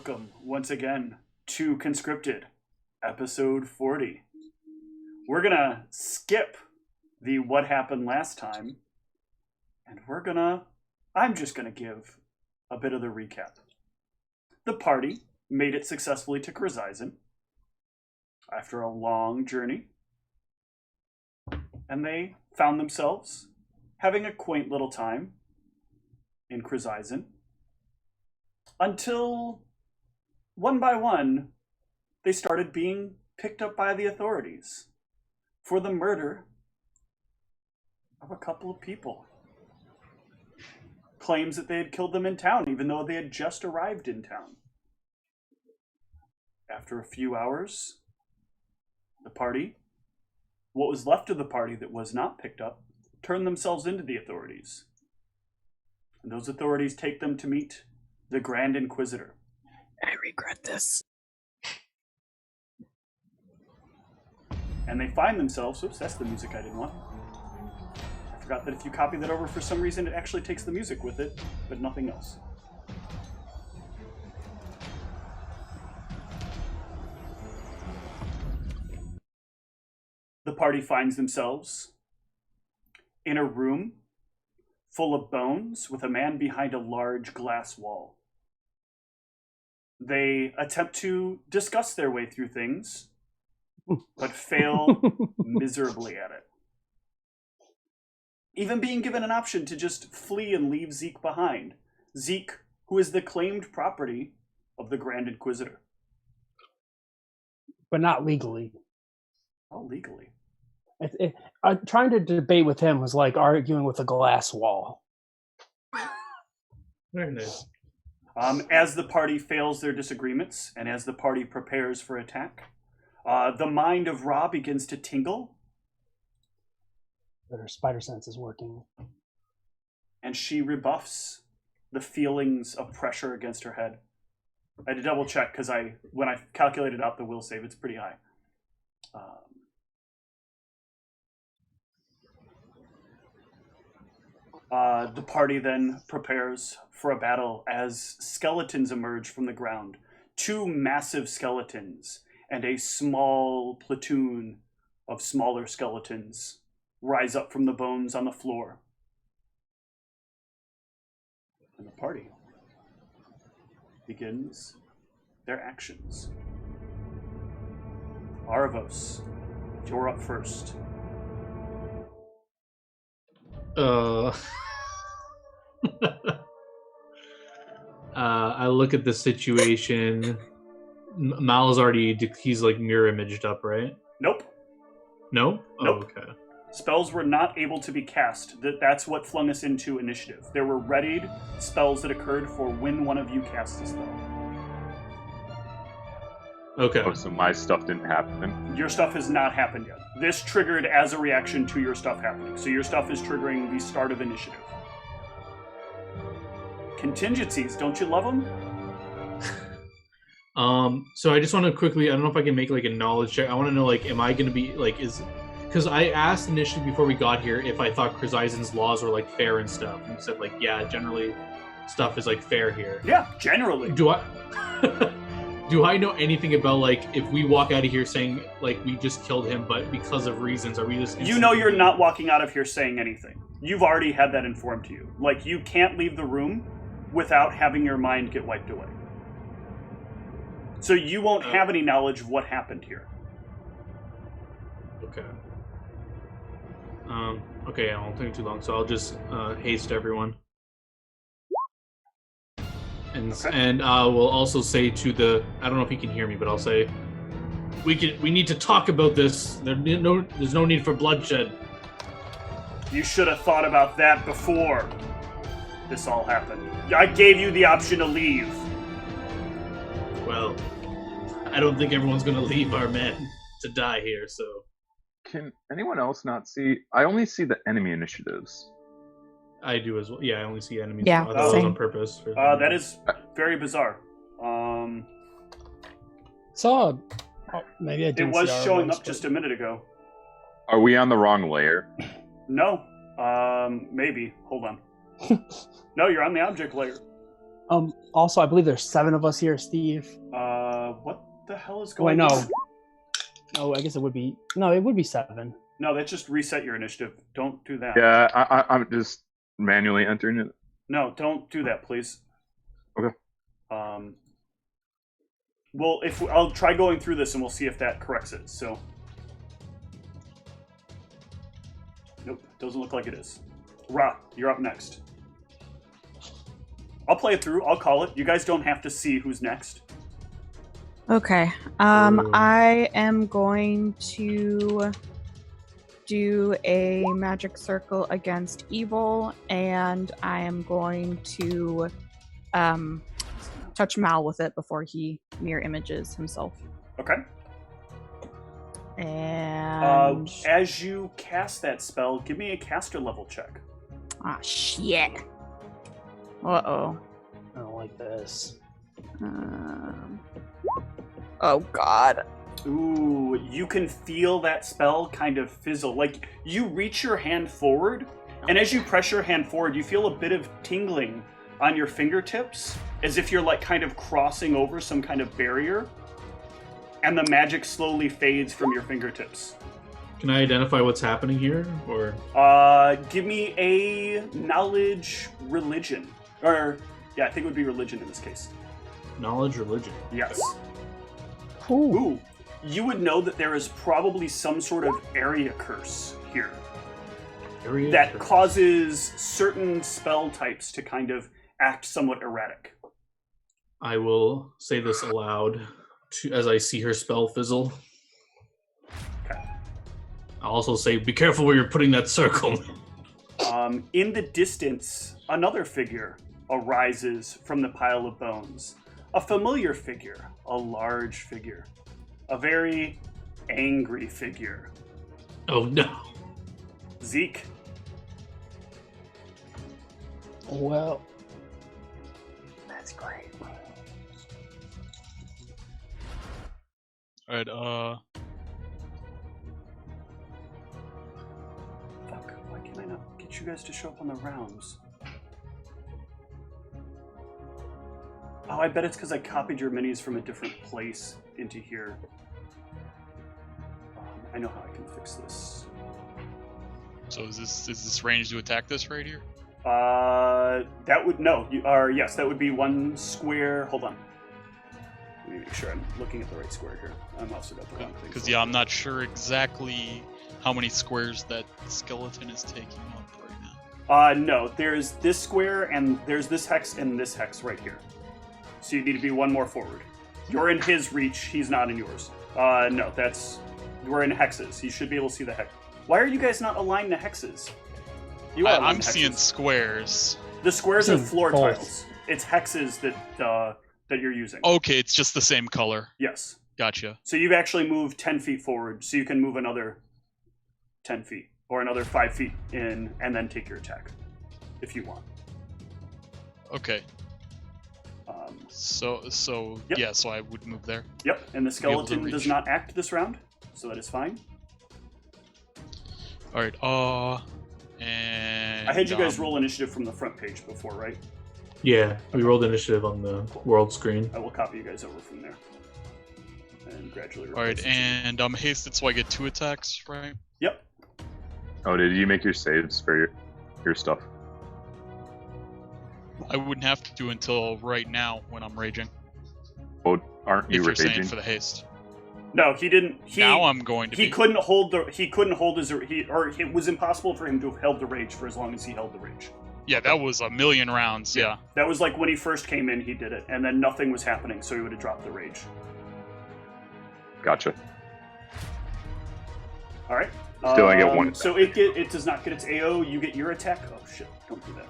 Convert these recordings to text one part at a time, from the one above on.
welcome once again to Conscripted, episode 40. We're gonna skip the what happened last time, and I'm just gonna give a bit of the recap. The party made it successfully to Kryzizon after a long journey, and they found themselves having a quaint little time in Kryzizon until, one by one, they started being picked up by the authorities for the murder of a couple of people. Claims that they had killed them in town, even though they had just arrived in town. After a few hours, the party, what was left of the party that was not picked up, turned themselves into the authorities. And those authorities take them to meet the Grand Inquisitor. I regret this. And they find themselves, oops, that's the music I didn't want. I forgot that if you copy that over, for some reason it actually takes the music with it, but nothing else. The party finds themselves in a room full of bones with a man behind a large glass wall. They attempt to discuss their way through things, but fail miserably at it. Even being given an option to just flee and leave Zeke behind. Zeke, who is the claimed property of the Grand Inquisitor. But not legally. Oh, legally. Trying to debate with him was like arguing with a glass wall. Very nice. As the party fails their disagreements, and as the party prepares for attack, the mind of Ra begins to tingle. But her spider sense is working. And she rebuffs the feelings of pressure against her head. I had to double check, because when I calculated out the will save, it's pretty high. The party then prepares for a battle as skeletons emerge from the ground. Two massive skeletons and a small platoon of smaller skeletons rise up from the bones on the floor. And the party begins their actions. Arvos, you're up first. I look at the situation. Mal's he's like mirror imaged up, right? Nope. No? Oh, Nope. okay. Spells were not able to be cast. That's what flung us into initiative. There were readied spells that occurred for when one of you cast a spell. Okay. Oh, so my stuff didn't happen? Your stuff has not happened yet. This triggered as a reaction to your stuff happening. So your stuff is triggering the start of initiative. Contingencies, don't you love them? So I just want to quickly, I don't know if I can make like a knowledge check. I want to know, like, am I going to be, like, because I asked initially before we got here if I thought Kryzizon's laws were, like, fair and stuff. And you said, like, yeah, generally stuff is, like, fair here. Yeah, generally. Do I know anything about, like, if we walk out of here saying, like, we just killed him, but because of reasons, are we just... You know you're not walking out of here saying anything. You've already had that informed to you. Like, you can't leave the room without having your mind get wiped away. So you won't have any knowledge of what happened here. Okay. Okay, I won't take too long, so I'll just haste everyone. And Okay. and we'll also say to the, I don't know if he can hear me, but I'll say we need to talk about this. There's no need for bloodshed. You should have thought about that before this all happened. I gave you the option to leave. Well, I don't think everyone's gonna leave our men to die here, so. Can anyone else not see? I only see the enemy initiatives. I do as well. Yeah, I only see enemies. Yeah, I thought that was same. on purpose. That is very bizarre. Saw. Oh, maybe I It didn't. was see our showing ones, up just a minute ago. Are we on the wrong layer? No. Maybe. Hold on. No, you're on the object layer. Also, I believe there's 7 of us here, Steve. What the hell is Oh, wait, going no. on? No, I guess it would be... No, it would be 7. No, that just reset your initiative. Don't do that. Yeah, I'm just manually entering it. No, don't do that, please. Okay. Well, I'll try going through this and we'll see if that corrects it. So, nope, doesn't look like it is. Ra, you're up next. I'll play it through. I'll call it. You guys don't have to see who's next. Okay. I am going to do a magic circle against evil, and I am going to touch Mal with it before he mirror images himself. Okay. And as you cast that spell, give me a caster level check. ah, shit. Uh-oh. I don't like this. Oh god. Ooh, you can feel that spell kind of fizzle. Like, you reach your hand forward, and as you press your hand forward, you feel a bit of tingling on your fingertips, as if you're, like, kind of crossing over some kind of barrier, and the magic slowly fades from your fingertips. Can I identify what's happening here, or? Give me a knowledge religion. Or, yeah, I think it would be religion in this case. Knowledge religion. Yes. Ooh. Ooh, you would know that there is probably some sort of area curse here Area that curse. causes certain spell types to kind of act somewhat erratic. I will say this aloud as I see her spell fizzle. Okay. I'll also say, be careful where you're putting that circle. In the distance, another figure arises from the pile of bones. A familiar figure, a large figure, a very angry figure. Oh no. Zeke, Well, that's great. Alright, fuck, why can I not get you guys to show up on the rounds? Oh, I bet it's because I copied your minis from a different place into here. I know how I can fix this. so is this range to attack this right here? That would, no, yes, that would be one square. Hold on. Let me make sure I'm looking at the right square here. I'm also got the wrong thing. Because yeah, I'm not sure exactly how many squares that skeleton is taking up right now. No, there's this square and there's this hex and this hex right here. So you need to be one more forward. You're in his reach, he's not in yours. No, we're in hexes. You should be able to see the hex. Why are you guys not aligned to hexes? You are aligned I'm to seeing hexes. Squares. The squares are floor both. tiles. It's hexes that you're using. Okay, it's just the same color. Yes. Gotcha. So you've actually moved 10 feet forward, so you can move another 10 feet, or another 5 feet in, and then take your attack, if you want. Okay. So Yep. yeah, so I would move there. Yep, and the able to skeleton does reach. not act this round, so that is fine. Alright, and I had you guys roll initiative from the front page before, right? Yeah, we rolled initiative on the world screen. I will copy you guys over from there. And gradually Alright, replace it. and I'm hasted, so I get 2 attacks, right? Yep. Oh, did you make your saves for your stuff? I wouldn't have to do until right now when I'm raging. Oh, aren't you If you're saying raging? for the haste. No, he didn't. Now I'm going to He be. couldn't hold his it was impossible for him to have held the rage for as long as he held the rage. Yeah, that was a million rounds, yeah. That was like when he first came in, he did it, and then nothing was happening, so he would have dropped the rage. Gotcha. All right. Still, I get one So it does not get its AO. You get your attack. Oh shit! Don't do that.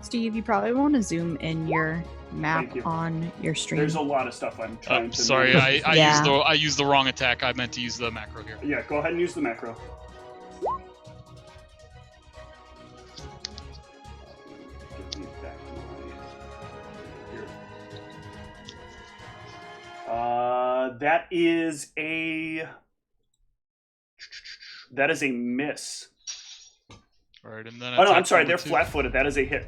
Steve, you probably want to zoom in your map Thank you. on your stream. There's a lot of stuff I'm trying to. Sorry, manage. I used the wrong attack. I meant to use the macro here. Yeah, go ahead and use the macro. Get me back here. That is a miss. Alright, and then Oh no, I'm attack sorry. number They're 2. flat-footed. That is a hit.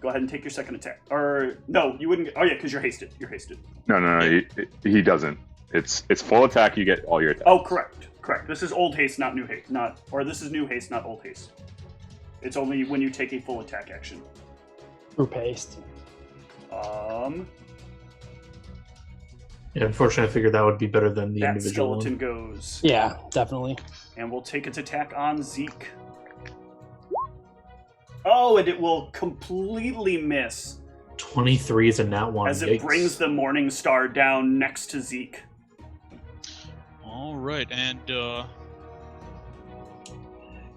Go ahead and take your second attack. Or no, you wouldn't. Oh yeah, because you're hasted. You're hasted. No. He doesn't. It's full attack. You get all your attacks. Oh, correct. This is old haste, not new haste. This is new haste, not old haste. It's only when you take a full attack action. Group haste. Yeah, unfortunately, I figured that would be better than the that individual skeleton one. goes. Yeah, definitely. And we'll take its attack on Zeke. Oh, and it will completely miss. 23 is a nat 1. As it brings the Morning Star down next to Zeke. All right, and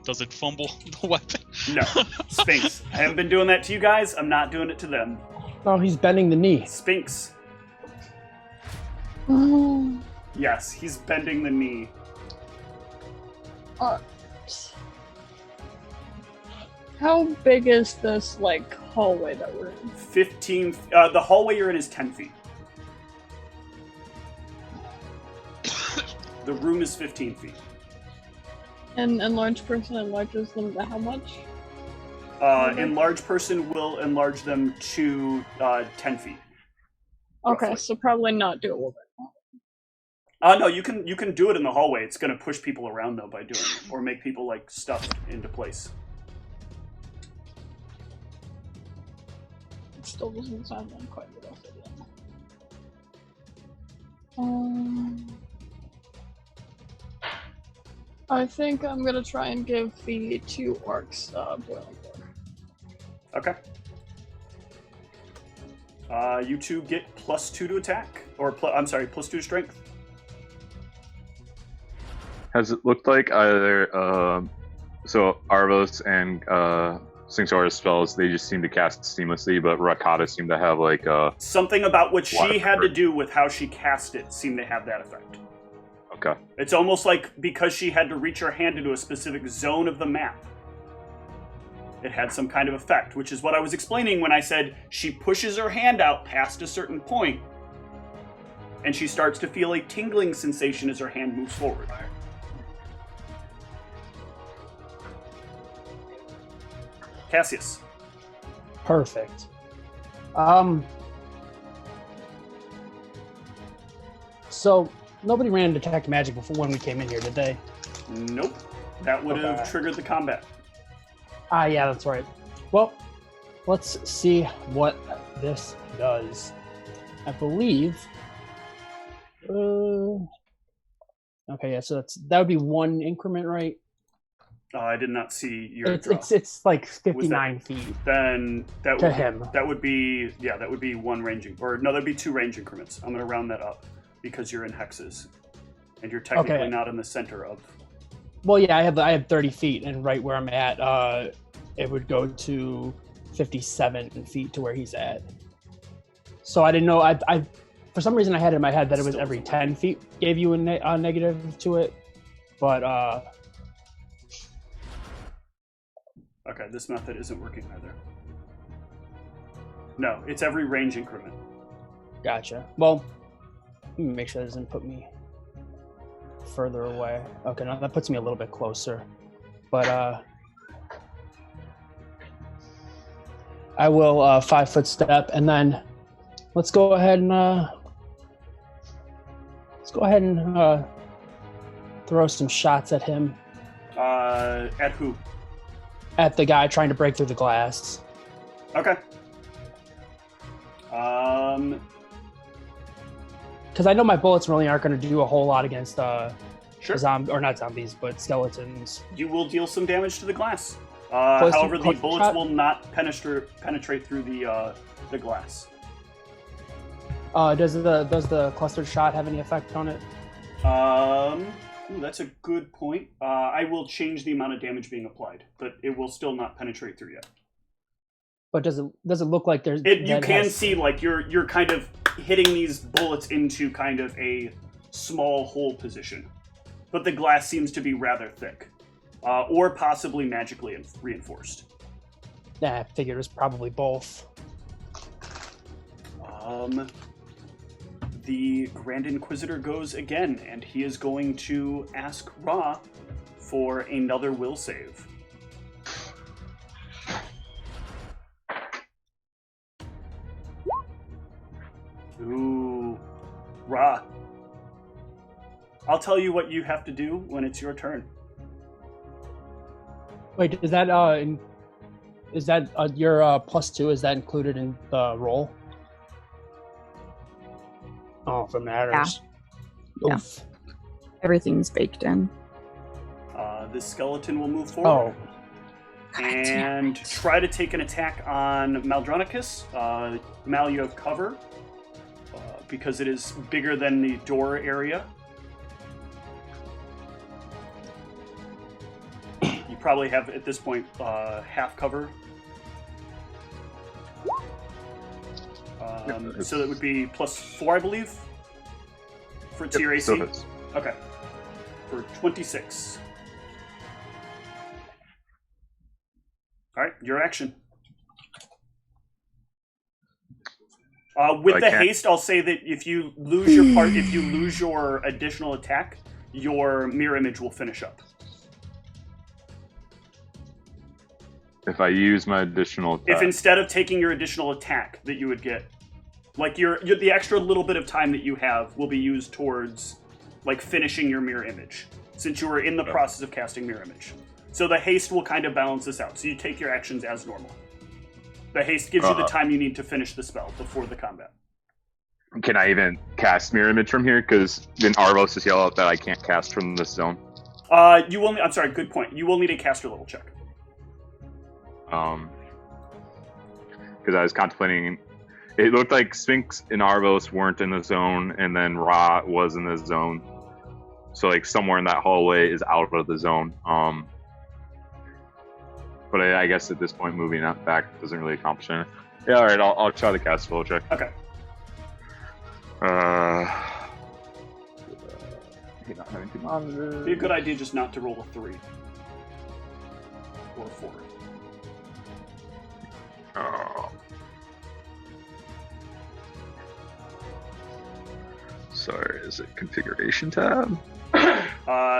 does it fumble the weapon? No, Sphinx. I haven't been doing that to you guys. I'm not doing it to them. Oh, he's bending the knee. Sphinx. Yes, he's bending the knee. How big is this, like, hallway that we're in? 15. The hallway you're in is 10 feet. The room is 15 feet. And enlarged person enlarges them to how much? Enlarged person will enlarge them to 10 feet. Okay, roughly. so probably not doable then. No, you can do it in the hallway. It's going to push people around though by doing it, or make people like stuffed into place. It still doesn't sound like quite enough yet. I think I'm gonna try and give the 2 orcs boiling water. Okay. You two get +2 to attack, or +2 to strength. Has it looked like either so Arvos and Singsaur's spells, they just seem to cast seamlessly, but Rakata seemed to have like something about what she had to do with how she cast it seemed to have that effect. Okay. It's almost like because she had to reach her hand into a specific zone of the map, it had some kind of effect, which is what I was explaining when I said she pushes her hand out past a certain point, and she starts to feel a tingling sensation as her hand moves forward. Cassius. Perfect. So nobody ran Detect Magic before when we came in here, did they? Nope. That would have triggered the combat. Ah, yeah, that's right. Well, let's see what this does. I believe. Okay, yeah. So that would be 1 increment, right? I did not see your. It's like 59 feet. Then that to would him. That would be 1 ranging, or no, that'd be 2 range increments. I'm gonna round that up because you're in hexes, and you're technically not in the center of. Well, yeah, I have 30 feet, and right where I'm at, it would go to 57 feet to where he's at. So I didn't know. I for some reason I had it in my head that it was every 10 feet gave you a negative to it, but Okay, this method isn't working either. No, it's every range increment. Gotcha. Well, let me make sure that doesn't put me further away. Okay, no, that puts me a little bit closer. But I will 5-foot step, and then let's go ahead and throw some shots at him. At who? At the guy trying to break through the glass. Okay. Because I know my bullets really aren't going to do a whole lot against sure. or not zombies, but skeletons. You will deal some damage to the glass. However, the bullets will not penetrate through the glass. Does the clustered shot have any effect on it? Ooh, that's a good point. I will change the amount of damage being applied, but it will still not penetrate through yet. But does it look like there's? You can see like you're kind of hitting these bullets into kind of a small hole position, but the glass seems to be rather thick, or possibly magically reinforced. Yeah, I figured it was probably both. The Grand Inquisitor goes again, and he is going to ask Ra for another will save. Ooh. Ra. I'll tell you what you have to do when it's your turn. Wait, is that your +2? Is that included in the roll? Oh, from matters. Yeah. Oof. Everything's baked in. This skeleton will move forward. And try to take an attack on Maldronicus. Mal, you have cover because it is bigger than the door area. You probably have, at this point, half cover. So that would be +4, I believe, for your AC. Okay. For 26. All right, your action. With the haste, I'll say that if you lose your additional attack, your mirror image will finish up. If I use my additional attack. If instead of taking your additional attack that you would get, like the extra little bit of time that you have will be used towards like finishing your mirror image, since you were in the process of casting mirror image. So the haste will kind of balance this out. So you take your actions as normal. The haste gives you the time you need to finish the spell before the combat. Can I even cast mirror image from here? Because then Arvos just yell out that I can't cast from this zone. I'm sorry, good point. You will need a caster level check. Because I was contemplating, it looked like Sphinx and Arvos weren't in the zone, and then Ra was in the zone. So like somewhere in that hallway is out of the zone. But I guess at this point, moving that back doesn't really accomplish anything. Yeah, all right, I'll try the cast level check. Okay. Not having two monitors. It'd be a good idea just not to roll a 3 or a 4. Oh. Sorry, is it configuration tab?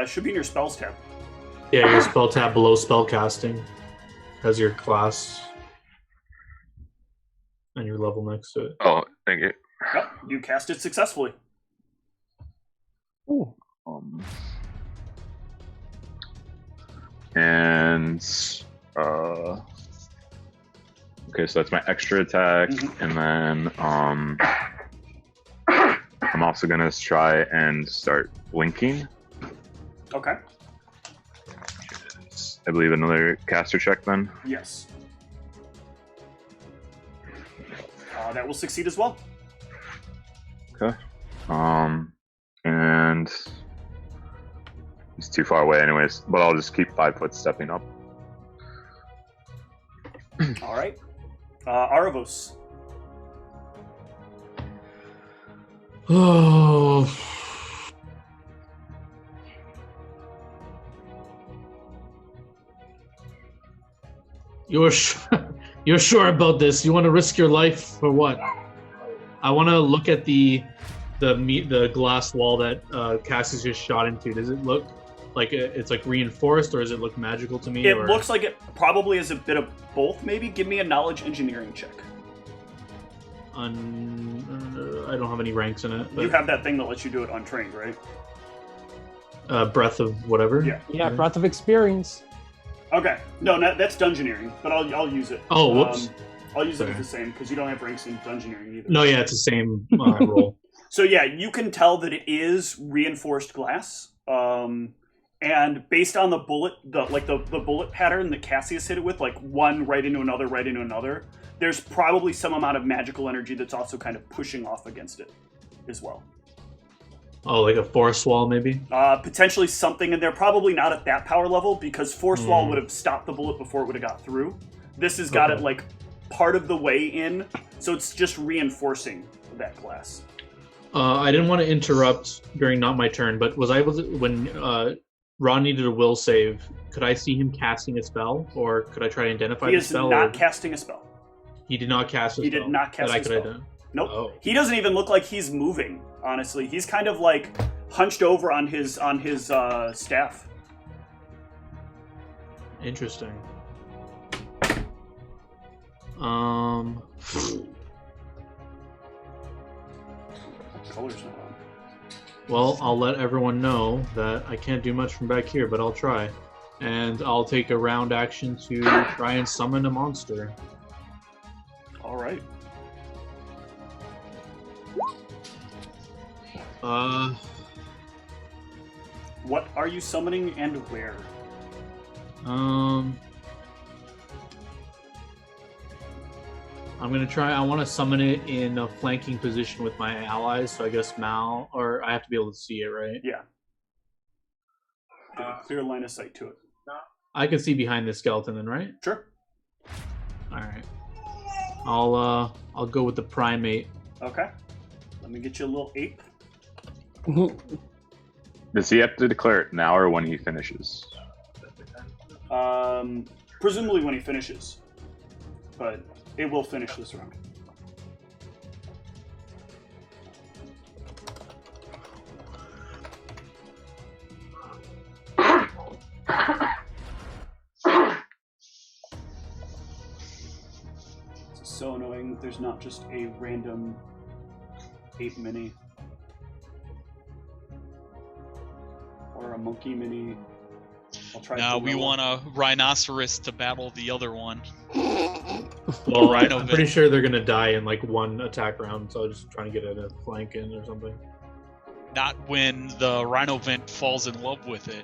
Should be in your spells tab. Yeah, your spell tab below spell casting has your class and your level next to it. Oh, thank you. Yep, you cast it successfully. Ooh. And okay, so that's my extra attack, and then I'm also gonna try and start blinking. Okay. I believe another caster check then. Yes. That will succeed as well. Okay. And he's too far away anyways, but I'll just keep 5 foot stepping up. All right. Aravos. Oh. You're sure about this? You want to risk your life for what? I want to look at the glass wall that Cassie's just shot into. Does it look like it's like reinforced, or does it look magical to me? It looks like it probably is a bit of both. Maybe give me a knowledge engineering check. I don't have any ranks in it. But... You have that thing that lets you do it untrained, right? Breath of whatever. Yeah, breath of experience. Okay, no, that's dungeoneering, but I'll use it. Oh, whoops. I'll use it as the same because you don't have ranks in dungeoneering either. No, yeah, it's the same roll. So yeah, you can tell that it is reinforced glass, and based on the bullet, the bullet pattern that Cassius hit it with, like one right into another, there's probably some amount of magical energy that's also kind of pushing off against it as well. Oh, like a force wall, maybe? Potentially something in there. Probably not at that power level, because force wall would have stopped the bullet before it would have got through. This has got it like part of the way in, so it's just reinforcing that glass. I didn't want to interrupt during not my turn, but was I able to, when Ron needed a will save, could I see him casting a spell, or could I try to identify the spell? He is not casting a spell. He did not cast a spell. He did not cast a spell. Nope. Oh. He doesn't even look like he's moving, honestly. He's kind of like hunched over on his staff. Interesting. Color's not on. Well, I'll let everyone know that I can't do much from back here, but I'll try. And I'll take a round action to try and summon a monster. All right. What are you summoning and where? I'm gonna try. I want to summon it in a flanking position with my allies. So I guess Mal, or I have to be able to see it, right? Yeah. Get a clear line of sight to it. I can see behind this skeleton, then, right? Sure. All right. I'll go with the primate. Okay. Let me get you a little ape. Does he have to declare it now or when he finishes? Presumably when he finishes, but it will finish this round. It's so annoying that there's not just a random ape mini or a monkey mini. Now we want a rhinoceros to battle the other one. Well, I'm pretty sure they're gonna die in like one attack round, so I'm just trying to get a flank in or something. Not when the Rhinovent falls in love with it.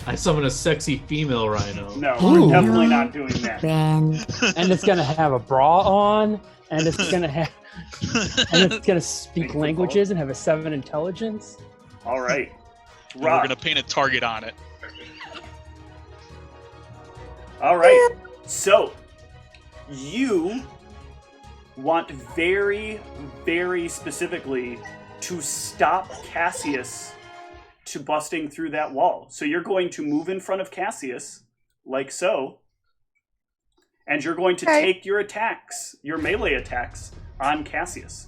I summon a sexy female rhino. No, we're definitely not doing that. And it's gonna have a bra on, and it's gonna speak languages and have a 7 intelligence. All right. We're gonna paint a target on it. All right. So, you want very, very specifically to stop Cassius to busting through that wall. So you're going to move in front of Cassius, like so, and you're going to take your attacks, your melee attacks, on Cassius.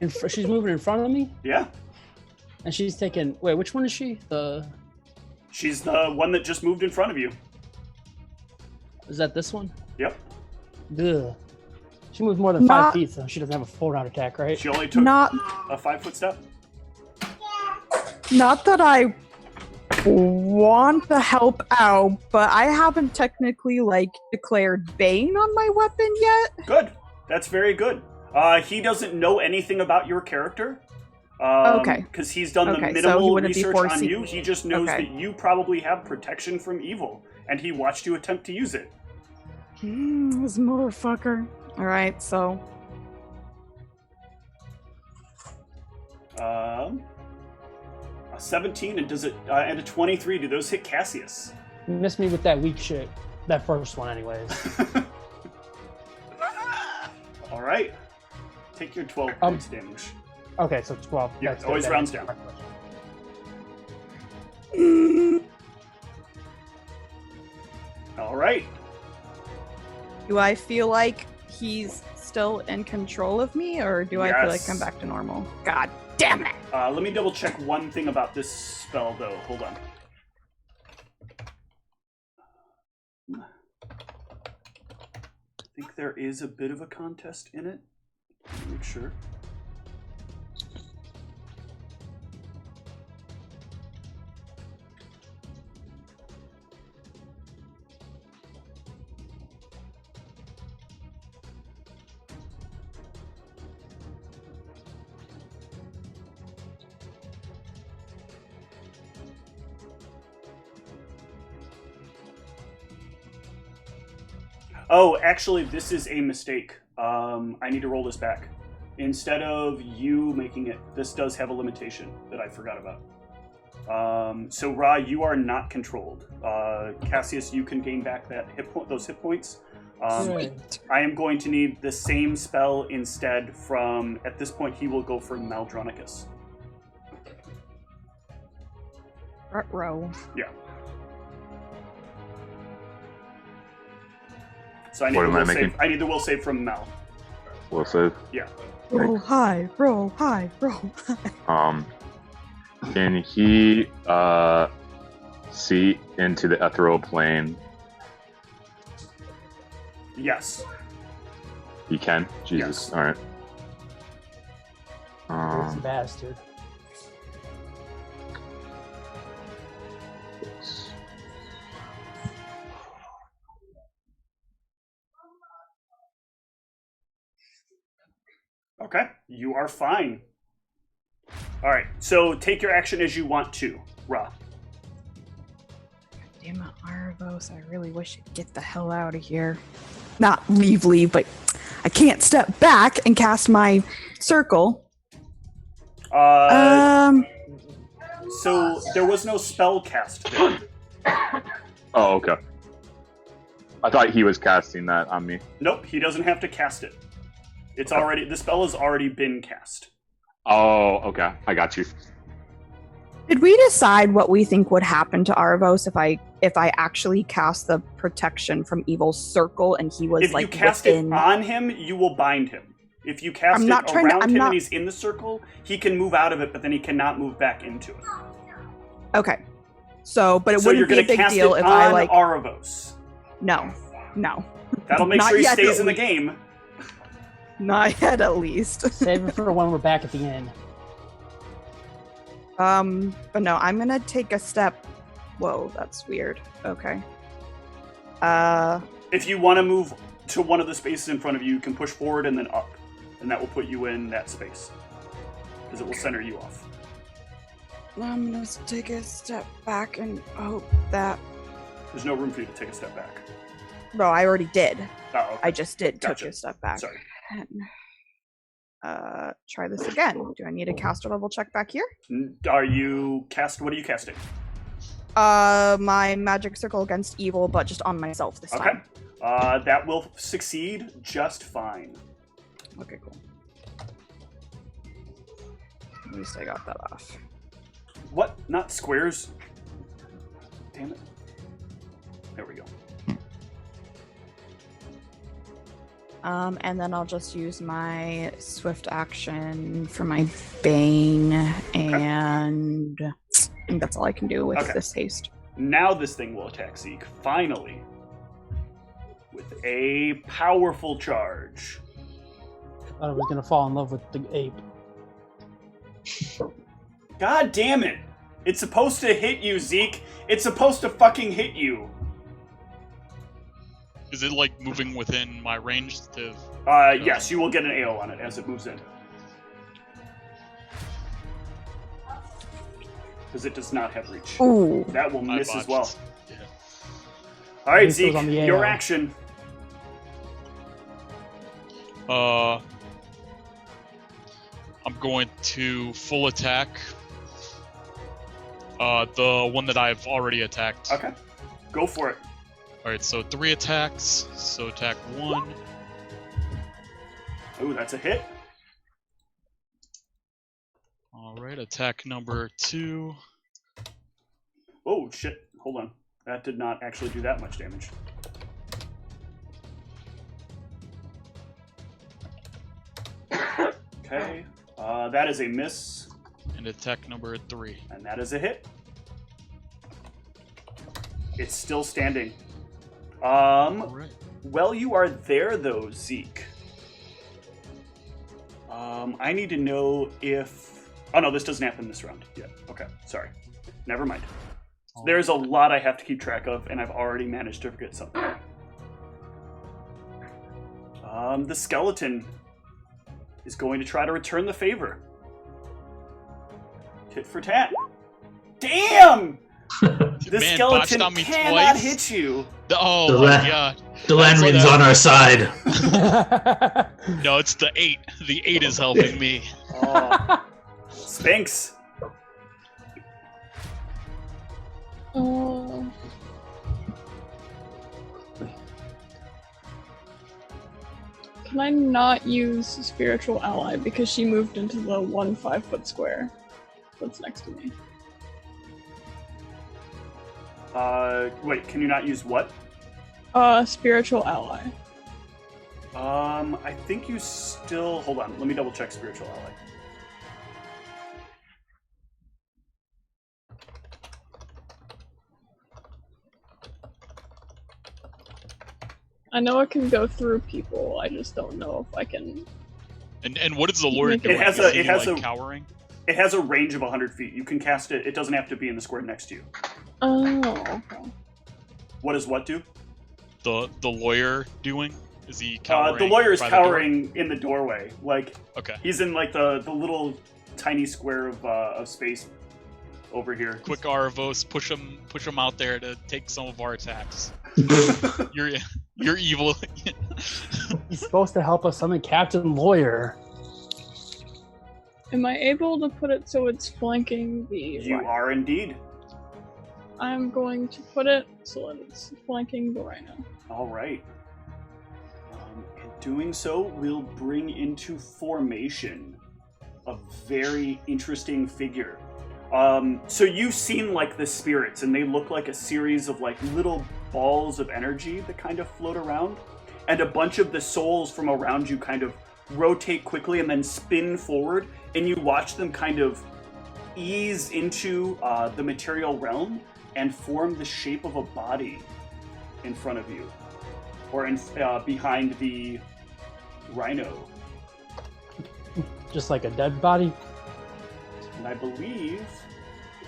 And she's moving in front of me? Yeah. And she's taking... Wait, which one is she? She's the one that just moved in front of you. Is that this one? Yep. Ugh. She moves more than 5 feet, so she doesn't have a full-round attack, right? She only took a 5-foot step. Not that I want to help out, but I haven't technically, declared Bane on my weapon yet. Good. That's very good. He doesn't know anything about your character. Okay. Because he's done the minimal research on you. He just knows that you probably have protection from evil, and he watched you attempt to use it. This motherfucker. Alright, so... A 17 and and a 23. Do those hit Cassius? You missed me with that weak shit. That first one, anyways. All right. Take your 12 points damage. Okay, so 12. Yeah, it always rounds down. All right. Do I feel like he's still in control of me, or do I feel like I'm back to normal? God damn it! Let me double check one thing about this spell, though. Hold on. I think there is a bit of a contest in it. Make sure. Oh, actually, this is a mistake. I need to roll this back. Instead of you making it, this does have a limitation that I forgot about. So, Ra, you are not controlled. Cassius, you can gain back that those hit points. I am going to need the same spell instead from, at this point, he will go for Maldronicus. Row. Yeah. So I need the will save from Mal. Will save? Yeah. Roll high, roll high, roll high. Can he see into the ethereal plane? Yes. You can? Jesus. Yes. Alright. Crazy bastard. Okay, you are fine. All right, so take your action as you want to, Ra. Damn it, Arvos, I really wish you'd get the hell out of here. Not leave, but I can't step back and cast my circle. So there was no spell cast there. Oh, okay. I thought he was casting that on me. Nope, he doesn't have to cast it. It's already, the spell has already been cast. Oh, okay. I got you. Did we decide what we think would happen to Arvos if I actually cast the protection from evil circle and he was If like you cast within... it on him, you will bind him. If you cast I'm not it trying to- around I'm him not- and he's in the circle, he can move out of it, but then he cannot move back into it. Okay. So, but it So you're wouldn't be going a to big cast deal it if on I like... Aravos. No. That'll make Not sure he yet, stays at in the least. game. Not yet, at least. Save it for when we're back at the end. But no, I'm gonna take a step. Whoa, that's weird. Okay. If you want to move to one of the spaces in front of you, you can push forward and then up. And that will put you in that space. Because it will center you off. I'm gonna take a step back and hope that... There's no room for you to take a step back. No, I already did. Oh, okay. I just did Gotcha. take a step back. Sorry. Try this again. Do I need a caster level check back here? What are you casting? My magic circle against evil, but just on myself this Okay. time. That will succeed just fine. Okay, cool. At least I got that off. What? Not squares? Damn it. There we go. And then I'll just use my swift action for my Bane, and I think that's all I can do with this haste. Now this thing will attack Zeke, finally. With a powerful charge. I thought I was gonna fall in love with the ape. God damn it! It's supposed to hit you, Zeke! It's supposed to fucking hit you! Is it like moving within my range to... Yes, you will get an AO on it as it moves in. Because it does not have reach. Ooh. That will miss as well. Yeah. Alright, This Zeke, goes on the your AO. action. I'm going to full attack. The one that I've already attacked. Okay. Go for it. Alright, so 3 attacks. So attack 1. Ooh, that's a hit. Alright, attack number 2. Oh, shit. Hold on. That did not actually do that much damage. Okay. That is a miss. And attack number 3. And that is a hit. It's still standing. Alright. Well, you are there, though, Zeke. I need to know if... Oh, no, this doesn't happen this round. Yeah, okay, sorry. Never mind. There's a lot I have to keep track of, and I've already managed to forget something. The skeleton is going to try to return the favor. Tit for tat. Damn! The Man, skeleton botched on me cannot twice. hit you. Oh my god. Delandrian's on our side. No, it's the 8. The 8 is helping me. Oh. Sphinx. Can I not use Spiritual Ally because she moved into the 1 5-foot square that's next to me? Wait, can you not use what? Spiritual Ally. I think you still... Hold on, let me double check Spiritual Ally. I know it can go through people. I just don't know if I can. And what is the lure doing? Cowering? It has a range of 100 feet. You can cast it. It doesn't have to be in the square next to you. Oh, okay. What does what do? The lawyer doing? Is he cowering? The lawyer is cowering in the doorway. Like, okay. He's in like the little tiny square of space over here. Quick Aravos, push him out there to take some of our attacks. You're evil. He's supposed to help us summon Captain Lawyer. Am I able to put it so it's flanking the... You are indeed. I'm going to put it so that it's flanking the rhino. All right. In doing so, we'll bring into formation a very interesting figure. So you've seen like the spirits, and they look like a series of like little balls of energy that kind of float around, and a bunch of the souls from around you kind of rotate quickly and then spin forward, and you watch them kind of ease into the material realm and form the shape of a body in front of you, or behind the rhino. Just like a dead body? And I believe...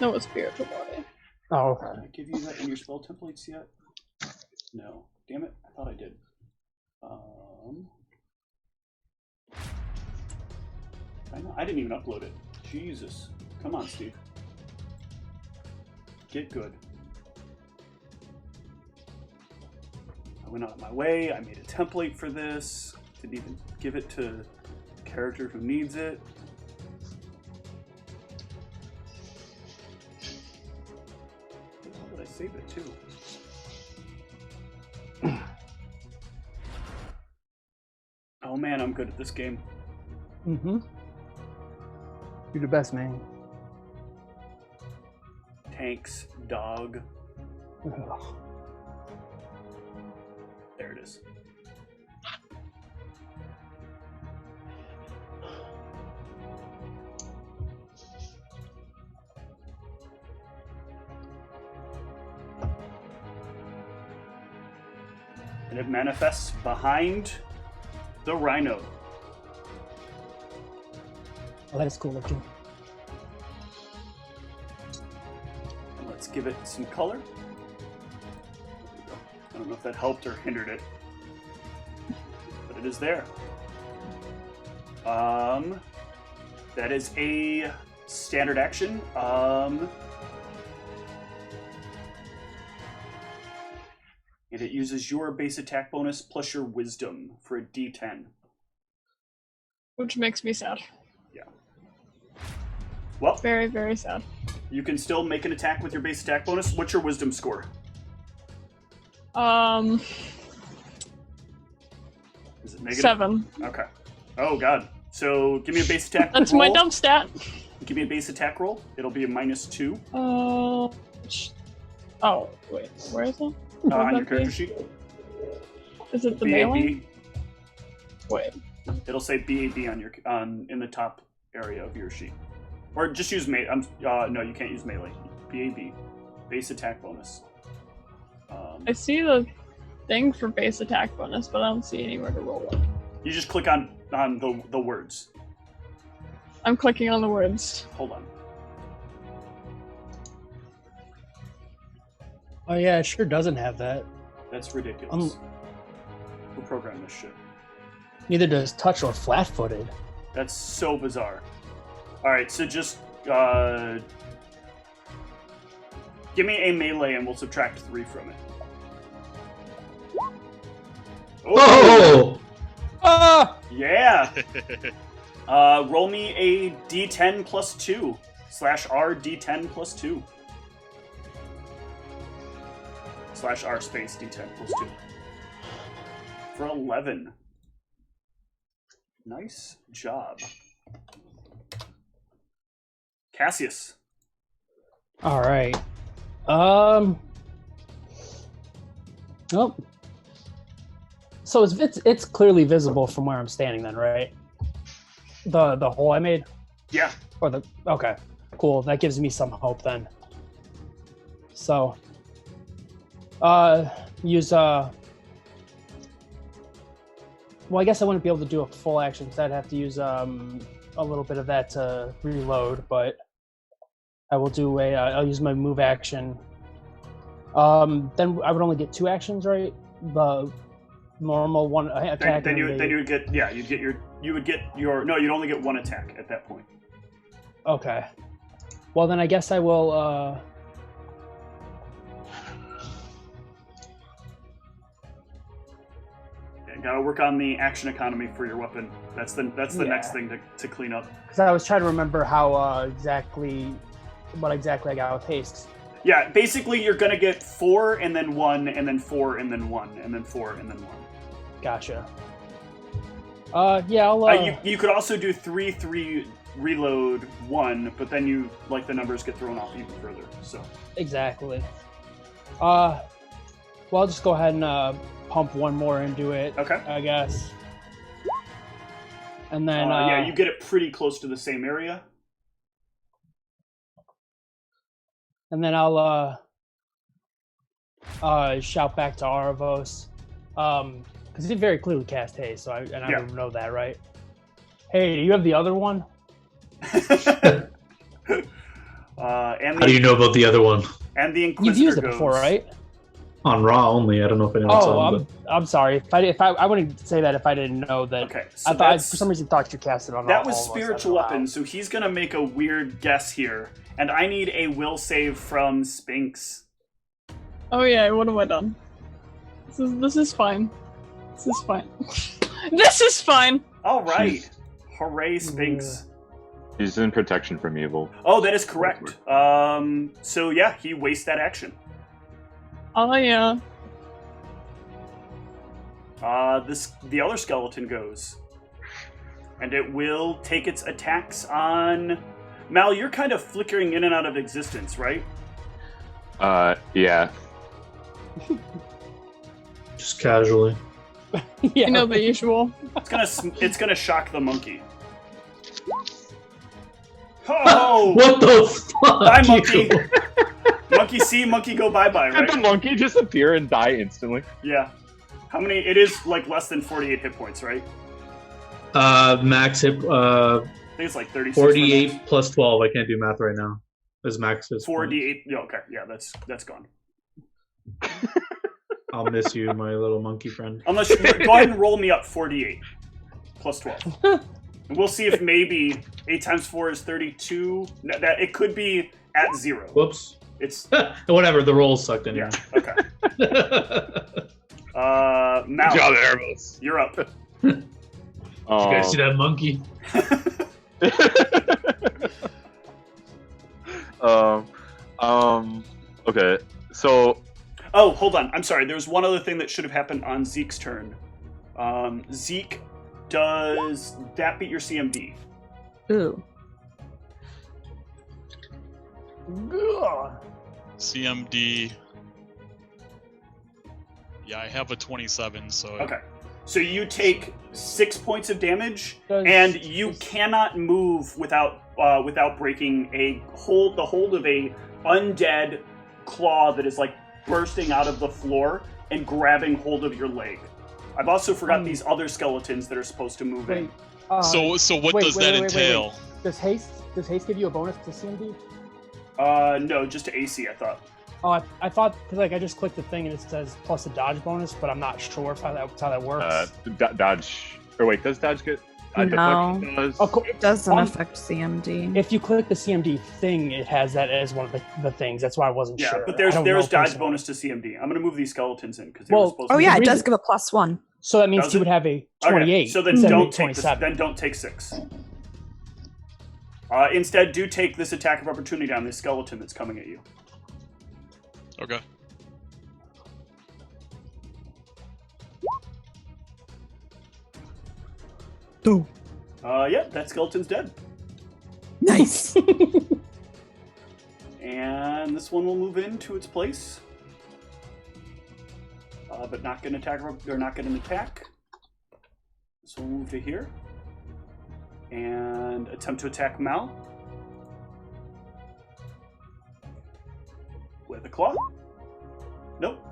No, a spiritual body. Oh. Did I give you that in your spell templates yet? No. Damn it, I thought I did. I didn't even upload it. Jesus. Come on, Steve. Get good. I went out of my way, I made a template for this. Didn't even give it to the character who needs it. How did I save it too? Oh man, I'm good at this game. Mm-hmm. You're the best, man. Tanks, dog. Ugh. There it is. And it manifests behind the rhino. Oh, that is cool looking. And let's give it some color. There we go. I don't know if that helped or hindered it, but it is there. That is a standard action. And it uses your base attack bonus plus your wisdom for a D10. Which makes me sad. Yeah. Well, very, very sad. You can still make an attack with your base attack bonus. What's your wisdom score? Is it negative? 7. Okay. Oh god. So give me a base attack That's roll. my dump stat. Give me a base attack roll. It'll be a -2. Oh, wait. Where is it? On your character sheet. Is it the BAB. melee? Wait. It'll say BAB on your in the top area of your sheet, or just use melee. No, you can't use melee. BAB, base attack bonus. I see the thing for base attack bonus, but I don't see anywhere to roll it. You just click on the words. I'm clicking on the words. Hold on. Oh yeah, it sure doesn't have that. That's ridiculous. Who programmed this shit? Neither does touch or flat-footed. That's so bizarre. All right, so just give me a melee, and we'll subtract 3 from it. Oh! Ah! Yeah. Roll me a D10 plus 2 /R D10 plus 2 /R space D10 plus 2 for 11. Nice job, Cassius. All right. Oh. So it's clearly visible from where I'm standing, then, right? The hole I made. Yeah. Okay, cool. That gives me some hope then. So, use Well, I guess I wouldn't be able to do a full action because I'd have to use a little bit of that to reload. But I will do I'll use my move action. Then I would only get 2 actions, right? The normal one attack. Then you would get no, you'd only get 1 attack at that point. Okay. Well, then I guess I will. Gotta work on the action economy for your weapon. That's the next thing to clean up. Because I was trying to remember how what exactly I got with haste. Yeah, basically you're gonna get 4 and then 1 and then 4 and then 1 and then 4 and then 1. Gotcha. Yeah, I'll. You could also do 3 reload 1, but then the numbers get thrown off even further. So Exactly. Well, I'll just go ahead and pump 1 more into it. Okay. I guess. And then you get it pretty close to the same area. And then I'll shout back to Aravos, because he very clearly cast haste, I don't know that, right? Hey, do you have the other one? How do you know about the other one? And the Inquisitor You've used it goes. before, right? On Raw only. I don't know if anyone saw it. I'm sorry. I wouldn't say that if I didn't know that. Okay, so I for some reason thought you cast it on. That was spiritual weapon, so he's gonna make a weird guess here, and I need a will save from Spinks. Oh yeah, what have I done? This is fine. This is fine. This is fine! All right. Hooray, Spinks. He's in protection from evil. Oh, that is correct. So yeah, he wastes that action. Oh yeah. The other skeleton goes. And it will take its attacks on... Mal, you're kind of flickering in and out of existence, right? Yeah. Just casually. Yeah. You know the usual. It's gonna shock the monkey. Oh! What the fuck? Bye, monkey! Monkey see, monkey go bye-bye, Did right? the monkey just appear and die instantly? Yeah. How many? It is less than 48 hit points, right? Max hit. I think it's 36. 48 plus 12. I can't do math right now. As max is 48. Yeah, okay. Yeah, that's gone. I'll miss you, my little monkey friend. Unless go ahead and roll me up 48 plus 12. And we'll see if maybe 8 times 4 is 32. That it could be at 0. Whoops. It's whatever. The rolls sucked anyway. Yeah. Okay. Mal, Job, Erebos. you're up. You guys see that monkey? Okay. So. Oh, hold on. I'm sorry. There's one other thing that should have happened on Zeke's turn. Zeke, does that beat your CMD? Ooh. CMD. Yeah, I have a 27, so... Okay. So you take 6 points of damage, and you cannot move without breaking the hold of a undead claw that is bursting out of the floor and grabbing hold of your leg. I've also forgot these other skeletons that are supposed to move in. So what does that entail? Does haste give you a bonus to CMD? No, just to AC, I thought. Oh, I thought, because I just clicked the thing and it says plus a dodge bonus, but I'm not sure how that works. Dodge. Or wait, does dodge get? No. deflection does? It doesn't affect CMD. If you click the CMD thing, it has that as one of the things. That's why I wasn't sure. Yeah, but there's dodge bonus to CMD. I'm going to move these skeletons in because they were supposed to. Oh yeah, it reason- does give a +1. So that means Does you it? would have a 28. Okay, so then instead of don't a take 27. don't take 6. Instead, do take this attack of opportunity on this skeleton that's coming at you. Okay. Ooh. Yeah, that skeleton's dead. Nice. And this one will move into its place. But not going to attack, or not get an attack. So we'll move to here. And attempt to attack Mal. With a claw. Nope.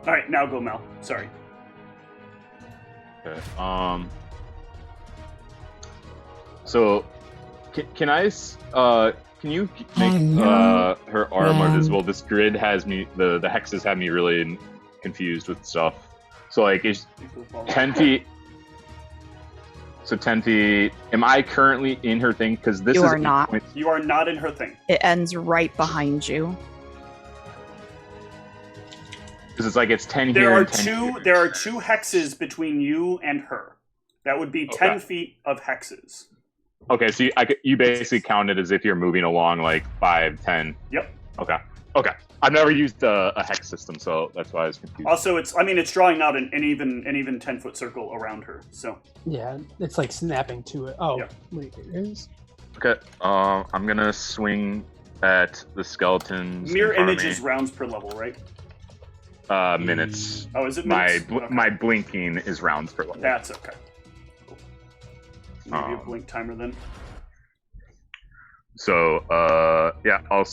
All right, now go, Mel. Sorry. Okay. So, can I? Can you make her arm invisible? This grid has me. The hexes have me really confused with stuff. So like, is 10 feet. So 10 feet. Am I currently in her thing? Because this You is are not. You are not in her thing. It ends right behind you. Because it's like it's 10 There here. are and 10 two. here. There are 2 hexes between you and her. That would be 10 Okay. feet of hexes. Okay, so you basically count it as if you're moving along like 5, 10. Yep. Okay. I've never used a hex system, so that's why I was confused. Also, it's drawing out an even 10-foot circle around her. So Yeah, it's like snapping to it. Oh, Yeah. wait, it is? Okay, I'm gonna swing at the skeletons. mirror in front of image me. is rounds per level, right? Minutes. Oh, is it My minutes? Okay. my blinking is rounds per level. That's okay. Cool. Maybe a Um, blink timer then. So yeah, I'll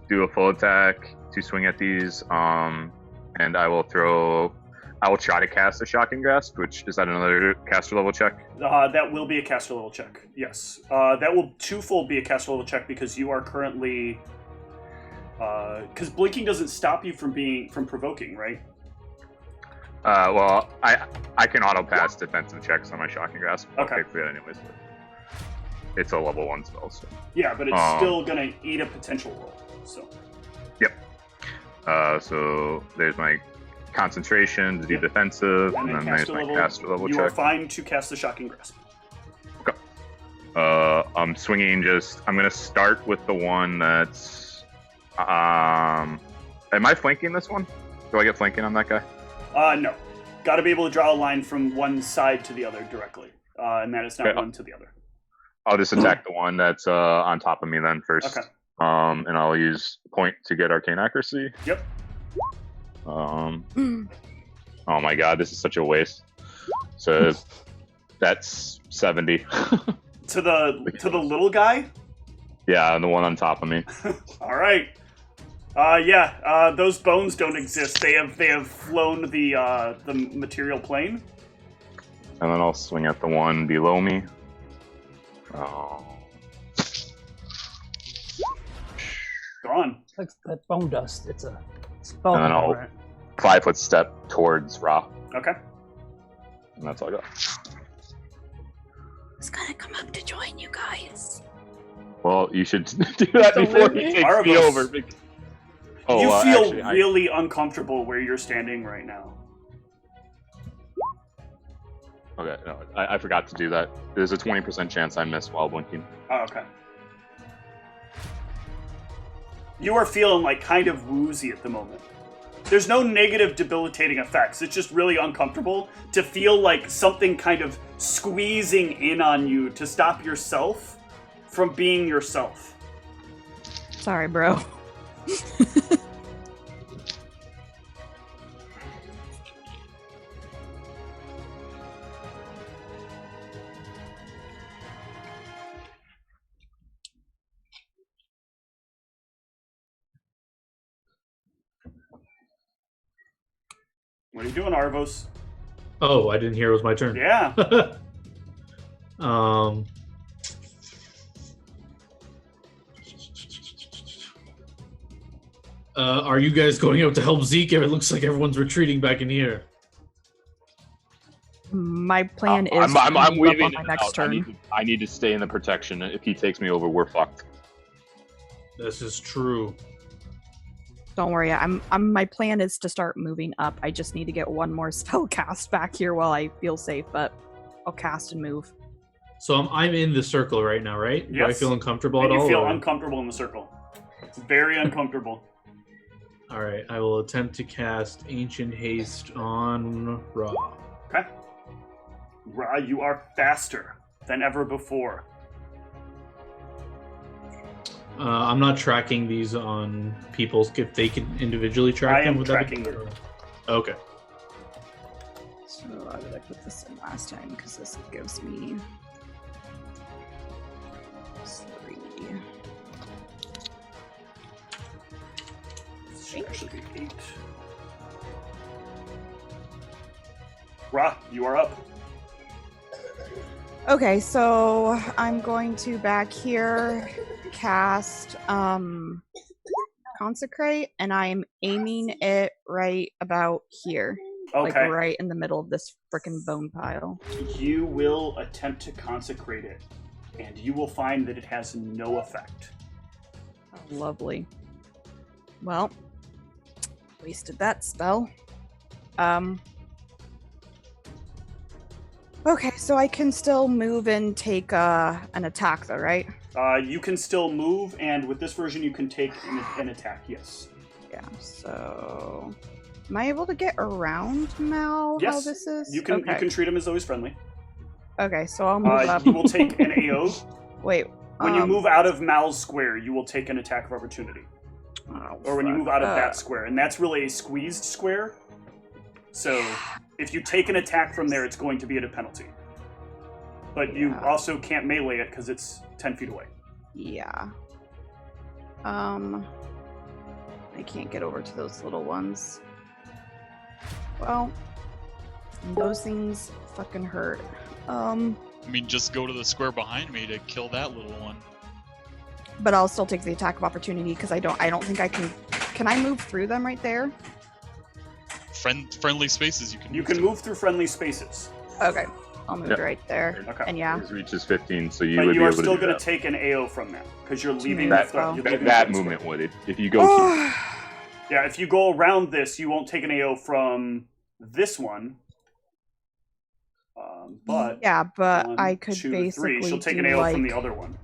do a full attack to swing at these. And I will try to cast a Shocking Grasp, which is that another caster level check? That will be a caster level check. Yes. That will twofold be a caster level check because you are currently. Because blinking doesn't stop you from provoking, right? Well, I can auto pass defensive checks on my Shocking Grasp. Okay. I'll pay for that anyways. But it's a level 1 spell, so. Yeah, but it's still gonna eat a potential roll. So. So there's my concentration to do defensive, and then there's my caster level You check. are fine to cast the Shocking Grasp. I'm swinging. I'm gonna start with the one that's. Am I flanking this one? Do I get flanking on that guy? No. Got to be able to draw a line from one side to the other directly, and that is not Okay. one to the other. I'll just attack the one that's on top of me then first. Okay. And I'll use point to get arcane accuracy. Yep. Oh my god, this is such a waste. So that's 70. To the little guy. Yeah, the one on top of me. All right. Those bones don't exist. They have flown the material plane. And then I'll swing at the one below me. Oh. Gone. Like that bone dust. It's a spell. And then I'll Alright. 5-foot step towards Ra. Okay. And that's all I got. It's gonna come up to join you guys. Well, you should do that before he takes me Argos. over. Oh, You feel actually, really uncomfortable where you're standing right now. Okay, no, I forgot to do that. There's a 20% chance I miss while blinking. Oh, okay. You are feeling like kind of woozy at the moment. There's no negative debilitating effects. It's just really uncomfortable to feel like something kind of squeezing in on you to stop yourself from being yourself. Sorry, bro. What are you doing, Arvos? Oh, I didn't hear it was my turn. Yeah. Are you guys going out to help Zeke? It looks like everyone's retreating back in here. My plan is I'm to move weaving up on my it next out. turn. I need to stay in the protection. If he takes me over, we're fucked. This is true. Don't worry, my plan is to start moving up. I just need to get one more spell cast back here while I feel safe, but I'll cast and move. So I'm in the circle right now, right? Do I Yes. feel uncomfortable And at you all? feel or- uncomfortable in the circle. It's very uncomfortable. All right, I will attempt to cast Ancient Haste on Ra. Okay. Ra, you are faster than ever before. I'm not tracking these on people's. If they can individually track I them, am would that be tracking good? them. Okay. So why did I put this in last time? Because this gives me 3. Should be 8. Ra, you are up. Okay, so I'm going to back here cast Consecrate, and I'm aiming it right about here. Like Okay. right in the middle of this frickin' bone pile. You will attempt to consecrate it, and you will find that it has no effect. Oh, lovely. Well, wasted that spell. Okay, so I can still move and take an attack, though, right? You can still move, and with this version, you can take an attack. Yes. Yeah. So, am I able to get around Mal? Yes. How this is? You can. Okay. You can treat him as though he's friendly. Okay, so I'll move up. You will take an AO. Wait. When you move out of Mal's square, you will take an attack of opportunity. Or when you move out of that square, and that's really a squeezed square. So if you take an attack from there, it's going to be at a penalty. But you also can't melee it because it's 10 feet away. Yeah. I can't get over to those little ones. Well, those things fucking hurt. I mean, just go to the square behind me to kill that little one. But I'll still take the attack of opportunity because I don't think I can. Can I move through them right there? Friendly spaces you can. You can move through friendly spaces. Okay, I'll move right there. Okay. And yeah. His reach is 15, so you But would you be are able to still do going that. to take an AO from that because you're leaving That- That movement would. If you go here. Yeah, if you go around this, you won't take an AO from this one. But yeah, but 1, I could 2, basically 3. She'll take do an AO from the other one.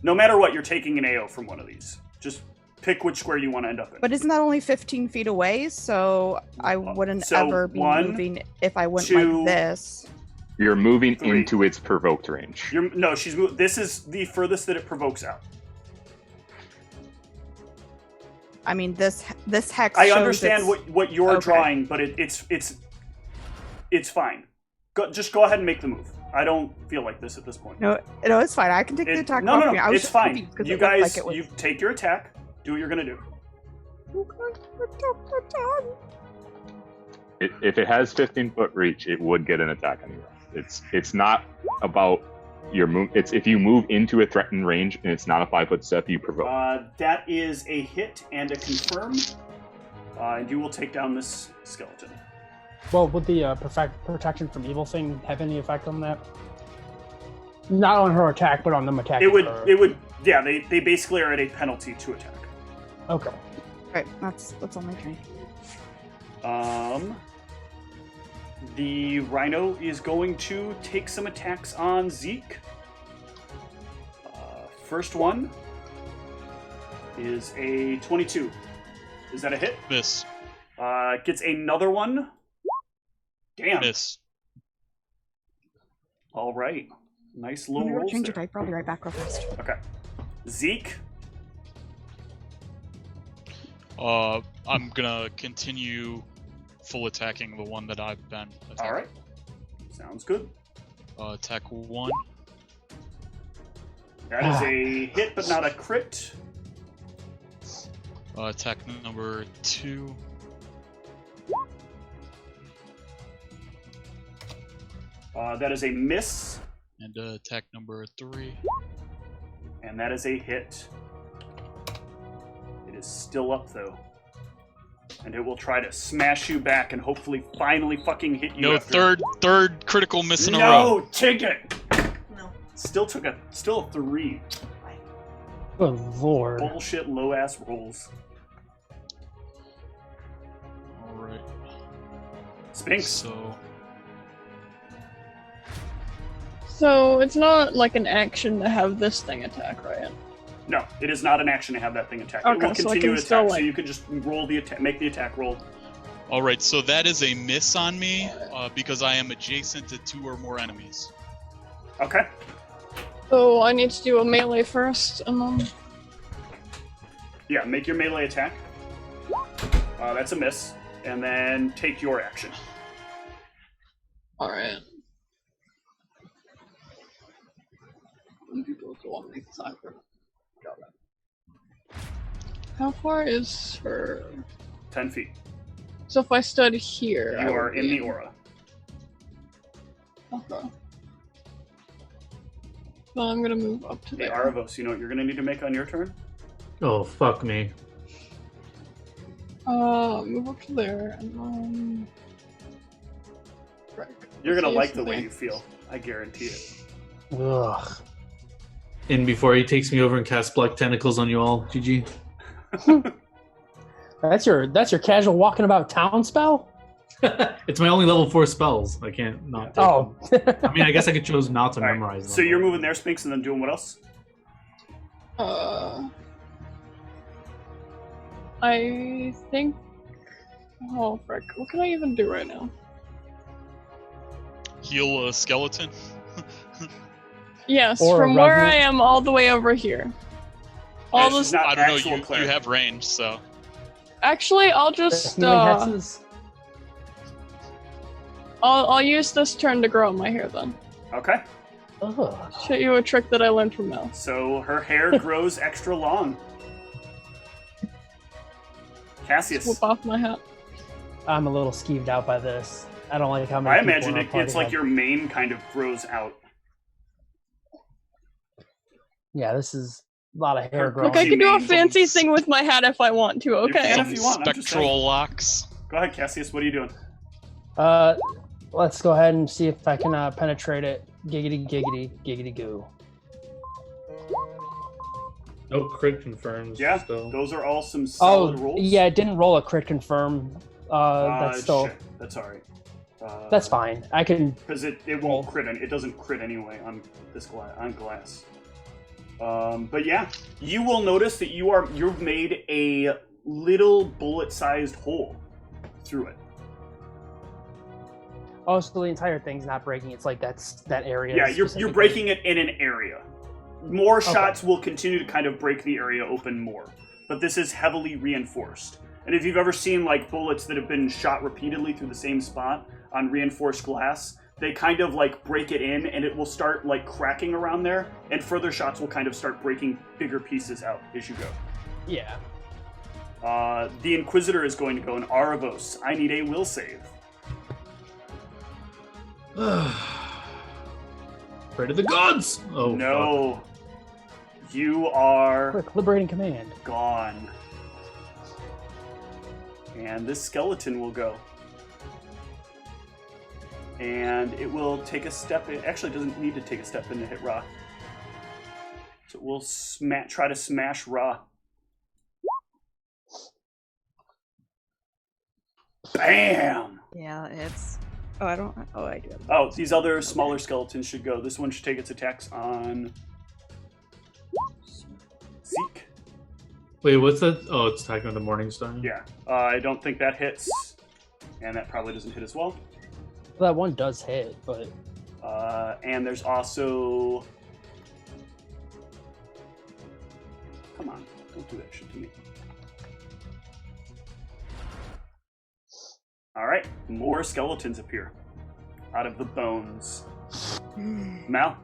No matter what, you're taking an AO from one of these. Just pick which square you want to end up in. But isn't that only 15 feet away? So I wouldn't So ever be 1, moving if I went 2, like this. You're moving 3. into its provoked range. She's moved. This is the furthest that it provokes out. I mean, this hex. I shows understand it's- what you're okay. drawing, but it's fine. Just go ahead and make the move. I don't feel like this at this point. No, it's fine. I can take the attack. No, I was it's just fine. confused 'cause You it looked guys, like it was... you take your attack. Do what you're gonna do. If it has 15-foot reach, it would get an attack anyway. It's not about your move. It's if you move into a threatened range and it's not a 5-foot step, you provoke. That is a hit and a confirm. And you will take down this skeleton. Well, would the protection from evil thing have any effect on that? Not on her attack, but on them attacking her. It would. Yeah, they basically are at a penalty to attack. Okay. Right, that's on my turn. The rhino is going to take some attacks on Zeke. First one is a 22. Is that a hit? Miss. Gets another one. Damn. Miss. All right. Nice I'm low gonna go rolls change your there. diaper. I'll be right back real fast. Okay. Zeke. I'm gonna continue full attacking the one that I've been attacking. All right. Sounds good. Attack 1. That is a hit, but not a crit. Attack number 2. That is a miss, And attack number 3. and that is a hit. It is still up, though. And it will try to smash you back and hopefully finally fucking hit you. No, after... third critical miss in a row. No, take it! No. Still a 3. Good lord. Bullshit low-ass rolls. Alright. Spinks. So it's not like an action to have this thing attack, right? No, it is not an action to have that thing attack. Okay, it will so I continue can to still, attack, so like- you can just roll the attack, make the attack roll. Alright, so that is a miss on me because I am adjacent to 2 or more enemies. Okay. So I need to do a melee first, and then... Yeah, make your melee attack. That's a miss. And then take your action. Alright. People go on the side. How far is her... 10 feet. So if I stood here, You are in the aura. Okay. Well, I'm gonna move up to Hey, there. Aravos, you know what you're gonna need to make on your turn? Oh, fuck me. Move up to there, and then... You're gonna See like the something. way you feel. I guarantee it. Ugh. And before he takes me over and casts Black Tentacles on you all, GG. That's your casual walking about town spell? It's my only level 4 spells. I can't not take Oh. them. I mean, I guess I could choose not to All right, memorize them. so you're moving there, Spinks, and then doing what else? I think... Oh, frick. What can I even do right now? Heal a skeleton. Yes, Or a from where I revenant. am all the way over here. All She's this... not I don't actual know. You cleric. have range, so Actually, I'll just... Healing hexes? I'll use this turn to grow my hair then. Okay. Ugh. Show you a trick that I learned from Mel. So her hair grows extra long. Cassius. Whip off my hat. I'm a little skeeved out by this. I don't like how many I people imagine in our party it's like have- your mane kind of grows out. Yeah, this is a lot of hair growing. Look, I can do a Mane fancy boots. thing with my hat if I want to, okay? can. some if you want, I'm just saying. spectral locks. Go ahead, Cassius. What are you doing? Let's go ahead and see if I can penetrate it. Giggity, giggity, giggity goo. No crit confirms. Yeah, So. those are all some solid Oh, rolls. yeah, it didn't roll a crit confirm. That's still... Shit. That's alright. That's fine. I can... Because it won't crit. It doesn't crit anyway on this glass. But yeah, you will notice that you've made a little bullet-sized hole through it. Oh, so the entire thing's not breaking. It's like that area. Yeah, you're specifically. breaking it in an area. More shots will continue to kind of break the area open more, but this is heavily reinforced. And if you've ever seen like bullets that have been shot repeatedly through the same spot on reinforced glass, they kind of like break it in and it will start like cracking around there, and further shots will kind of start breaking bigger pieces out as you go. Yeah. The Inquisitor is going to go in Aravos. I need a will save. Pray to the gods! Oh, No. You are Quick, liberating command. gone. And this skeleton will go. And it will take a step in. Actually, it doesn't need to take a step in to hit Ra. So we'll try to smash Ra. Bam! Yeah, it's. Oh, I don't. Oh, I do. Oh, these other smaller skeletons should go. This one should take its attacks on Zeke. Wait, what's that? Oh, it's attacking on the Morning Star? Yeah, I don't think that hits. And that probably doesn't hit as well. Well, that one does hit, but And there's also... Come on, don't do that shit to me. Alright, more skeletons appear out of the bones. Mal?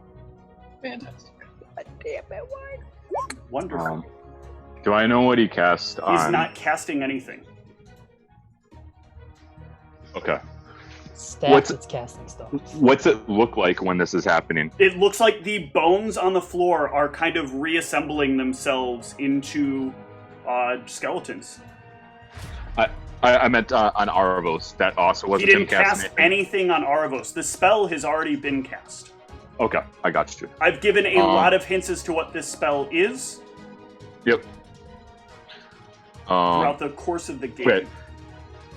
Fantastic. God damn it! Why? Wonderful. Do I know what he cast on? He's not casting anything. Okay. stats it's casting stuff. What's it look like when this is happening? It looks like the bones on the floor are kind of reassembling themselves into skeletons. I meant on Aravos. That also He wasn't him didn't cast casting anything on Aravos. The spell has already been cast. Okay, I got you. I've given a lot of hints as to what this spell is Yep. throughout the course of the game. Great.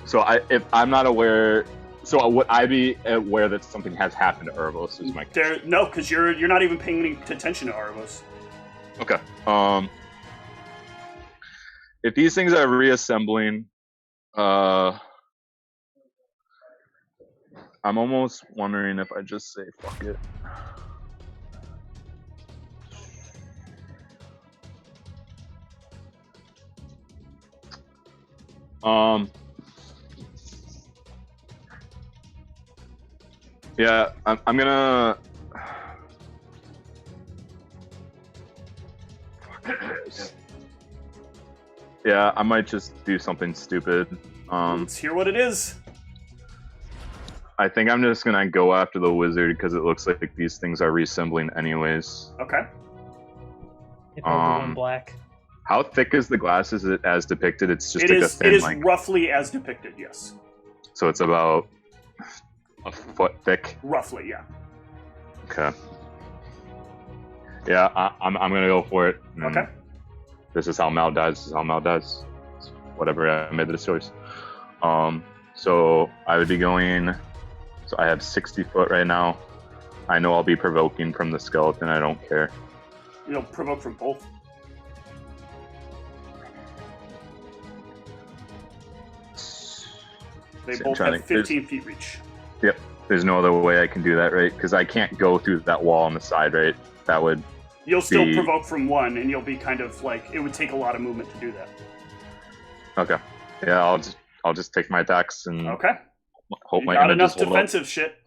So if I'm not aware, so would I be aware that something has happened to Aravos? Is my question. No, because you're not even paying any attention to Aravos. Okay. If these things are reassembling, I'm almost wondering if I just say fuck it. Yeah, I'm gonna. Yeah, I might just do something stupid. Let's hear what it is. I think I'm just gonna go after the wizard because it looks like these things are reassembling anyways. Okay. If I was in black. How thick is the glass? Is it as depicted? It's just It like is. a thin, It is like, roughly as depicted. Yes. so it's about a foot thick. Roughly, yeah. Okay. Yeah, I'm gonna go for it. Okay. This is how Mal dies. This is how Mal dies. Whatever, I made the choice. So I would be going. So I have 60 foot right now. I know I'll be provoking from the skeleton. I don't care. You'll provoke from both. They See, both I'm trying have to- 15 feet reach. Yep. There's no other way I can do that, right? Because I can't go through that wall on the side, right? That would. You'll still be- provoke from one, and you'll be kind of like it would take a lot of movement to do that. Okay. Yeah, I'll just take my attacks and Okay. hope You my got images enough hold up. defensive shit.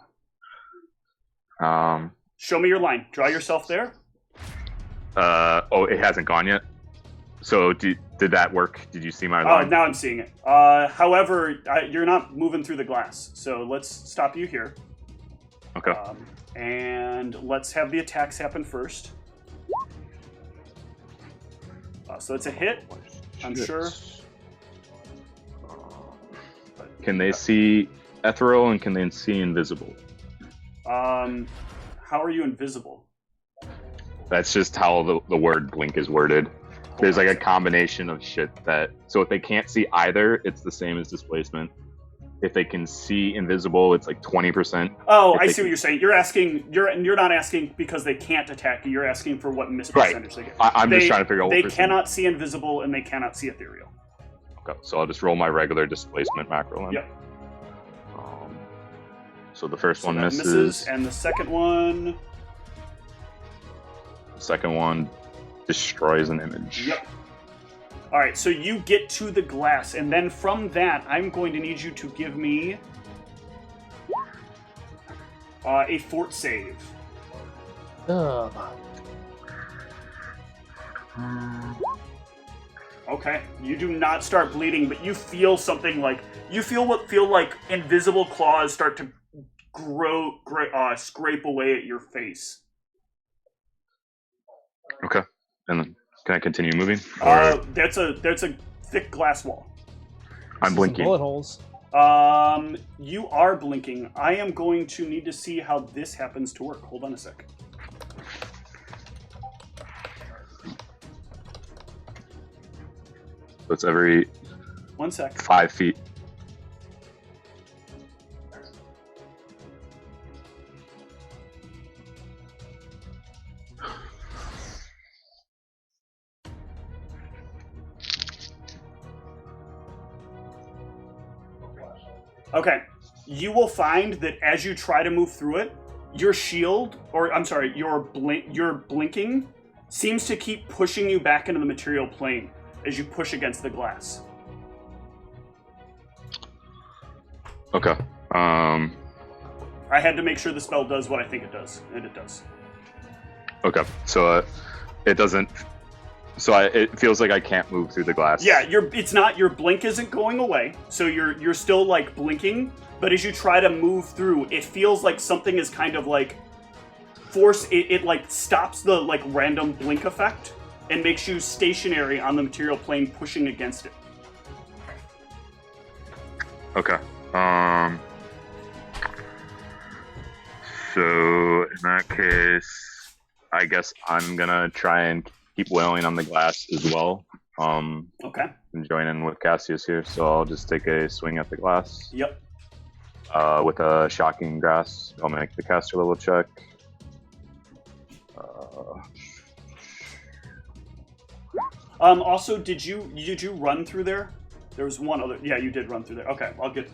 Show me your line. Draw yourself there. Oh, it hasn't gone yet. So did that work? Did you see my line? Now I'm seeing it. However, you're not moving through the glass, so let's stop you here. Okay. And let's have the attacks happen first. So it's a hit, I'm Shit. sure. Can they see ethereal and can they see invisible? How are you invisible? That's just how the word blink is worded. There's like a combination of shit that. So if they can't see either, it's the same as displacement. If they can see invisible, it's like 20%. Oh, If I they see what you're saying. You're asking. You're not asking because they can't attack you. You're asking for what miss Right. percentage they get. I'm just trying to figure out what They percent. cannot see invisible and they cannot see ethereal. Okay, so I'll just roll my regular displacement macro then. Yep. So the first So one that misses. and the second one. The second one destroys an image. Yep. All right, so you get to the glass, and then from that, I'm going to need you to give me a fort save. Ugh. Okay, you do not start bleeding, but you feel something like feel like invisible claws start to scrape away at your face. Okay, and then can I continue moving? Or That's a thick glass wall. I'm Some blinking. bullet holes. You are blinking. I am going to need to see how this happens to work. Hold on a sec. So it's every 1 sec. 5 feet. Okay. You will find that as you try to move through it, your shield, or I'm sorry, your blinking seems to keep pushing you back into the material plane as you push against the glass. Okay. I had to make sure the spell does what I think it does, and it does. Okay. So it doesn't. So it feels like I can't move through the glass. Yeah, it's not, your blink isn't going away, so you're still like blinking, but as you try to move through, it feels like something is kind of like it like stops the like random blink effect and makes you stationary on the material plane pushing against it. Okay. So in that case, I guess I'm gonna try and keep wailing on the glass as well. Okay. And join in with Cassius here, so I'll just take a swing at the glass. Yep. With a shocking grasp, I'll make the caster level check. Also, did you run through there? There was one other. Yeah, you did run through there. Okay, I'll get.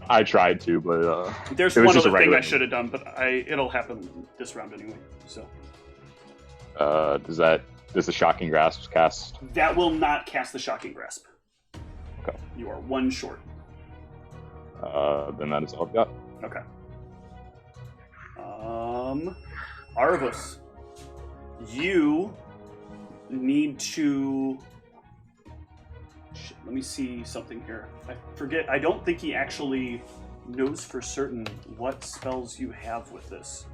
I tried to, but There's it was one just a other thing regular- I should have done, but it'll happen this round anyway. So does the shocking grasp cast? that will not cast the shocking grasp. Okay. You are one short. Then that is all I've got. Okay. Arvus, you need to let me see something here. I forget. I don't think he actually knows for certain what spells you have with this.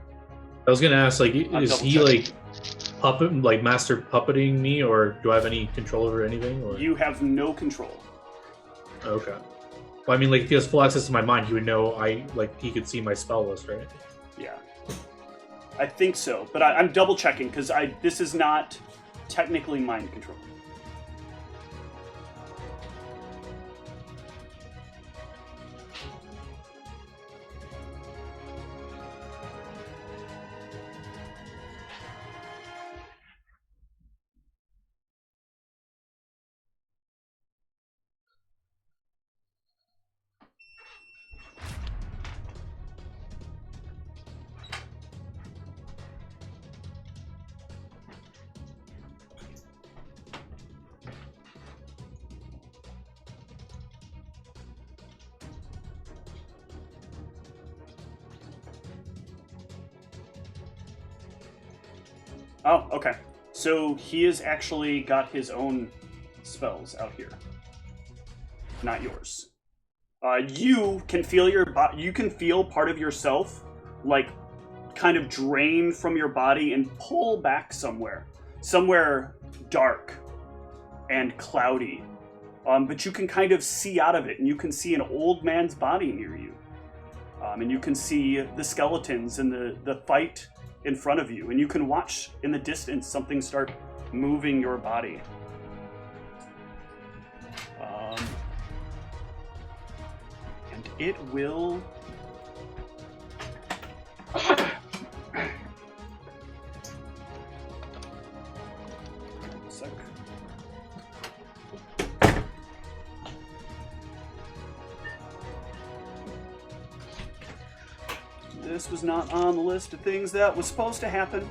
I was gonna ask, like, I'm is he double-checking. like master puppeting me, or do I have any control over anything? Or? You have no control. Okay. Well, I mean, like, if he has full access to my mind, he would know he could see my spell list, right? Yeah. I think so, but I'm double checking because this is not technically mind control. Oh, okay. So he has actually got his own spells out here, not yours. You can feel you can feel part of yourself, like, kind of drain from your body and pull back somewhere dark and cloudy. But you can kind of see out of it, and you can see an old man's body near you, and you can see the skeletons and the fight in front of you, and you can watch in the distance something start moving your body. And it will... Sec. This was not on the list of things that was supposed to happen.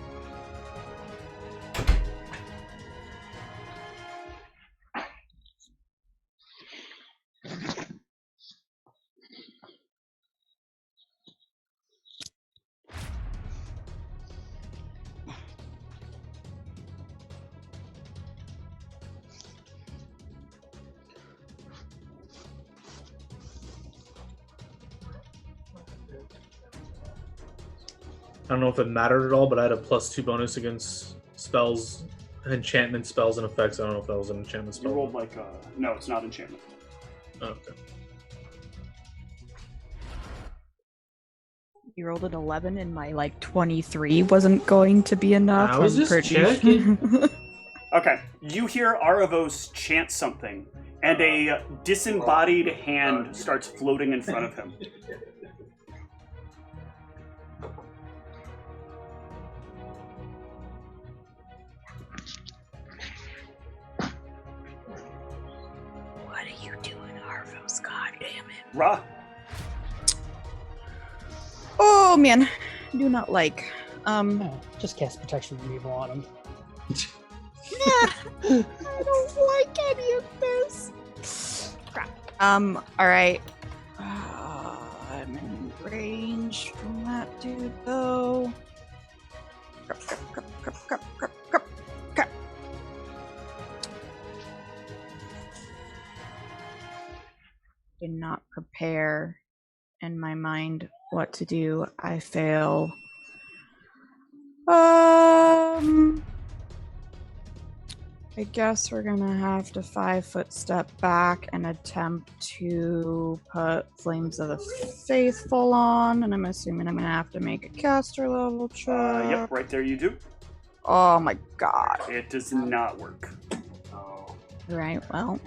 I don't know if it mattered at all, but I had a +2 bonus against spells, enchantment spells, and effects. I don't know if that was an enchantment spell. You rolled like no, it's not enchantment. Oh, okay. You rolled an 11 and my 23 wasn't going to be enough. I was I'm just pretty checking. Okay, you hear Aravos chant something, and a disembodied hand starts floating in front of him. What are you doing, Arvos? God damn it. Ra, Oh man, do not like. Oh, just cast protection removal on him. I don't like any of this. Crap. All right. I'm in range from that dude though. Crap. Did not prepare in my mind what to do. I fail. I guess we're gonna have to 5-foot step back and attempt to put Flames of the Faithful on, and I'm assuming I'm gonna have to make a caster level check. yep, right there you do. Oh my god. It does not work. Right, well,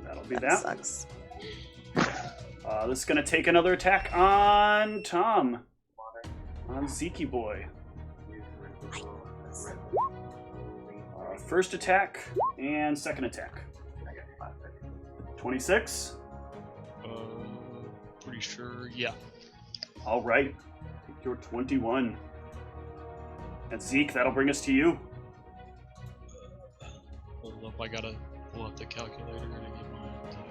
That'll be that that. sucks. This is going to take another attack on Tom. On Zeke Boy. First attack and second attack. 26. Pretty sure, yeah. All right. Take your 21. And Zeke, that'll bring us to you. Hold up, I gotta pull up the calculator to get my attack.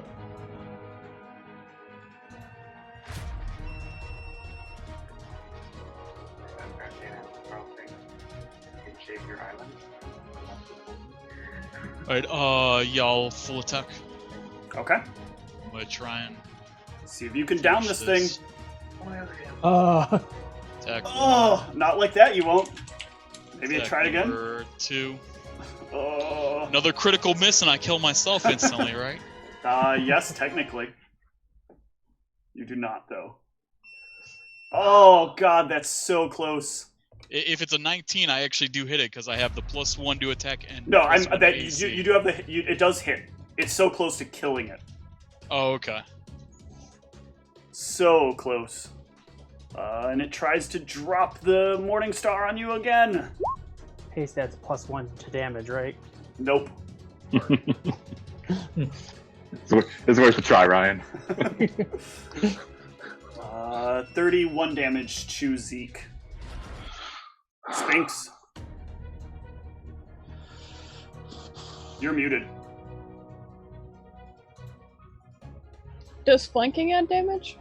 Alright, y'all full attack. Okay. I'm gonna try and See if you can down this thing. Attack Oh, not like that, you won't. Maybe attack try it again. number 2. Oh. Another critical miss and I kill myself instantly, right? Yes, technically. You do not, though. Oh, God, that's so close. If it's a 19, I actually do hit it because I have the +1 to attack and No, +1 that AC. you do have it does hit. It's so close to killing it. Oh, okay. So close. And it tries to drop the Morning Star on you again. Haste, that's +1 to damage, right? Nope. It's worth a try, Ryan. 31 damage to Zeke. Sphinx. You're muted. Does flanking add damage?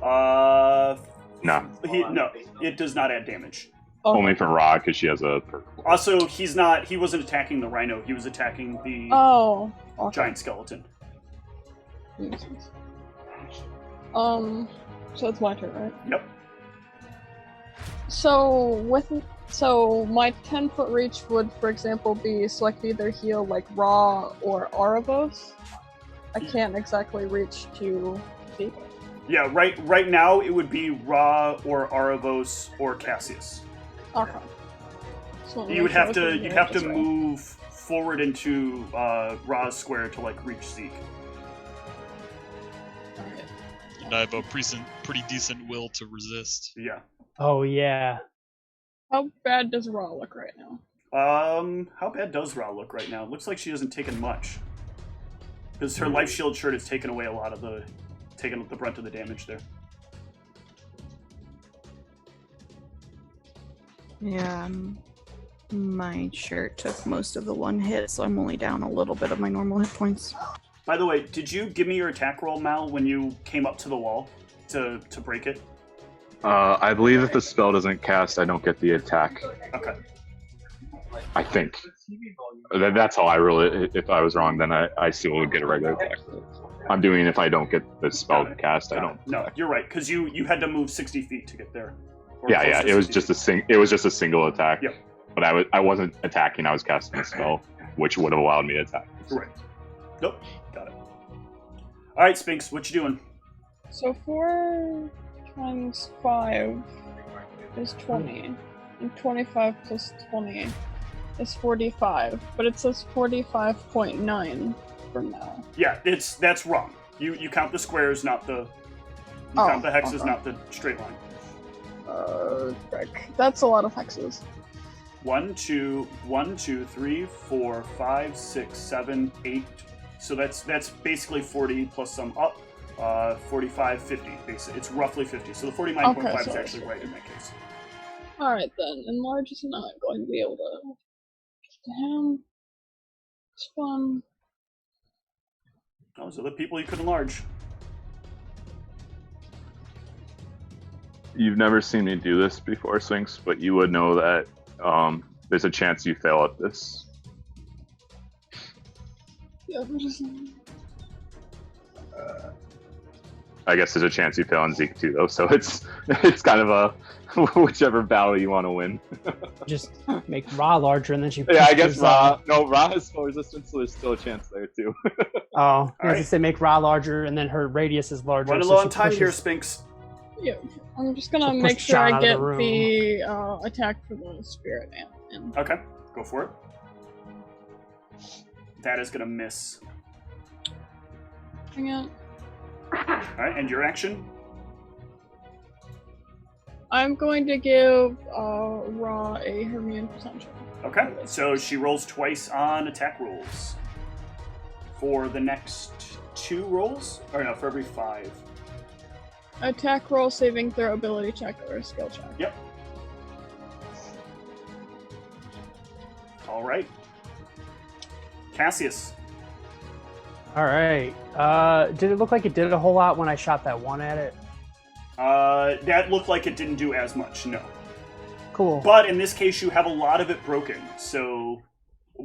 No. No, it does not add damage. Okay. Only for Ra, because she has a perk. Also, he wasn't attacking the rhino, he was attacking the Okay. giant skeleton. Makes sense. So it's my turn, right? Yep. So my 10-foot reach would, for example, be so I could either heal like Ra or Aravos. I can't exactly reach to Zeke. Yeah, right now it would be Ra or Aravos or Cassius. Okay. So You'd have to move forward into Ra's square to like reach Zeke. And I have a pretty decent will to resist. Yeah. Oh, yeah. How bad does Ra look right now? How bad does Ra look right now? It looks like she hasn't taken much. Because her life shield shirt has taken away a lot of taken the brunt of the damage there. Yeah, my shirt took most of the one hit, so I'm only down a little bit of my normal hit points. By the way, did you give me your attack roll, Mal, when you came up to the wall to break it? I believe if the spell doesn't cast, I don't get the attack. Okay. I think. That's how I roll it. If I was wrong, then I still would get a regular attack. I'm doing if I don't get the spell cast, I don't. No, you're right, because you had to move 60 feet to get there. Or Yeah, close yeah. to It was 60 just feet. it was just a single attack. Yep. But I wasn't attacking. I was casting a spell, which would have allowed me to attack. Right. Nope. Got it. All right, Sphinx, what you doing? So 4 times 5 is 20, and 25 plus 20 is 45, but it says 45.9 for now. Yeah, that's wrong. You count the squares, not the. You count the hexes, not the straight line. Frick. That's a lot of hexes. 1, 2, 3, 4, 5, 6, 7, 8. So that's basically 40 plus some up. 45, 50. Basically, it's roughly 50. So the 49.5 is actually right in that case. Alright then, enlarge is not going to be able to get to him. It's fun. Those are the people you could enlarge. You've never seen me do this before, Sphinx, but you would know that there's a chance you fail at this. Yeah, we're just... I guess there's a chance you fail on Zeke too, though. So it's kind of a whichever battle you want to win. Just make Ra larger and then she. Yeah, I guess pushes, Ra has spell resistance, so there's still a chance there too. Oh, I right. say make Ra larger and then her radius is larger. Running so low she on time pushes- here, Sphinx. Yeah, I'm just gonna So push make sure John I out of get the room. the attack for the spirit in. Okay, go for it. That is gonna miss. Hang on. All right, and your action? I'm going to give Ra a Hermione potential. Okay, so she rolls twice on attack rolls. For the next 2 rolls? Or no, for every 5. Attack roll, saving throw, ability check, or a skill check. Yep. All right. Cassius. All right. Did it look like it did a whole lot when I shot that one at it? That looked like it didn't do as much, no. Cool. But in this case, you have a lot of it broken, so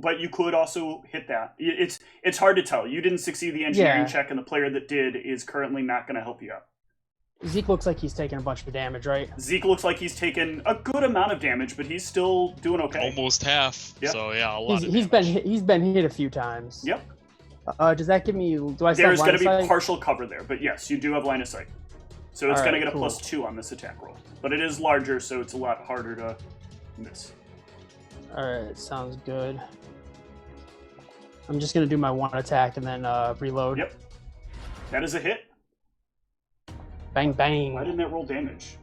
but you could also hit that. It's hard to tell. You didn't succeed the engineering check, and the player that did is currently not going to help you out. Zeke looks like he's taking a bunch of damage, right? Zeke looks like he's taken a good amount of damage, but he's still doing okay. Almost half. Yep. So yeah, a lot of he's been hit a few times. Yep. Does that give me? Do I? There's going to be partial cover there, but yes, you do have line of sight. So it's going to get a +2 on this attack roll, but it is larger, so it's a lot harder to miss. All right, sounds good. I'm just going to do my 1 attack and then reload. Yep. That is a hit. Bang bang. Why didn't that roll damage?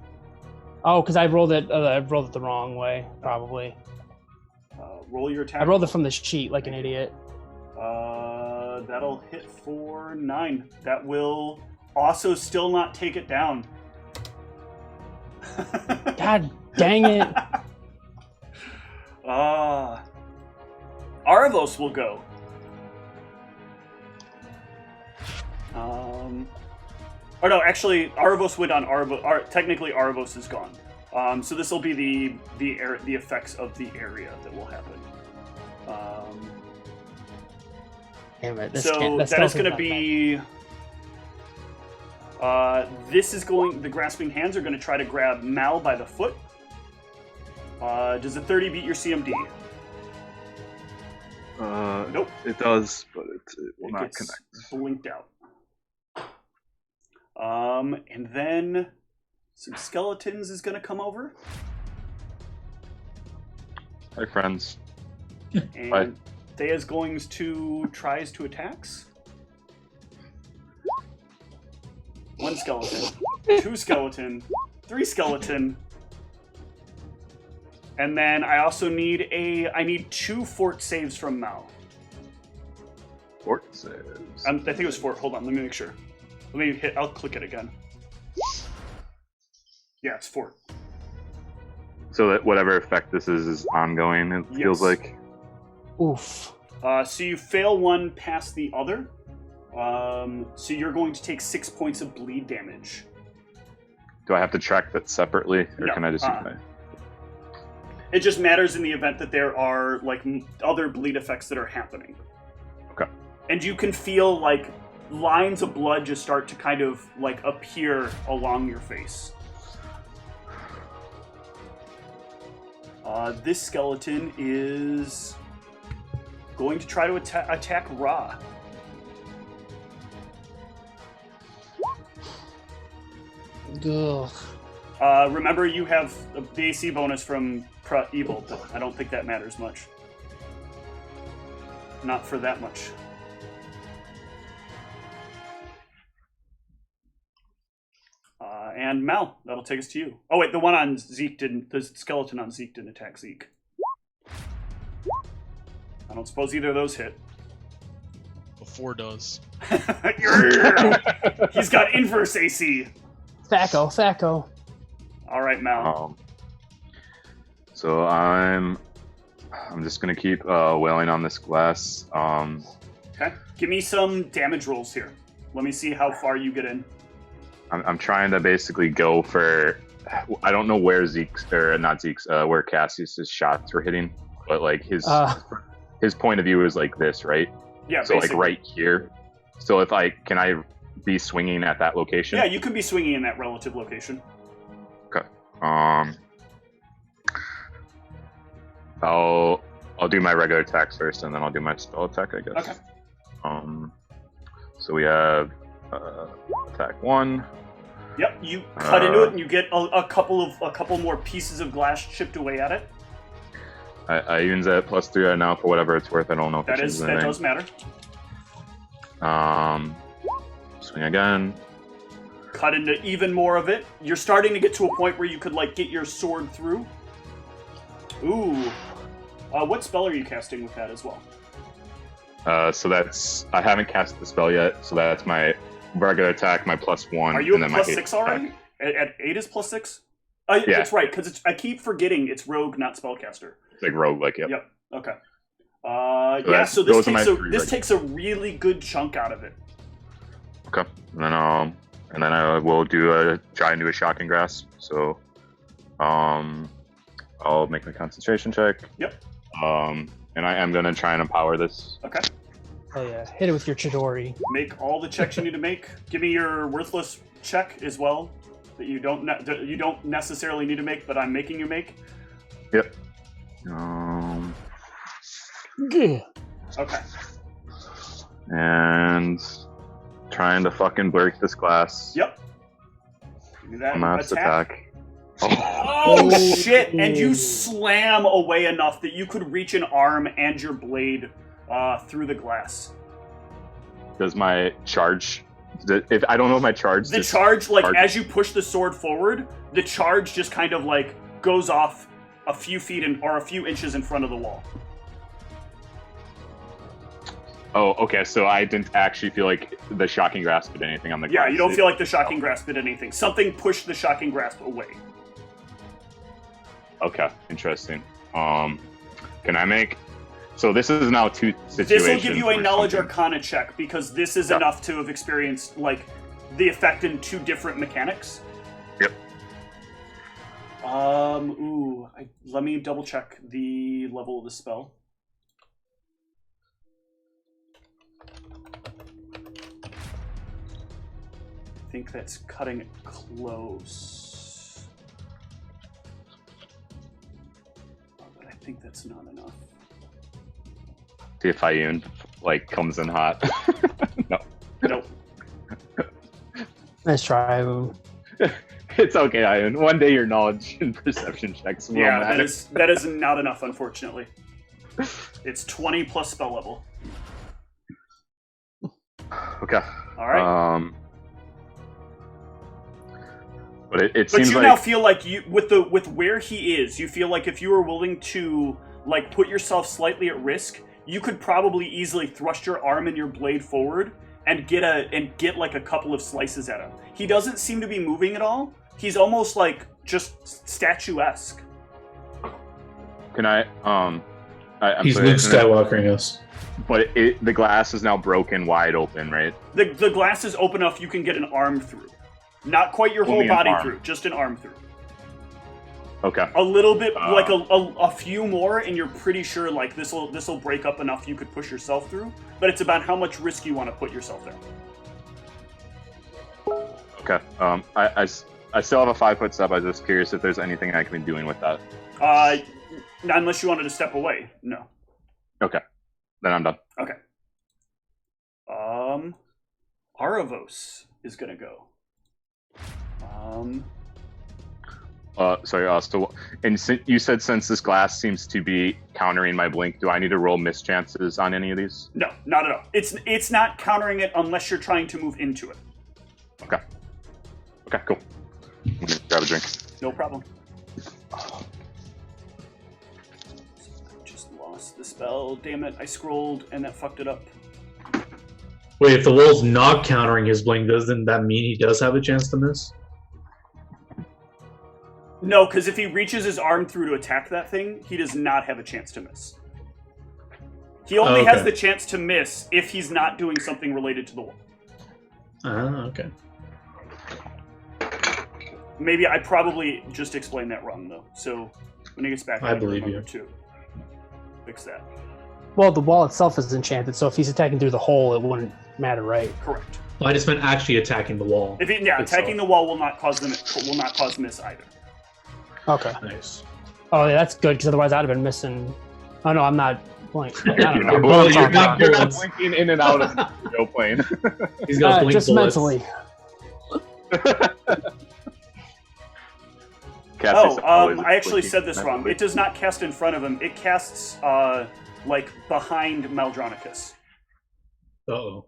Oh, because I rolled it. I rolled it the wrong way, probably. Roll your attack. I rolled it from the sheet like an idiot. That'll hit for 9. That will also still not take it down. God dang it! Aravos will go. Or no, actually, Aravos went on Aravos. Technically, Aravos is gone. So this will be the effects of the area that will happen. Damn it! So that is going to be. This is going. The grasping hands are going to try to grab Mal by the foot. Does a 30 beat your CMD? Nope. It does, but it will not connect. Blinked out. And then some skeletons is going to come over. Hi, friends. And Bye. Thea's tries to attacks. 1 skeleton, 2 skeleton, 3 skeleton. And then I also need 2 fort saves from Mal. Fort saves. I think it was fort. Hold on, let me make sure. I'll click it again. Yeah, it's fort. So that whatever effect this is ongoing, it feels like. Oof. So you fail 1 past the other. So you're going to take 6 points of bleed damage. Do I have to track that separately, or No, can I just use my... It just matters in the event that there are like other bleed effects that are happening. Okay. And you can feel like lines of blood just start to kind of like appear along your face. This skeleton is going to try to attack Ra. Ugh. Remember, you have the AC bonus from Evil, but I don't think that matters much. Not for that much. And Mal, that'll take us to you. Oh wait, the one on Zeke didn't. The skeleton on Zeke didn't attack Zeke. I don't suppose either of those hit. The 4 does. He's got inverse AC. Thaco. All right, Mal. So I'm just gonna keep wailing on this glass. Okay, give me some damage rolls here. Let me see how far you get in. I'm trying to basically go for. I don't know where where Cassius's shots were hitting, but like his point of view is like this, right? Yeah. So basically. like right here. So can I be swinging at that location? Yeah, you can be swinging in that relative location. Okay. I'll do my regular attacks first, and then I'll do my spell attack, I guess. Okay. So we have attack 1. Yep, you cut into it, and you get a couple more pieces of glass chipped away at it. I use that +3 right now for whatever it's worth. I don't know if that does matter. Swing again. Cut into even more of it. You're starting to get to a point where you could like get your sword through. Ooh. What spell are you casting with that as well? So I haven't cast the spell yet, so that's my regular attack, my +1. Are you and at then +6 already? At 8 is +6? Yeah. That's right, because I keep forgetting it's rogue, not spellcaster. It's like rogue, like, yep. Yep, okay. So this takes a really good chunk out of it. Okay. And then I will try and do a shocking grasp. So I'll make my concentration check. Yep. and I am gonna try and empower this. Okay. Oh yeah, hit it with your Chidori. Make all the checks you need to make. Give me your worthless check as well that you don't necessarily need to make, but I'm making you make. Yep. Good. Okay. And trying to fucking break this glass. Yep. Give me that Mass attack. Oh shit! And you slam away enough that you could reach an arm and your blade through the glass. Does my charge? If I don't know if my charge. The charge, like as you push the sword forward, the charge just kind of like goes off a few feet or a few inches in front of the wall. Oh, okay. So I didn't actually feel like the shocking grasp did anything on the glass. Yeah, you don't feel like the shocking grasp did anything. Something pushed the shocking grasp away. Okay, interesting. Can I make? So this is now two situations. This will give you a knowledge arcana check because this is enough to have experienced like the effect in two different mechanics. Yep. Let me double check the level of the spell. I think that's cutting it close. But I think that's not enough. See if Ayun like comes in hot. No. Nope. Nice try. Boom. It's okay, Ayun. One day your knowledge and perception checks will matter. that is not enough, unfortunately. It's 20 plus spell level. Okay. All right. But it but seems you like now feel like you with where he is, you feel like if you were willing to like put yourself slightly at risk, you could probably easily thrust your arm and your blade forward and get like a couple of slices at him. He doesn't seem to be moving at all. He's almost like just statuesque. Can I'm He's sorry, Luke Skywalkering us. But the glass is now broken wide open, right? The glass is open enough you can get an arm through. Not quite your whole Only an body arm. through, just an arm through. Okay. A little bit, like a few more, and you're pretty sure like this will break up enough you could push yourself through. But it's about how much risk you want to put yourself there. Okay. I still have a 5-foot step. I was just curious if there's anything I can be doing with that. Unless you wanted to step away, no. Okay. Then I'm done. Okay. Aravos is gonna go. Sorry, so, and you said since this glass seems to be countering my blink, do I need to roll mischances on any of these? No, not at all. It's not countering it unless you're trying to move into it. Okay. Okay, cool. I'm gonna grab a drink. No problem. Just lost the spell. Damn it, I scrolled and that fucked it up. Wait, if the wall's not countering his blink, doesn't that mean he does have a chance to miss? No, because if he reaches his arm through to attack that thing, he does not have a chance to miss. He only has the chance to miss if he's not doing something related to the wall. Okay. Maybe I probably just explained that wrong, though. So when he gets back, I believe remember you. to fix that. Well, the wall itself is enchanted, so if he's attacking through the hole, it wouldn't matter, right? Correct. Well, I just meant actually attacking the wall. Attacking the wall will not cause miss either. Okay. Nice. Oh, yeah, that's good, because otherwise I'd have been missing. Oh, no, I'm not blank. I don't know. Well, you're not blinking in and out of the no plane. He's got blink just bullets. mentally. I actually said this wrong. It does not cast in front of him. It casts, like, behind Maldronicus. Uh-oh.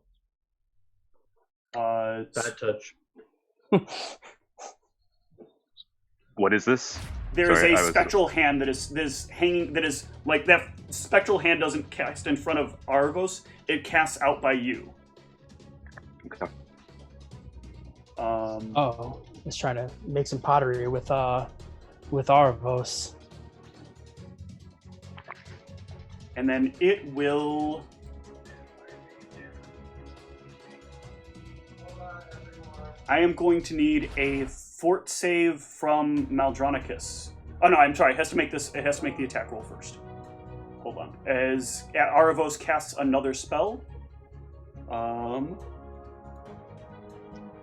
Bad touch. What is this? There is a spectral hand that is hanging. That is like that. Spectral hand doesn't cast in front of Argos. It casts out by you. Okay. Let's try to make some pottery with Arvos. And then it will. I am going to need a fort save from Maldronicus. Oh no, I'm sorry. It has to make the attack roll first. Hold on. as Aravos casts another spell.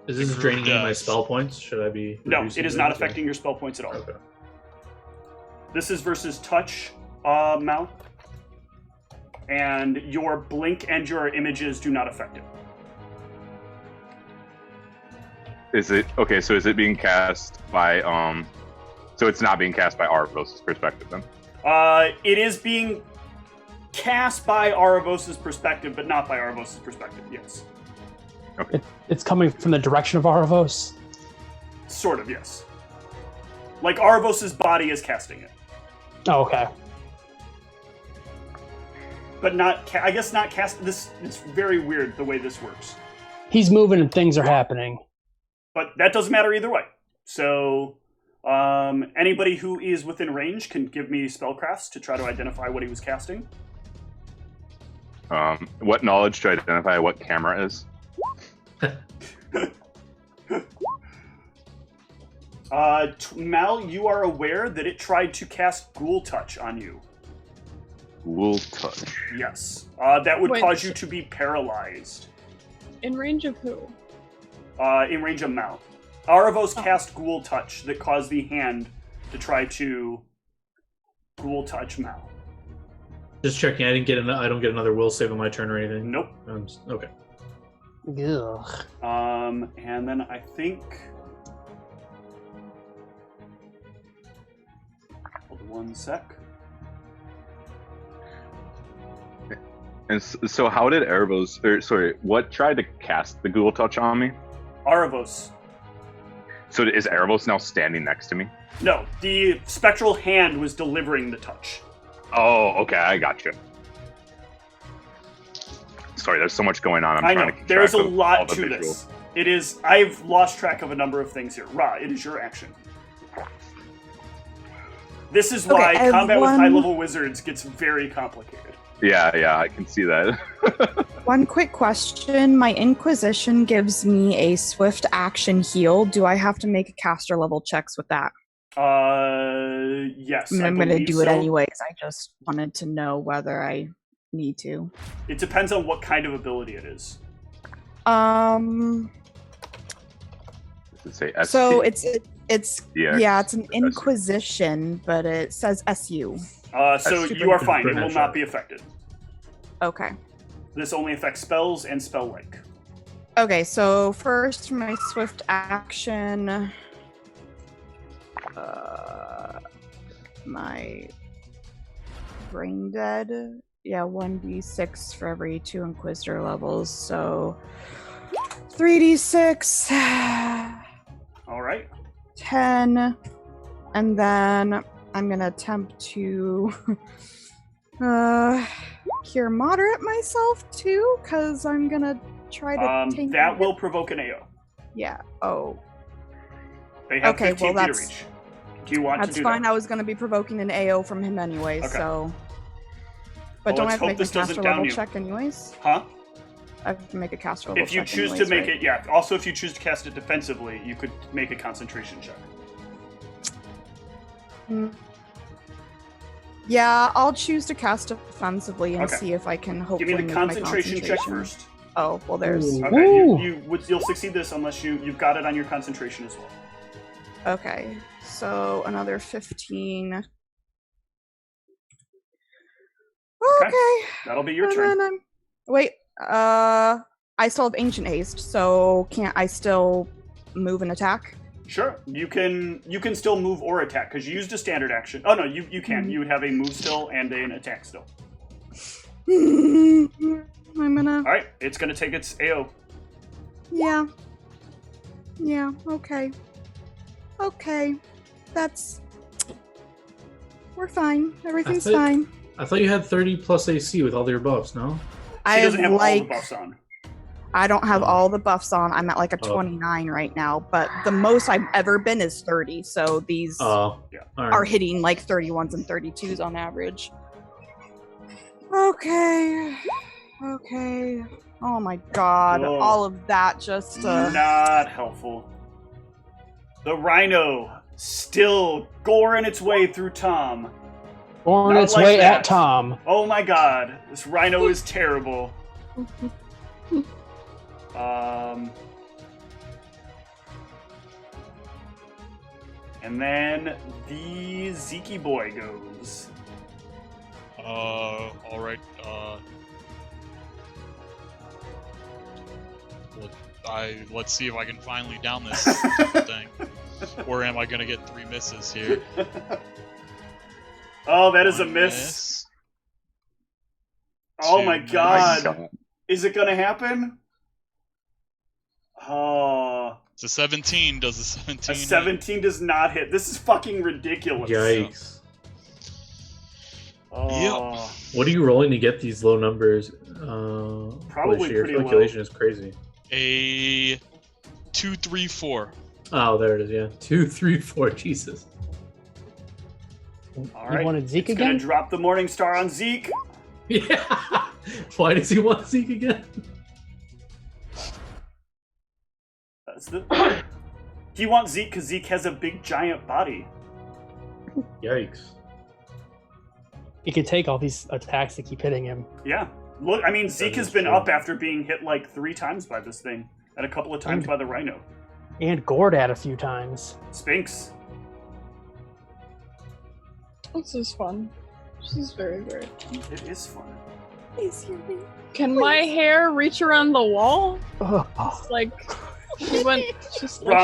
Is this draining any of my spell points? Should I be? No, reducing it is those, not or- affecting your spell points at all. Okay. This is versus touch, Mal. And your blink and your images do not affect it. Is it okay? So is it being cast by So it's not being cast by Aravos' perspective then. It is being cast by Aravos' perspective, but not by Aravos' perspective. Yes, It's coming from the direction of Aravos. sort of. Yes, like Aravos' body is casting it, Oh, okay. but not. I guess not cast. This it's very weird the way this works. He's moving and things are happening. But that doesn't matter either way. So, anybody who is within range can give me spellcrafts to try to identify what he was casting. What knowledge to identify what camera is? Mal, you are aware that it tried to cast Ghoul Touch on you. Ghoul Touch. Yes. That would Wait, cause you to be paralyzed. In range of who? In range of Mal. Aravos cast Ghoul Touch that caused the hand to try to Ghoul Touch Mal. Just checking. I don't get another will save on my turn or anything. Nope. Okay. Ugh. And then I think... Hold 1 sec. And so how did Aravos, what tried to cast the Ghoul Touch on me? Aravos. So is Aravos now standing next to me? No, the spectral hand was delivering the touch. Oh, okay, I got you. Sorry, there's so much going on. I trying know, to keep there's a track of all lot the to visuals. this. It is, I've lost track of a number of things here. Ra, it is your action. This is why Okay, combat with one- high-level wizards gets very complicated. Yeah, I can see that. One quick question. My Inquisition gives me a swift action heal. Do I have to make a caster level checks with that? Yes. I mean, I'm going to believe do it so. anyways. I just wanted to know whether I need to. It depends on what kind of ability it is. Does it say SC? So it's Yeah, yeah, it's an SU. Inquisition, but it says SU. So That's you are super fine. It will supernatural. not be affected. Okay. This only affects spells and spell-like. Okay, so first my swift action. My brain dead. Yeah, 1d6 for every 2 Inquisitor levels. So 3d6, All right. 10, and then I'm gonna attempt to cure moderate myself too, because I'm gonna try to take That will provoke an AO. Yeah. Oh, They have Okay, 15 well, feet of reach. Do you want that's to do fine. that? I was gonna be provoking an AO from him anyway, Okay. so. But Well, don't I let's have to hope make a this doesn't caster down level you. check anyways? Huh? I have to make a caster level If you check choose to anyways, make right? it, yeah. Also, if you choose to cast it defensively, you could make a concentration check. Mm. Yeah, I'll choose to cast defensively and Okay. see if I can hopefully Give me the move my concentration check first. Oh, well, there's. Ooh. Okay, you'll succeed this unless you've got it on your concentration as well. Okay, so another 15. Okay. That'll be your and turn. then wait, I still have Ancient Haste, so can't I still move and attack? Sure, you can still move or attack because you used a standard action. Oh no, you can. Mhm. You would have a move still and an attack still. I'm gonna. All right, it's gonna take its AO. Yeah. Yeah. Okay. Okay. That's. We're fine. Everything's That's it. fine. I thought you had 30 plus AC with all your buffs, no? She doesn't have all the like. buffs on. I don't have all the buffs on. I'm at like a Oh. 29 right now, but the most I've ever been is 30. So these Oh. Yeah. All are right. hitting like 31s and 32s on average. Okay. Okay. Oh my god. Whoa. All of that just. Not helpful. The rhino still goring its way through Tom. On Not its like way that. at Tom. Oh my god, this rhino is terrible. And then the Zeke boy goes. Alright, let's see if I can finally down this thing. Or am I gonna get 3 misses here? Oh, that is a miss. Oh my god. Is it gonna happen? Oh. It's a 17. Does a 17 A 17 does not hit. This is fucking ridiculous. Yikes. Oh. Yep. What are you rolling to get these low numbers? Probably your pretty calculation low. is crazy. A 2, 3, 4. Oh, there it is. Yeah, 2, 3, 4. Jesus. All right. You wanted Zeke It's again? gonna drop the Morning Star on Zeke. Yeah. Why does he want Zeke again? He wants Zeke because Zeke has a big giant body. Yikes. He could take all these attacks that keep hitting him. Yeah. Look, I mean, Zeke has been up after being hit like 3 times by this thing, and a couple of times by the rhino. And gored at a few times. Spinks. This is fun. This is very, very fun. It is fun. Please hear me. Can my hair reach around the wall? Oh. It's like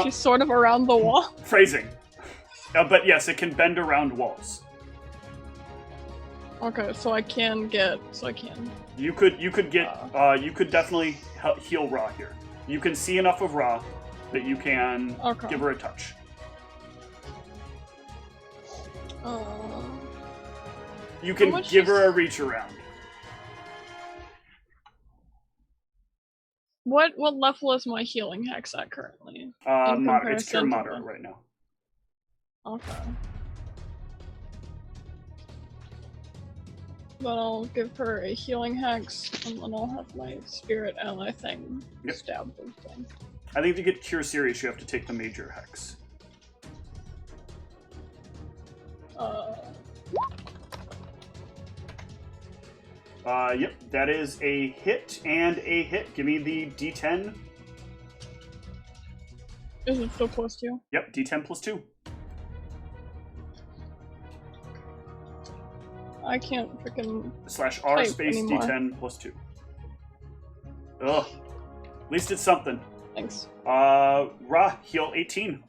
she's sort of around the wall. Phrasing. But yes, it can bend around walls. Okay, so I can. You could definitely heal Ra here. You can see enough of Ra that you can give her a touch. You can give her a reach around. What level is my healing hex at currently? Moderate. It's pure moderate right now. Okay. Then I'll give her a healing hex, and then I'll have my spirit ally thing stab the thing. I think to get Cure Serious, you have to take the major hex. Yep, that is a hit and a hit. Give me the D10. Is it still +2? Yep, D10 +2. I can't freaking /R space anymore. D10 +2. Ugh. At least it's something. Thanks. Ra, heal 18.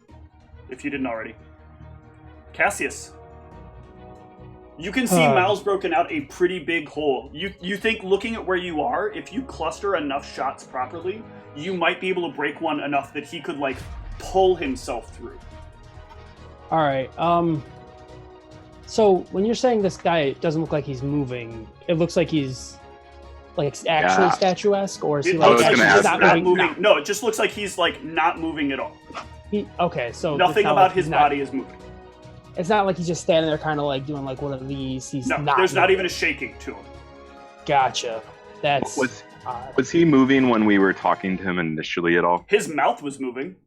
If you didn't already. Cassius. You can see Mal's broken out a pretty big hole. You think, looking at where you are, if you cluster enough shots properly, you might be able to break one enough that he could, like, pull himself through. Alright, so when you're saying this guy doesn't look like he's moving, it looks like he's, like, actually statuesque, or is he, like, he's not moving? No, it just looks like he's, like, not moving at all. Okay, so nothing about his body is moving. It's not like he's just standing there kind of like doing like one of these. He's no, not there's moving. not even a shaking to him. Gotcha. That's was he moving when we were talking to him initially at all? His mouth was moving,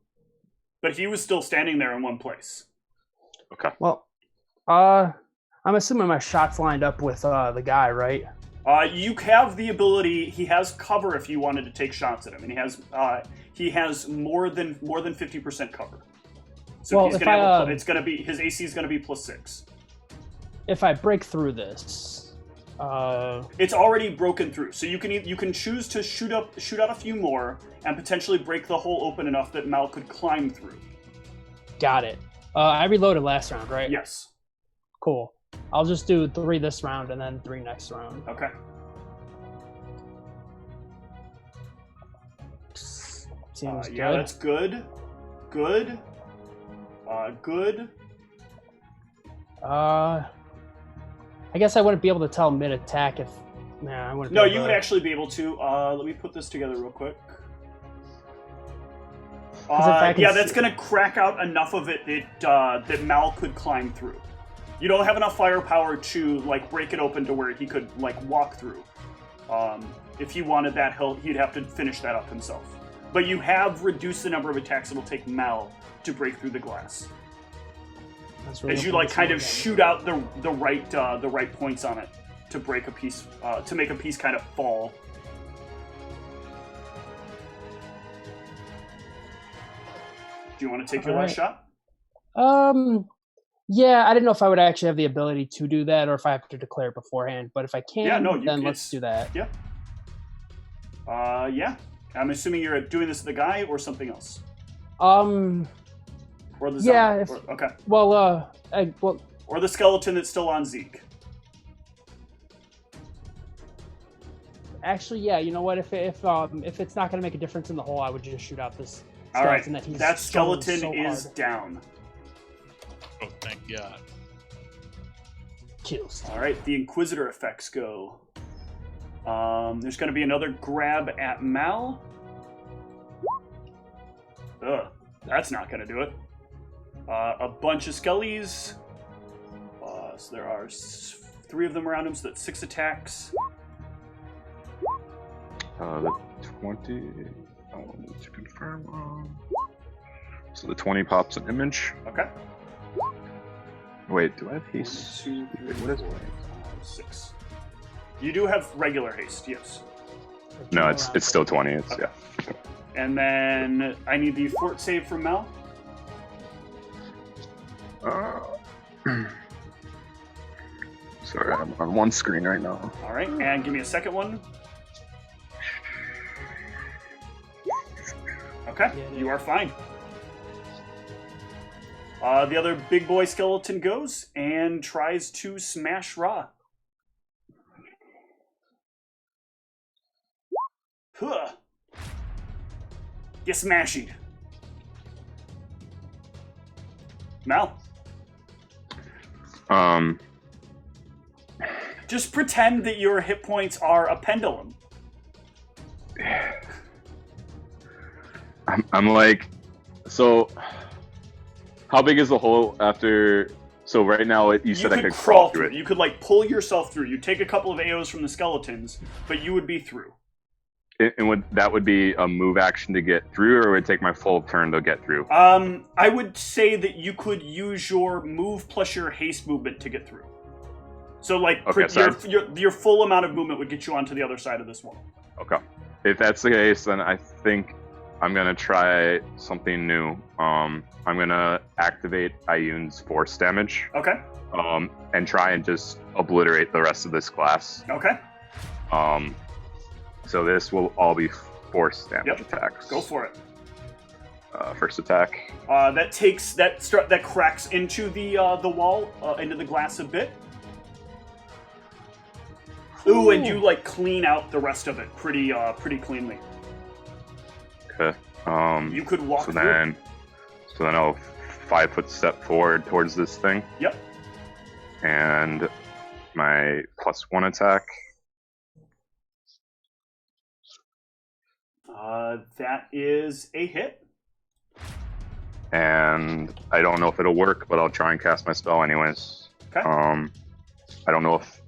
but he was still standing there in one place. Okay. Well, I'm assuming my shot's lined up with the guy, right? You have the ability. He has cover if you wanted to take shots at him, and he has more than 50% cover. So well, he's gonna it's gonna be his AC is gonna be +6. If I break through this, it's already broken through. So you can choose to shoot out a few more and potentially break the hole open enough that Mal could climb through. Got it. I reloaded last round, right? Yes. Cool. I'll just do 3 this round and then 3 next round. Okay. Seems yeah, good. that's good. Good. Good. I guess I wouldn't be able to tell mid-attack if... Nah, I wouldn't No, you would actually be able to. Let me put this together real quick. Yeah, that's going to crack out enough of it that Mal could climb through. You don't have enough firepower to, like, break it open to where he could, like, walk through. If he wanted that, he'd have to finish that up himself. But you have reduced the number of attacks it'll take Mal to break through the glass. as you like kind of shoot out the right points on it to break a piece, to make a piece kind of fall. Do you want to take your last shot? Yeah, I didn't know if I would actually have the ability to do that or if I have to declare it beforehand. But if I can, then let's do that. Yeah. Yeah. I'm assuming you're doing this to the guy or something else. Or the zombie. Okay. Well, or the skeleton that's still on Zeke. Actually, yeah. You know what? If it's not going to make a difference in the hole, I would just shoot out this. All right. That skeleton is down. Oh, thank God. Kills. All right. The Inquisitor effects go. There's going to be another grab at Mal. Ugh. That's not going to do it. A bunch of skellies. So there are 3 of them around him, so that's 6 attacks. The 20. I wanted to confirm. So the 20 pops an image. Okay. Wait, do I have haste? 1, 2, 3, Wait, what is 4, 5, 6. You do have regular haste, yes. No, it's still 20. It's okay. Yeah. And then I need the fort save from Mel. Sorry, I'm on one screen right now. All right, and give me a second one. Okay, you are fine. The other big boy skeleton goes and tries to smash Ra. Huh. Get smashed. Mal. Just pretend that your hit points are a pendulum. I'm like, so how big is the hole after? So right now you said I could crawl through it. You could like pull yourself through. You take a couple of AOs from the skeletons, but you would be through. And that would be a move action to get through, or would it take my full turn to get through? I would say that you could use your move plus your haste movement to get through. So, like, your full amount of movement would get you onto the other side of this wall. Okay. If that's the case, then I think I'm going to try something new. I'm going to activate Ioun's force damage. Okay. And try and just obliterate the rest of this class. Okay. So this will all be force damage attacks. Go for it. First attack. That cracks into the wall, into the glass a bit. Ooh, and you like clean out the rest of it pretty cleanly. Okay. You could walk through. So then I'll 5-foot step forward towards this thing. Yep. And my +1 attack. That is a hit. And I don't know if it'll work, but I'll try and cast my spell anyways. Okay. I don't know if...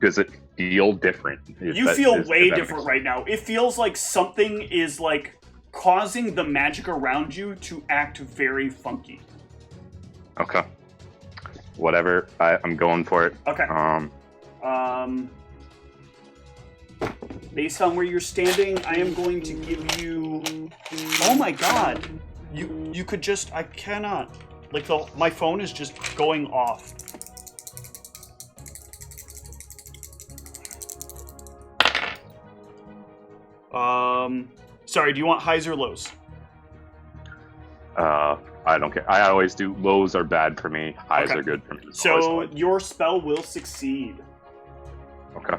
Does it feel different? You feel way different right now. It feels like something is like causing the magic around you to act very funky. Okay. Whatever. I'm going for it. Okay. Based on where you're standing, I am going to give you... Oh my god! You could just... I cannot. Like, my phone is just going off. Sorry, do you want highs or lows? I don't care. I always do. Lows are bad for me. Highs are good for me. So your spell will succeed. Okay.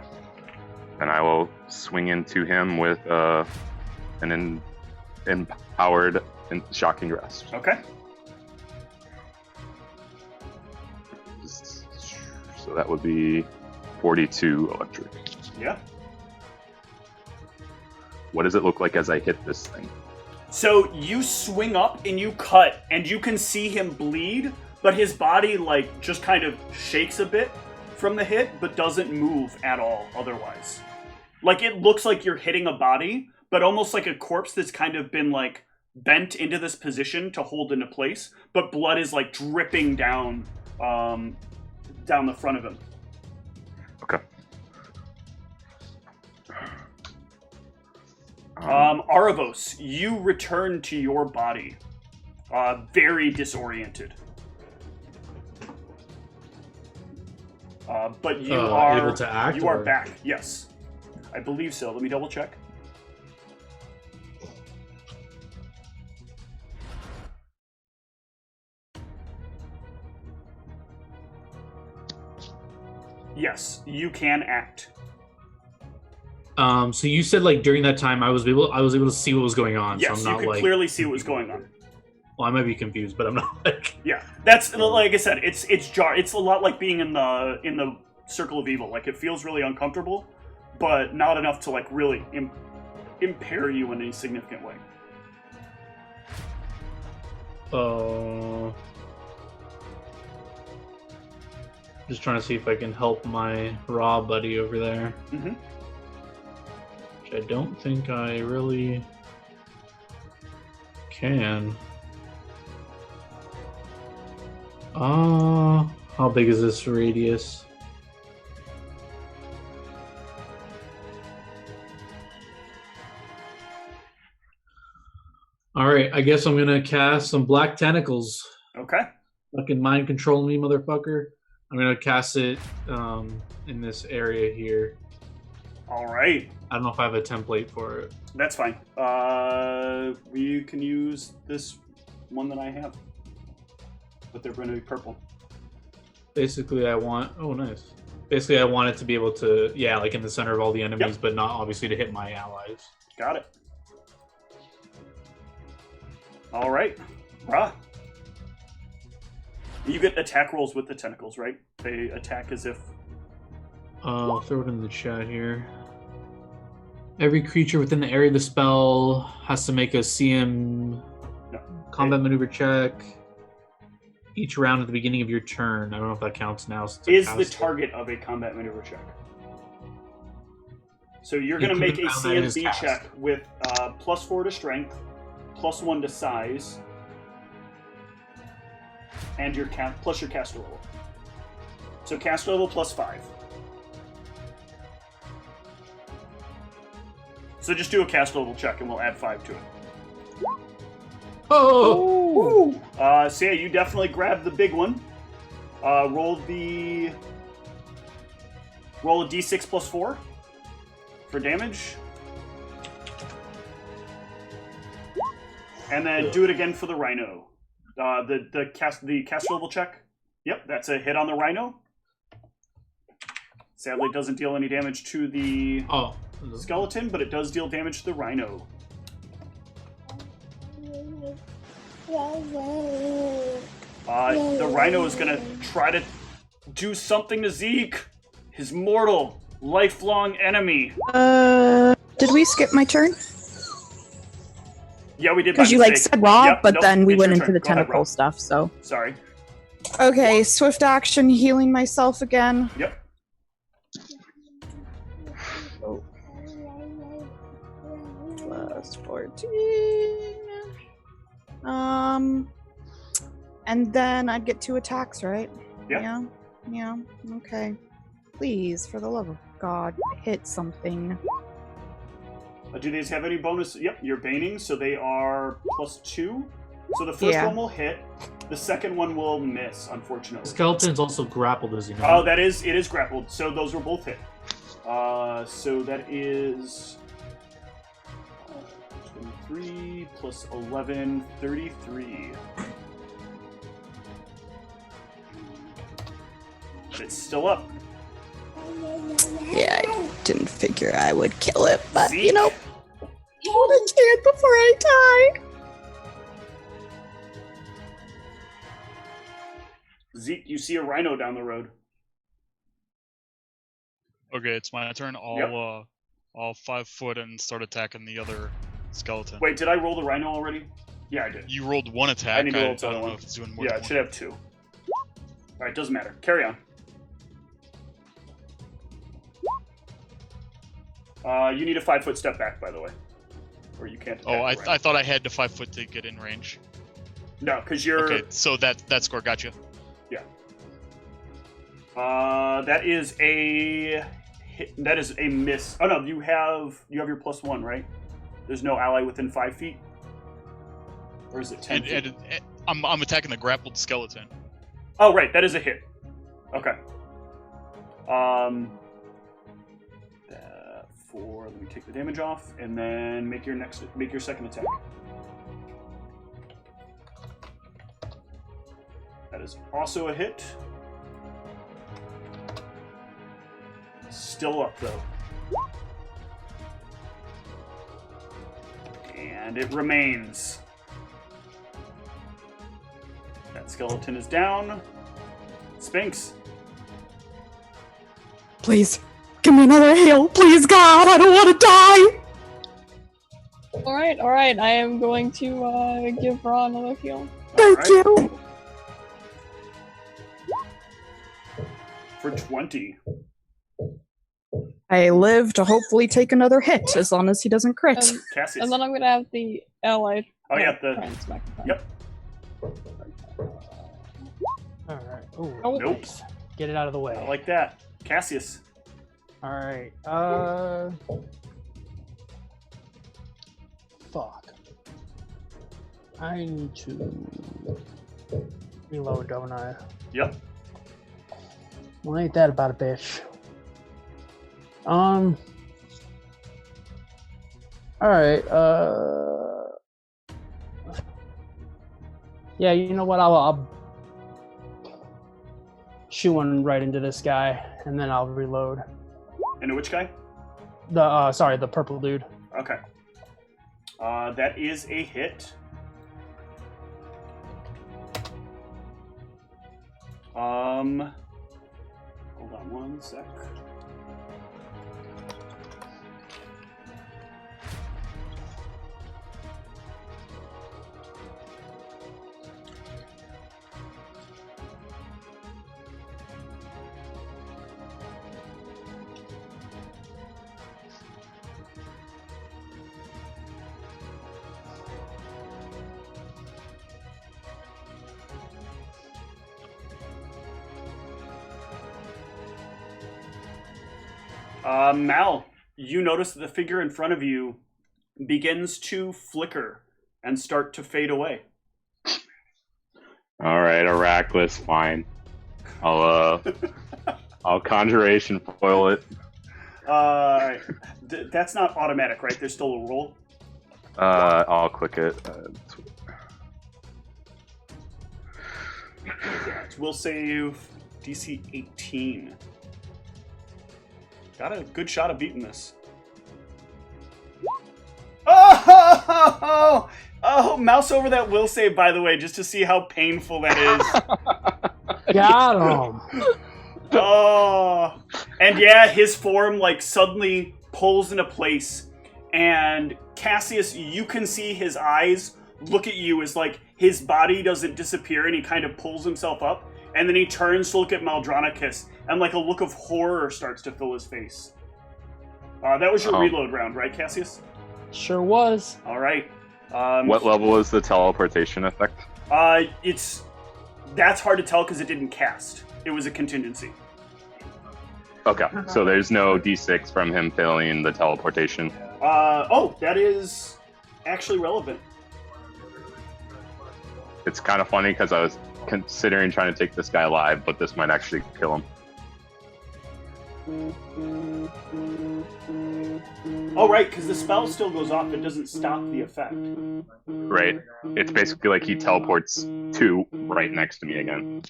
And I will swing into him with an empowered and shocking grasp. Okay. So that would be 42 electric. Yeah. What does it look like as I hit this thing? So you swing up and you cut, and you can see him bleed, but his body like just kind of shakes a bit from the hit, but doesn't move at all otherwise. Like, it looks like you're hitting a body, but almost like a corpse that's kind of been like bent into this position to hold into place, but blood is like dripping down the front of him. Okay. Aravos, you return to your body, very disoriented. But you are able to act. You are back. Yes, I believe so. Let me double check. Yes, you can act. So you said like during that time I was able to see what was going on. Yes, so I'm not you could clearly see what was going on. Well, I might be confused, but I'm not like. Yeah, that's like I said. It's It's a lot like being in the circle of evil. Like it feels really uncomfortable, but not enough to like really impair you in any significant way. Just trying to see if I can help my raw buddy over there. Mm-hmm. Which I don't think I really can. How big is this radius? Alright, I guess I'm gonna cast some black tentacles. Okay. Fucking mind control me, motherfucker. I'm gonna cast it in this area here. Alright. I don't know if I have a template for it. That's fine. We can use this one that I have. But they're going to be purple. Basically, I want... Oh, nice. Basically, I want it to be able to... Yeah, like in the center of all the enemies, Yep. but not obviously to hit my allies. Got it. Alright. Rah. You get attack rolls with the tentacles, right? They attack as if... I'll throw it in the chat here. Every creature within the area of the spell has to make a CM combat maneuver check each round at the beginning of your turn. I don't know if that counts now. Is the target of a combat maneuver check. So you're going to make a CMC check with +4 to strength, +1 to size, and your plus your caster level. So caster level +5. So just do a caster level check and we'll add 5 to it. Oh! So yeah, you definitely grab the big one. Roll a d6 +4 for damage. And then do it again for the rhino. The caster level check. Yep, that's a hit on the rhino. Sadly, it doesn't deal any damage to the skeleton, but it does deal damage to the rhino. The rhino is going to try to do something to Zeke, his mortal, lifelong enemy. Did we skip my turn? Yeah, we did. Because you said raw, yep, but nope, then we went into turn. the Go ahead, tentacle Rob. stuff, so. Sorry. Okay, swift action, healing myself again. Yep. Oh. +14. And then I'd get 2 attacks, right? Yeah. Yeah. Okay. Please, for the love of God, hit something. Do these have any bonus? Yep, you're baning, so they are +2. So the first one will hit. The second one will miss, unfortunately. Skeleton's also grappled, as you know. Oh, it is grappled. So those were both hit. So that is 23 plus 11, 33. But it's still up. Yeah, I didn't figure I would kill it, but Zeke. I want a chance before I die. Zeke, you see a rhino down the road. Okay, it's my turn. I'll 5 foot and start attacking the other skeleton. Wait, did I roll the rhino already? Yeah, I did. You rolled 1 attack. I need to roll I the other don't know one. if it's doing more Yeah, than it should have 2. Alright, doesn't matter. Carry on. You need a 5-foot step back, by the way. Or you can't attack. Oh, I right? thought I had to 5 foot to get in range. No, because you're... Okay, so that score, gotcha. Yeah. That is a hit. That is a miss. Oh no, you have your +1, right? There's no ally within 5 feet? Or is it 10 feet? I'm attacking the grappled skeleton. Oh, right, that is a hit. Okay. Let me take the damage off, and then make your second attack. That is also a hit. Still up though. And it remains. That skeleton is down. Sphinx. Please, give me another heal. Please, God, I don't want to die. All right. I am going to give Ra another heal. Thank you. For 20. I live to hopefully take another hit, as long as he doesn't crit. Cassius. And then I'm going to have the allied. Oh, yeah, Yep. Alright. Oh, Oh, Nope. nice. Get it out of the way. I like that. Cassius. Alright. Fuck. I need to reload, don't I? Yep. Well, ain't that about a bitch? Alright, yeah, you know what? I'll shoot one right into this guy, and then I'll reload. Into which guy? The purple dude. Okay. That is a hit. Hold on one sec. Mal, you notice that the figure in front of you begins to flicker and start to fade away. All right, Arachlus, fine. I'll conjuration foil it. That's not automatic, right? There's still a roll. I'll click it. We'll save DC 18. Got a good shot of beating this. Oh, mouse over that will save, by the way, just to see how painful that is. Got him. Oh, and yeah, his form like suddenly pulls into place, and Cassius, you can see his eyes look at you as like his body doesn't disappear, and he kind of pulls himself up, and then he turns to look at Maldronicus, and like a look of horror starts to fill his face. That was your reload round, right, Cassius? Sure was. All right. What level is the teleportation effect? That's hard to tell because it didn't cast. It was a contingency. Okay, so there's no D6 from him failing the teleportation. That is actually relevant. It's kind of funny because I was considering trying to take this guy alive, but this might actually kill him. Oh, right, because the spell still goes off. It doesn't stop the effect. Right. It's basically like he teleports to right next to me again.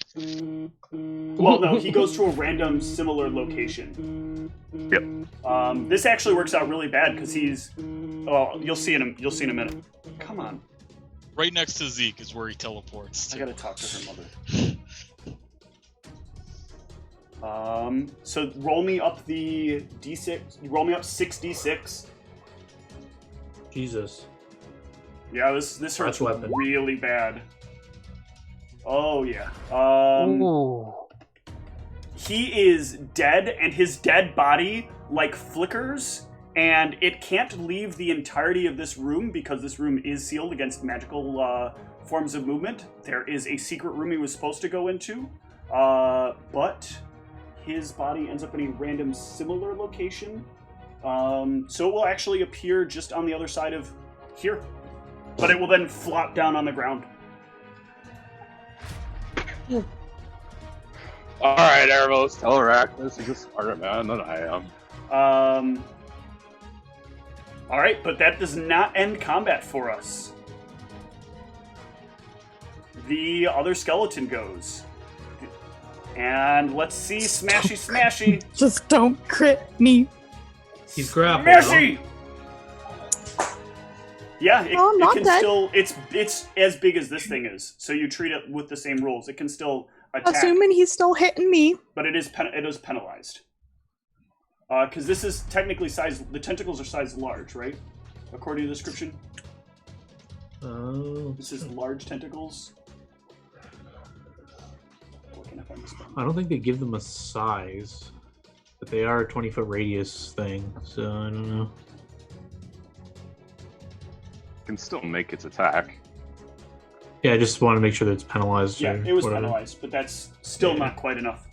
Well, no, he goes to a random similar location. Yep. This actually works out really bad because he's... Oh, you'll see in a minute. Come on. Right next to Zeke is where he teleports to. I gotta talk to her mother. So roll me up the D6. Roll me up 6d6. Jesus. Yeah, this hurts weapon. really bad. Oh yeah. Ooh. He is dead, and his dead body like flickers and it can't leave the entirety of this room because this room is sealed against magical forms of movement. There is a secret room he was supposed to go into, but his body ends up in a random similar location. So it will actually appear just on the other side of here, but it will then flop down on the ground. All right, Erebos, tell Arachnis he's a smarter man than I am. All right, but that does not end combat for us. The other skeleton goes. And let's see, smashy. Just don't crit me. He's grappled. Smashy! Yeah, it not can dead. still. It's as big as this thing is, so you treat it with the same rules. It can still attack, Assuming he's still hitting me. but it is penalized. Because this is technically sized. The tentacles are sized large, right? According to the description, Oh. this is large tentacles. Looking if I missed I don't think they give them a size, but they are a 20-foot radius thing, so I don't know. Can still make its attack. Yeah, I just want to make sure that it's penalized. Yeah, or it was whatever. penalized, but that's still not quite enough.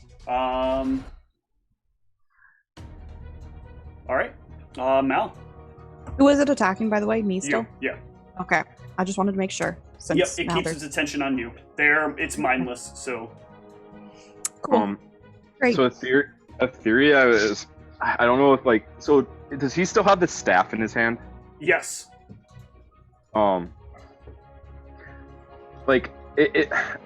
All right, Mal. Who is it attacking, by the way? Me still? You. Yeah. Okay. I just wanted to make sure. Since Yep, it now keeps there's... its attention on you. It's mindless, so... Cool. Great. So a theory is, I don't know if like, so does he still have the staff in his hand? Yes. Like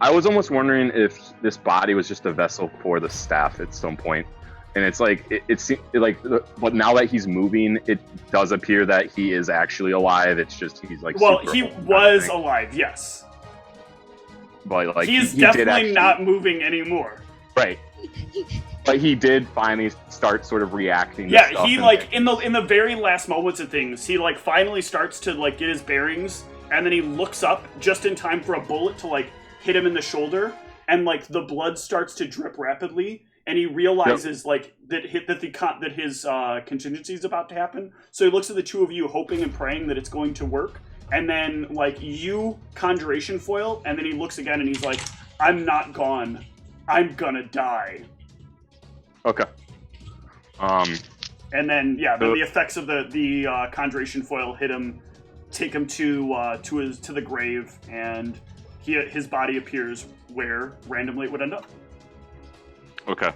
I was almost wondering if this body was just a vessel for the staff at some point, and it's like but now that he's moving, it does appear that he is actually alive. It's just he's like, Well, super he old, was I think. alive, yes. But like He's he did definitely actually- not moving anymore. right. But he did finally start sort of reacting. to Yeah, stuff he and like in the very last moments of things, he like finally starts to like get his bearings, and then he looks up just in time for a bullet to like hit him in the shoulder, and like the blood starts to drip rapidly, and he realizes like that his contingency is about to happen. So he looks at the two of you, hoping and praying that it's going to work, and then like you conjuration foil, and then he looks again and he's like, "I'm not gone. I'm gonna die." Okay. And then, yeah, then the effects of the conjuration foil hit him, take him to the grave, and his body appears where randomly it would end up. Okay.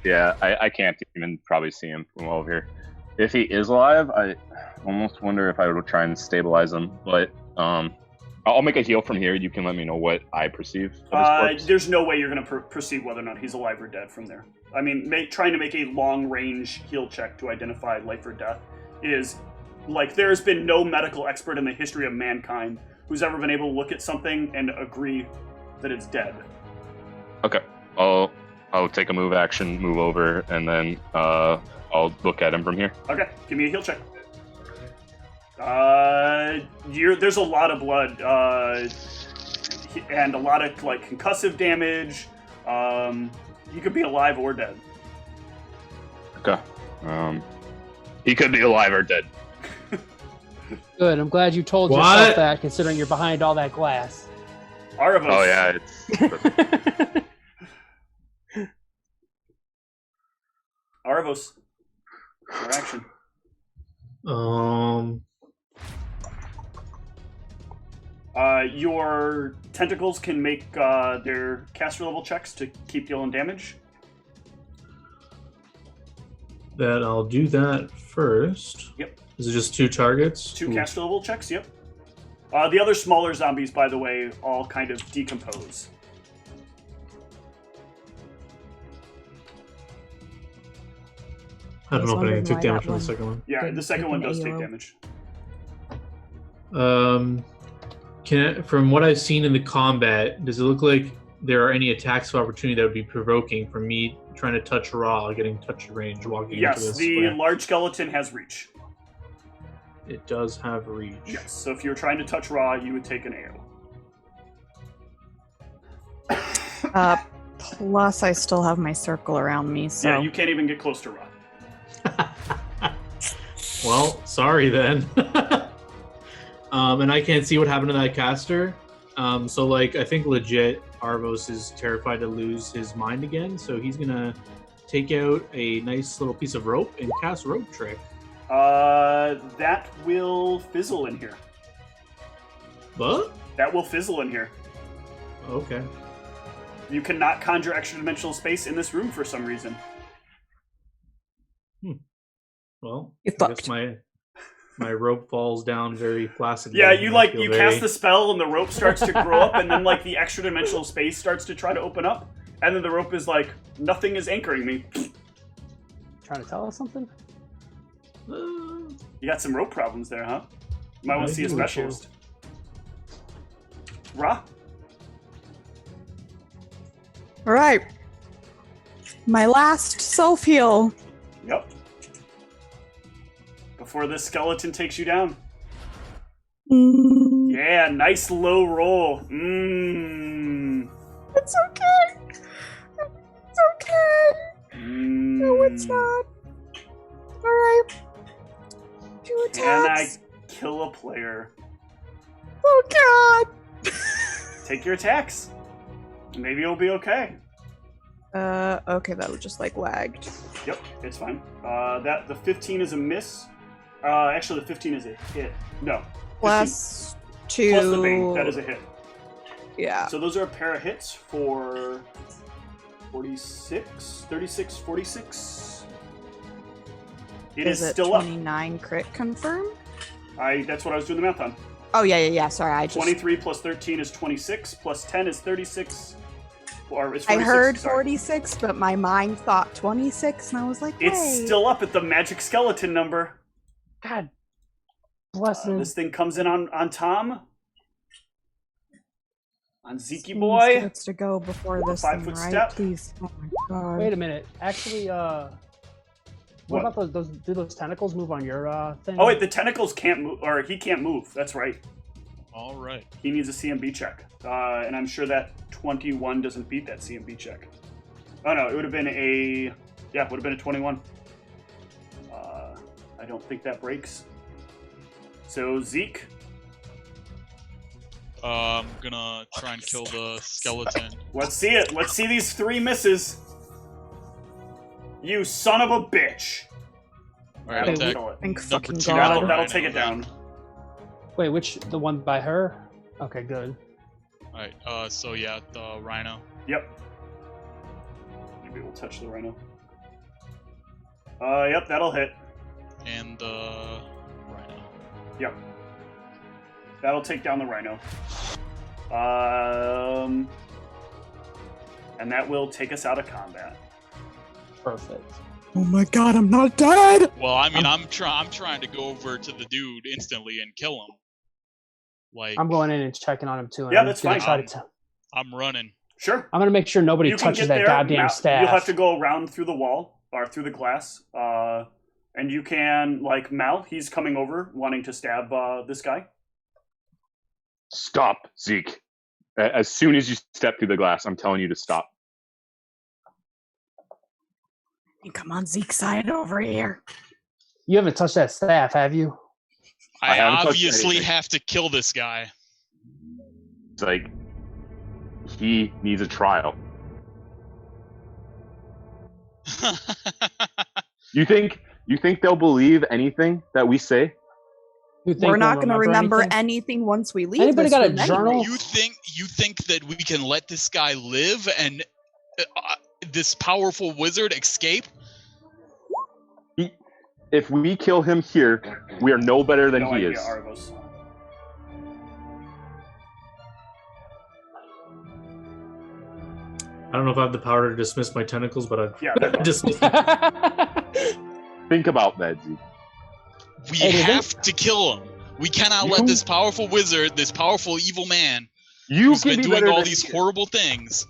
Yeah, I can't even probably see him from over here. If he is alive, I almost wonder if I would try and stabilize him. But I'll make a heal from here. You can let me know what I perceive of his corpse. There's no way you're going to perceive whether or not he's alive or dead from there. I mean, trying to make a long-range heal check to identify life or death is, like, there's been no medical expert in the history of mankind who's ever been able to look at something and agree that it's dead. Okay. I'll take a move action, move over, and then I'll look at him from here. Okay, give me a heal check. There's a lot of blood, and a lot of like concussive damage. You could be alive or dead. Okay. He could be alive or dead. Good. I'm glad you told What? yourself that, considering you're behind all that glass. Aravos. Oh yeah, it's Aravos. Your action. Your tentacles can make their caster level checks to keep dealing damage. that I'll do that first. Yep. Is it just 2 targets? Two Ooh. caster level checks, yep. The other smaller zombies, by the way, all kind of decompose. I don't know if I wondering took why damage that from the one- second one. Yeah, Didn't the second take one an does take AO. damage. From what I've seen in the combat, does it look like there are any attacks of opportunity that would be provoking for me trying to touch Raw, getting touch range, walking into Yes, this the square? large skeleton has reach. It does have reach. Yes, so if you're trying to touch Raw, you would take an AO. Plus, I still have my circle around me, so Yeah, you can't even get close to Raw. Well, sorry then. And I can't see what happened to that caster. So, like, I think legit Arvos is terrified to lose his mind again, so he's gonna take out a nice little piece of rope and cast Rope Trick. That will fizzle in here. What? That will fizzle in here. Okay. You cannot conjure extra dimensional space in this room for some reason. Well, You I fucked. guess my rope falls down very placidly. Yeah, you I feel cast the spell and the rope starts to grow up, and then like the extra dimensional space starts to try to open up, and then the rope is like, nothing is anchoring me. Trying to tell us something? You got some rope problems there, huh? Might want to see a do, specialist. Ra? All right. My last self heal. Yep. Before this skeleton takes you down. Mm, Yeah, nice low roll. Mmm. It's okay. It's okay. No, it's not. All right. 2 Can I attacks. kill a player? Oh God. Take your attacks. Maybe it'll be okay. Okay, that was just like lagged. Yep, it's fine. The 15 is a miss. Actually, the 15 is a hit. No. 15 Plus 2. plus the bane. That is a hit. Yeah. So those are a pair of hits for 46, 36, 46. It is it still 29 crit confirm? up. That's what I was doing the math on. Oh yeah. Sorry, I just 23 plus 13 is 26, plus 10 is 36. Or it's 46, I heard sorry. 46, but my mind thought 26, and I was like, It's wait. still up at the magic skeleton number. God bless him. This thing comes in on Tom. On Zeke Seems boy. gets to go before this 5 thing, foot right? step. Please. Oh my God. Wait a minute. Actually, what What? about those? Do those tentacles move on your thing? Oh wait, the tentacles can't move, or he can't move. That's right. All right. He needs a CMB check, and I'm sure that 21 doesn't beat that CMB check. Oh no, it would have been a 21. I don't think that breaks. So Zeke, I'm gonna try and kill the skeleton. let's see it. Let's see these 3 misses. You son of a bitch! All right, Wait, attack Kill it. Thank number fucking 2. God. That'll Rhino take it then. down. Wait, which the one by her? Okay, good. All right. So yeah, the rhino. Yep. Maybe we'll touch the rhino. Yep, that'll hit. And the rhino. Yep. That'll take down the rhino. And that will take us out of combat. Perfect. Oh my God, I'm not dead! Well, I mean, I'm trying to go over to the dude instantly and kill him. Like, I'm going in and checking on him too. And Yeah, I'm that's gonna fine. try to I'm running. Sure. I'm gonna make sure nobody You can touches get that there. goddamn Now, staff. You'll have to go around through the wall, or through the glass. And you can, like, Mal, he's coming over, wanting to stab this guy. Stop, Zeke. As soon as you step through the glass, I'm telling you to stop. Hey, come on, Zeke, side over here. You haven't touched that staff, have you? I haven't touched obviously anything. have to kill this guy. It's like he needs a trial. You think they'll believe anything that we say? You think We're not we'll going to remember anything? anything once we leave. Anybody this got a room journal? anyway. You think that we can let this guy live and this powerful wizard escape? If we kill him here, we are no better than No he idea, is. Arvos. I don't know if I have the power to dismiss my tentacles, but I've Yeah, dismissed. Think about that, Zeke. We Hey, did they- have to kill him. We cannot let this powerful wizard, this powerful evil man, You who's can been be doing better all than these he is. horrible things.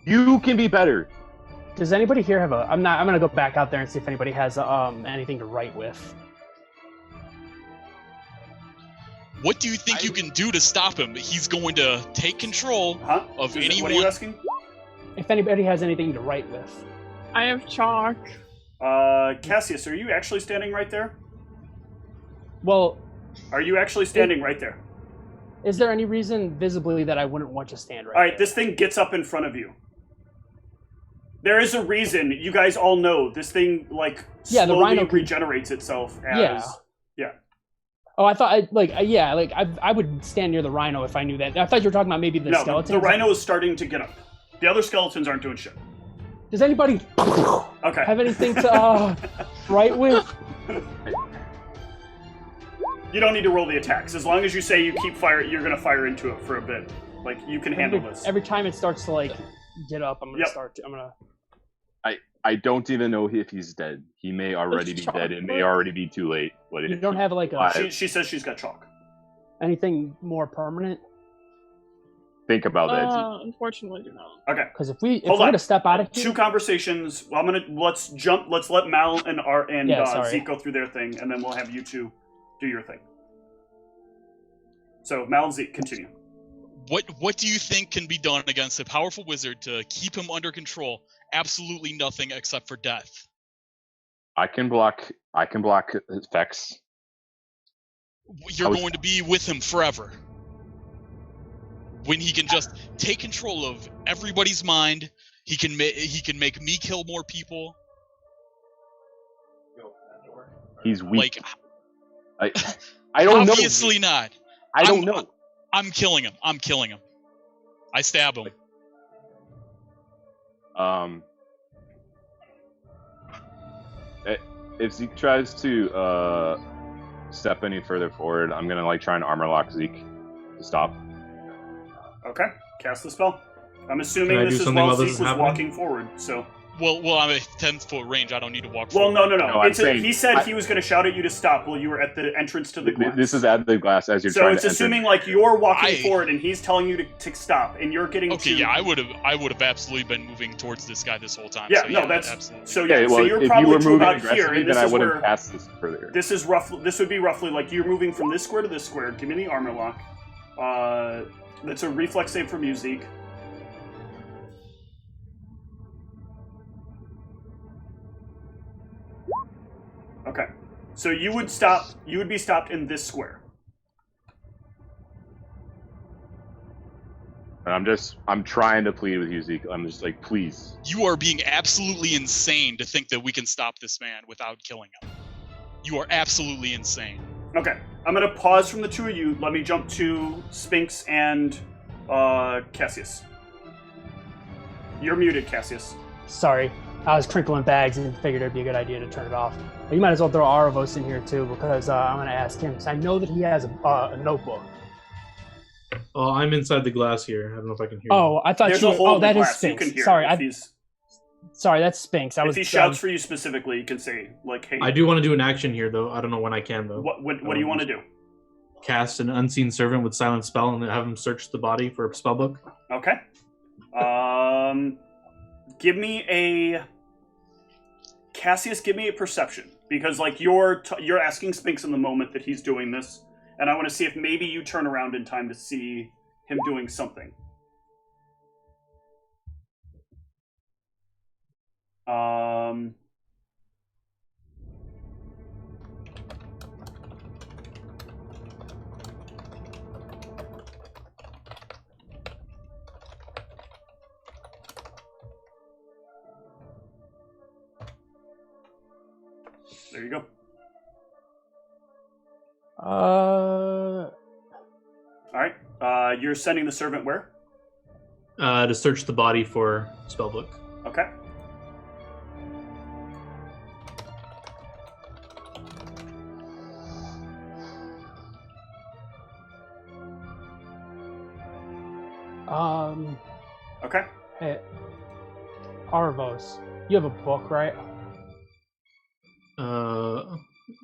You can be better. Does anybody here have a? I'm gonna go back out there and see if anybody has anything to write with. What do you think you can do to stop him? He's going to take control Huh? of What are you anyone. asking? If anybody has anything to write with. I have chalk. Cassius, are you actually standing right there? Well, are you actually standing right there? Is there any reason visibly that I wouldn't want to stand right All right, there? this thing gets up in front of you. There is a reason. You guys all know this thing, like, slowly the rhino regenerates itself as... Yeah. Oh, I thought, I would stand near the rhino if I knew that. I thought you were talking about maybe the skeleton. The rhino is starting to get up. The other skeletons aren't doing shit. Does anybody have anything to write with? You don't need to roll the attacks. As long as you say you keep fire, you're going to fire into it for a bit. Like, you can handle this. Every time it starts to, like, get up, I'm going to I don't even know if he's dead. He may already be dead. It may already be too late. But you don't have, like, a... She says she's got chalk. Anything more permanent? Think about that. Unfortunately, do not. Okay. Because if we're going to step out of here... Two conversations. Well, let's let Mal and Zeke go through their thing, and then we'll have you two do your thing. So, Mal and Zeke, continue. What do you think can be done against a powerful wizard to keep him under control? Absolutely nothing except for death. I can block effects. You're going to be with him forever. When he can just take control of everybody's mind, he can make me kill more people. He's weak. Like, I don't know. Obviously not. I don't know. I'm killing him. I stab him. If Zeke tries to step any further forward, I'm gonna try and armor lock Zeke to stop. Okay, cast the spell. I'm assuming this is while Zeke was walking forward, so... Well, I'm at 10-foot range. I don't need to walk forward. Well, no. He said he was going to shout at you to stop while you were at the entrance to the glass. This is at the glass as you're trying to enter. So it's assuming, you're walking forward and he's telling you to stop, and you're getting Okay, I would have absolutely been moving towards this guy this whole time. Yeah, that's... Absolutely. So, so you're probably to about here, and this I is would where... have passed this further. This would be roughly, you're moving from this square to this square. Give me the armor lock. That's a reflex save from you, Zeke. Okay, so you would be stopped in this square. And I'm trying to plead with you, Zeke. I'm just please. You are being absolutely insane to think that we can stop this man without killing him. You are absolutely insane. Okay, I'm gonna pause from the two of you. Let me jump to Sphinx and Cassius. You're muted, Cassius. Sorry. I was crinkling bags and figured it'd be a good idea to turn it off. But you might as well throw Aravos in here too, because I'm going to ask him, because I know that he has a notebook. Oh, I'm inside the glass here. I don't know if I can hear you. Oh, I thought you were... Oh, that is Sphinx. Sorry, sorry, that's Sphinx. If he shouts for you specifically, you can say, hey... I do want to do an action here, though. I don't know when I can, though. What do you want to do? Cast an Unseen Servant with Silent Spell and have him search the body for a spellbook. Okay. Give me a... Cassius, give me a perception, because you're asking Sphinx in the moment that he's doing this, and I want to see if maybe you turn around in time to see him doing something. There you go. All right. You're sending the servant where? To search the body for spellbook. Okay. Okay. Hey, Aravos, you have a book, right?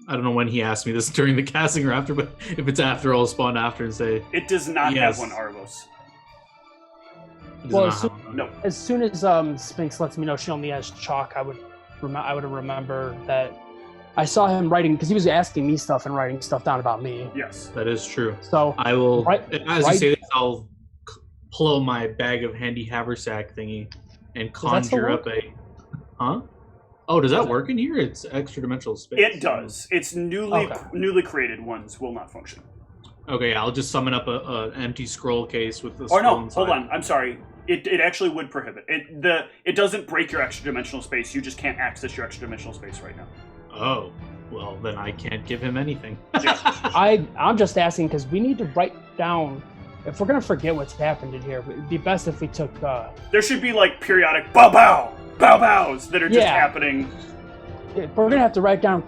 I don't know when he asked me this during the casting or after, but if it's after, I'll spawn after and say... It does not have one, Aravos. Well, as soon as Sphinx lets me know she only has chalk, I would remember that I saw him writing, because he was asking me stuff and writing stuff down about me. Yes. That is true. So I will, as you say this, I'll pull out my bag of handy haversack thingy and conjure up a... Huh? Oh, does that work in here? It's extra dimensional space. It does. It's newly created ones will not function. Okay, I'll just summon up an empty scroll case with the. Or no, hold on. I'm sorry. It actually would prohibit it. It doesn't break your extra dimensional space. You just can't access your extra dimensional space right now. Oh, well then I can't give him anything. Yeah. I'm just asking because we need to write down. If we're gonna forget what's happened in here, it'd be best if we took. There should be like periodic bow bows that are just happening. We're gonna have to write down.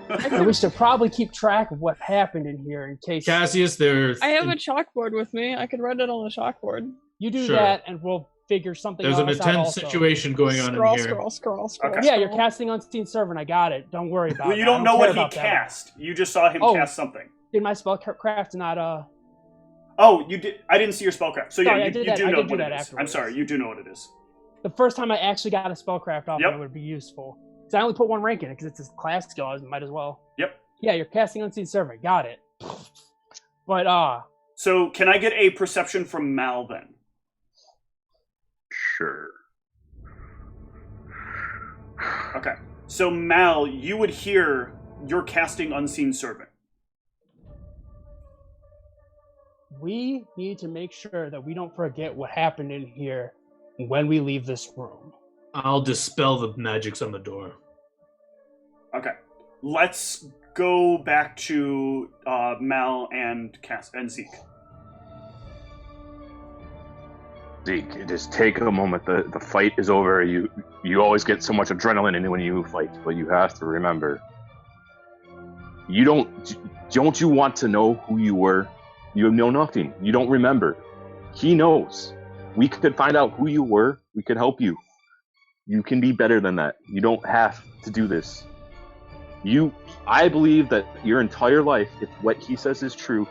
And we should probably keep track of what happened in here in case. Cassius, there's. I have a chalkboard with me. I could write it on the chalkboard. You do that, and we'll figure something else out. There's an intense situation going on in here. Scroll. Okay. Yeah, you're casting Unseen Servant. I got it. Don't worry about it. Well, you don't know what he cast. You just saw him cast something. Did my spellcraft not Oh, you did. I didn't see your spellcraft. So yeah, Sorry, you do know what it is. afterwards. I'm sorry, you do know what it is. The first time I actually got a spellcraft off, it would be useful. So I only put one rank in it because it's a class skill. I might as well. Yep. Yeah, you're casting Unseen Servant. Got it. But So can I get a perception from Mal then? Sure. Okay. So Mal, you would hear you're casting Unseen Servant. we need to make sure that we don't forget what happened in here when we leave this room. I'll dispel the magics on the door. Okay. Let's go back to Mal and Zeke. Zeke, just take a moment. The fight is over. You always get so much adrenaline in when you fight, but you have to remember. Don't you want to know who you were? You know nothing. You don't remember. He knows. We could find out who you were. We could help you. You can be better than that. You don't have to do this. I believe that your entire life, if what he says is true,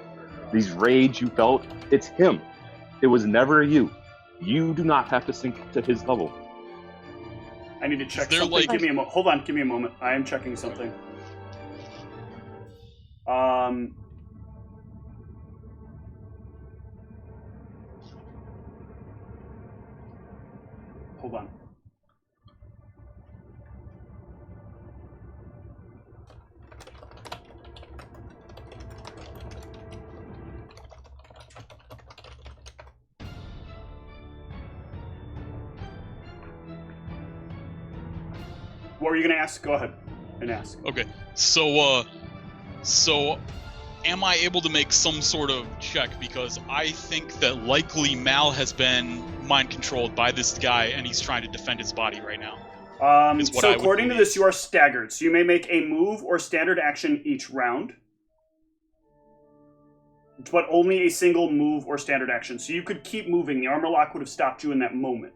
these rage you felt, it's him. It was never you. You do not have to sink to his level. I need to check something. Give me a moment. Hold on. Give me a moment. I am checking something. Hold on. What were you going to ask? Go ahead and ask. Okay, so am I able to make some sort of check? Because I think that likely Mal has been mind controlled by this guy and he's trying to defend his body right now. So according to this, you are staggered. So you may make a move or standard action each round. But only a single move or standard action. So you could keep moving. The armor lock would have stopped you in that moment.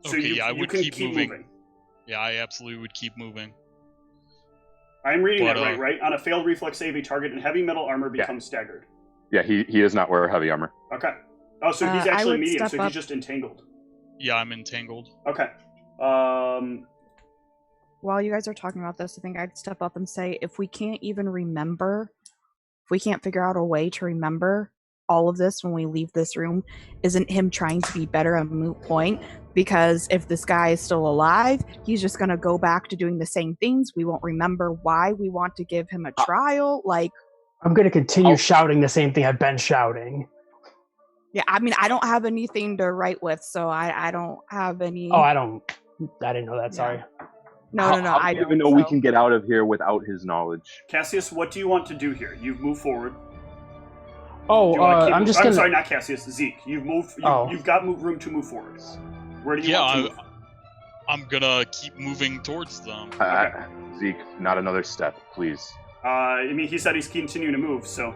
So okay, I would can keep moving. Yeah, I absolutely would keep moving. I'm reading that right? On a failed reflex save, a target in heavy metal armor becomes staggered. Yeah, he does not wear heavy armor. Okay. Oh, so he's actually medium, so he's just entangled. Yeah, I'm entangled. Okay. While you guys are talking about this, I think I'd step up and say, if we can't even remember, if we can't figure out a way to remember all of this when we leave this room, isn't him trying to be better a moot point? Because if this guy is still alive, he's just going to go back to doing the same things. We won't remember why we want to give him a trial. I'm going to continue shouting the same thing I've been shouting. Yeah, I mean, I don't have anything to write with, so I don't have any... Oh, I didn't know that, sorry. No, I don't even know we can get out of here without his knowledge. Cassius, what do you want to do here? You've moved forward. I'm sorry, not Cassius, Zeke. You've moved. You've got room to move forward. Where do you want to move? I'm gonna keep moving towards them. Zeke, not another step, please. I mean, he said he's continuing to move, so...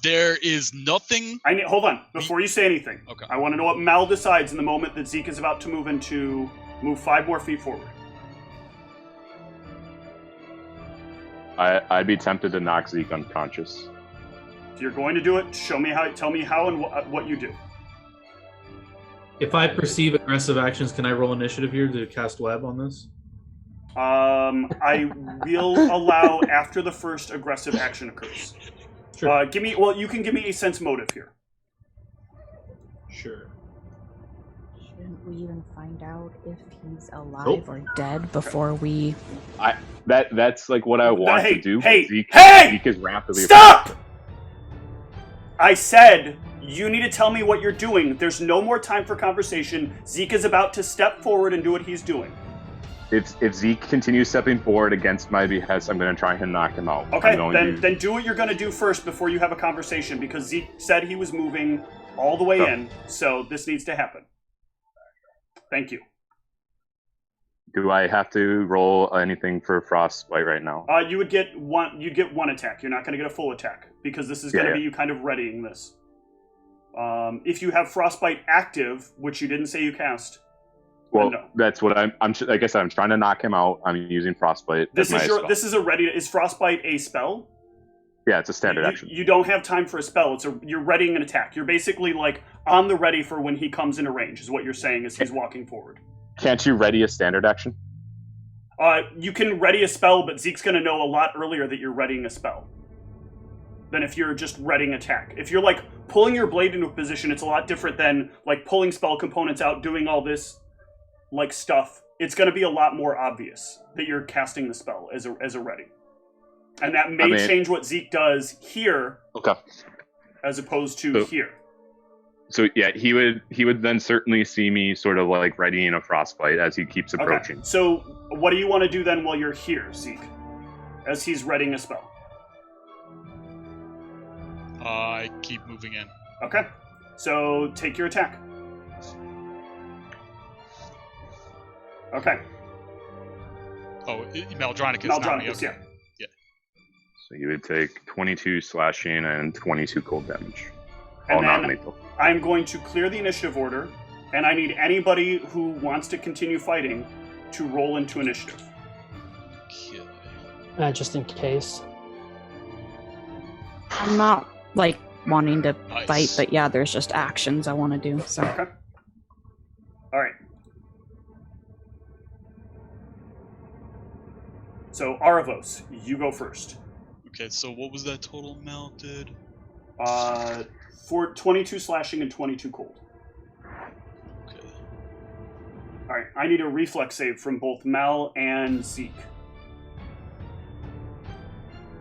There is nothing... Hold on, before you say anything. Okay. I want to know what Mal decides in the moment that Zeke is about to move 5 more feet forward. I'd be tempted to knock Zeke unconscious. If you're going to do it, tell me how and what you do. If I perceive aggressive actions, can I roll initiative here to cast web on this? I will allow after the first aggressive action occurs. Sure. You can give me a sense motive here. Sure. we even find out if he's alive or dead before we... That's like what I want to do. Zeke is rapidly... Stop! I said, you need to tell me what you're doing. There's no more time for conversation. Zeke is about to step forward and do what he's doing. If Zeke continues stepping forward against my behest, I'm going to try and knock him out. Okay, then do what you're going to do first before you have a conversation, because Zeke said he was moving all the way in, so this needs to happen. Thank you. Do I have to roll anything for frostbite right now? You would get one. You get one attack. You're not going to get a full attack because this is going to be you kind of readying this. If you have frostbite active, which you didn't say you cast. Well, no. That's what I'm. Like I said, I'm trying to knock him out. I'm using frostbite. This is a ready. Is frostbite a spell? Yeah, it's a standard action. You don't have time for a spell. You're readying an attack. You're basically like on the ready for when he comes into range. Is what you're saying as he's walking forward. Can't you ready a standard action? You can ready a spell, but Zeke's going to know a lot earlier that you're readying a spell than if you're just readying attack. If you're like pulling your blade into a position, it's a lot different than like pulling spell components out, doing all this like stuff. It's going to be a lot more obvious that you're casting the spell as a ready. And that may change what Zeke does here, as opposed to here. So yeah, he would then certainly see me sort of like readying a frostbite as he keeps approaching. Okay. So what do you want to do then while you're here, Zeke, as he's readying a spell? I keep moving in. Okay. So take your attack. Okay. Oh, Maldronicus, not me. Okay. Yeah. So you would take 22 slashing and 22 cold damage. And then I'm going to clear the initiative order, and I need anybody who wants to continue fighting to roll into initiative. Okay. Just in case. I'm not, like, wanting to fight, but yeah, there's just actions I want to do, so... Okay. Alright. So, Aravos, you go first. Okay, so what was that total Mal did? For 22 slashing and 22 cold. Okay. Alright, I need a reflex save from both Mal and Zeke.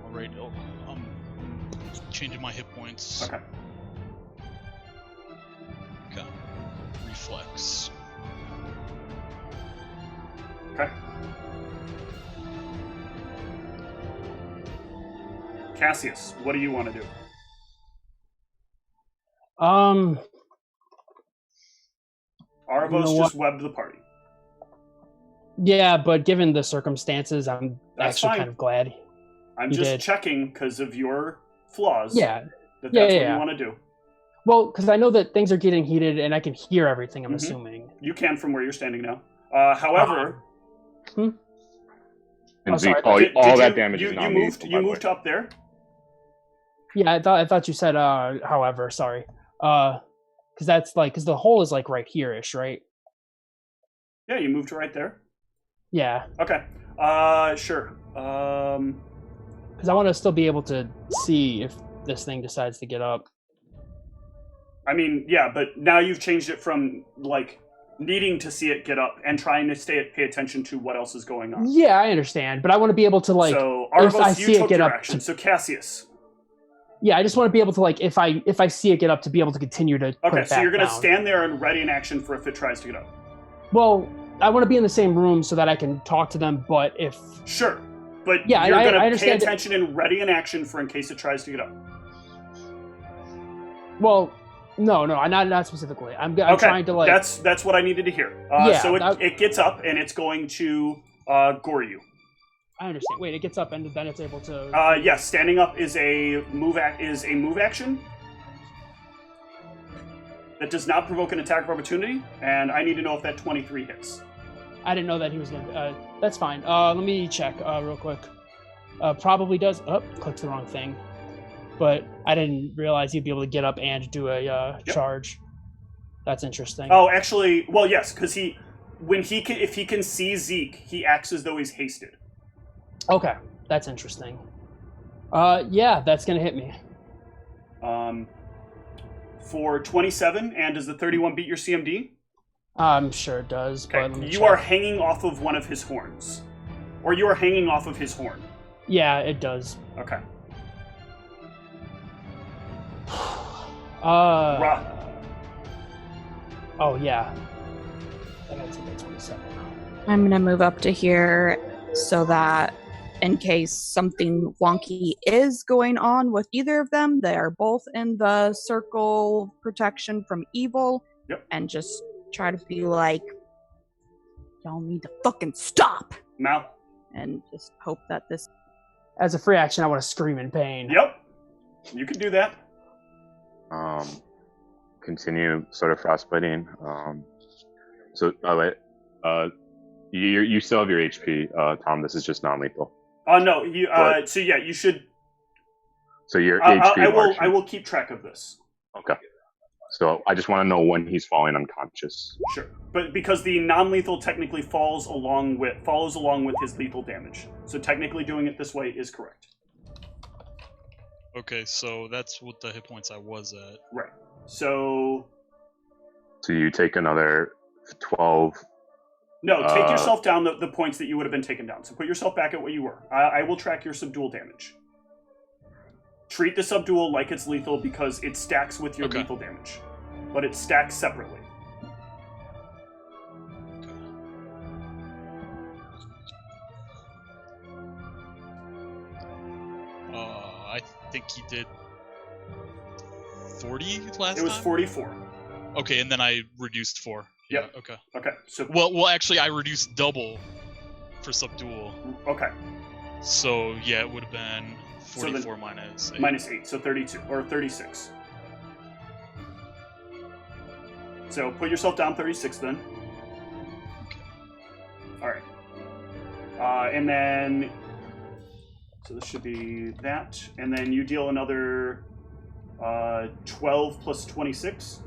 Alright, I'm changing my hit points. Okay. Okay. Reflex. Okay. Cassius, what do you want to do? Aravos just webbed the party. Yeah, but given the circumstances, I'm actually kind of glad. I'm just checking because of your flaws. Yeah. That's what you want to do. Well, because I know that things are getting heated and I can hear everything, I'm assuming. You can from where you're standing now. However... And Zeke, all that damage is on me. You moved up there? Yeah, I thought you said, however, sorry. Because the hole is like right here-ish, right? Yeah, you moved right there. Yeah. Okay. Sure. Because I want to still be able to see if this thing decides to get up. I mean, yeah, but now you've changed it from, like, needing to see it get up and trying to pay attention to what else is going on. Yeah, I understand, but I want to be able to, like, so, Arvos, if I see it get up... So, Cassius. Yeah, I just want to be able to, like, if I see it get up, to be able to continue to put it back so you're going to down. stand there and ready an action for if it tries to get up. Well, I want to be in the same room so that I can talk to them, but if... Sure, but yeah, you're going to pay attention and ready an action for in case it tries to get up. Well, no, not specifically. I'm trying to, like... That's what I needed to hear. So it gets up, and it's going to gore you. I understand. Wait, it gets up, and then it's able to... Yes, standing up is a move action. That does not provoke an attack of opportunity, and I need to know if that 23 hits. I didn't know that he was going to... that's fine. Let me check real quick. Probably does... Oh, clicked the wrong thing. But I didn't realize he'd be able to get up and do a charge. That's interesting. Oh, actually... Well, yes, because if he can see Zeke, he acts as though he's hasted. Okay, that's interesting. Yeah, that's going to hit me. For 27, and does the 31 beat your CMD? I'm sure it does. Okay, But you are hanging off of one of his horns. Or you are hanging off of his horn. Yeah, it does. Okay. Oh yeah. I gotta take that 27. I'm gonna move up to here so that in case something wonky is going on with either of them, they are both in the circle protection from evil. Yep. And just try to be like, y'all need to fucking stop. Mal? And just hope that this. As a free action, I want to scream in pain. Yep. You can do that. Continue sort of frostbiting. You still have your HP, Tom. This is just non-lethal. No. You. So yeah, you should. So your HP. I will keep track of this. Okay. So I just want to know when he's falling unconscious. Sure, but because the non-lethal technically follows along with his lethal damage, so technically doing it this way is correct. Okay, so that's what the hit points I was at. Right. So you take another 12. No, take yourself down the points that you would have been taken down. So put yourself back at what you were. I will track your subdual damage. Treat the subdual like it's lethal because it stacks with your lethal damage. But it stacks separately. I think he did 40 last time? It was 44. Okay, and then I reduced 4. Yep. Yeah, okay. Okay. So well, actually, I reduced double for subdual. Okay. So yeah, it would have been 44 so minus 8. Minus 8, so 32 or 36. So put yourself down 36 then. Okay. All right. And then, so this should be that, and then you deal another 12 plus 26.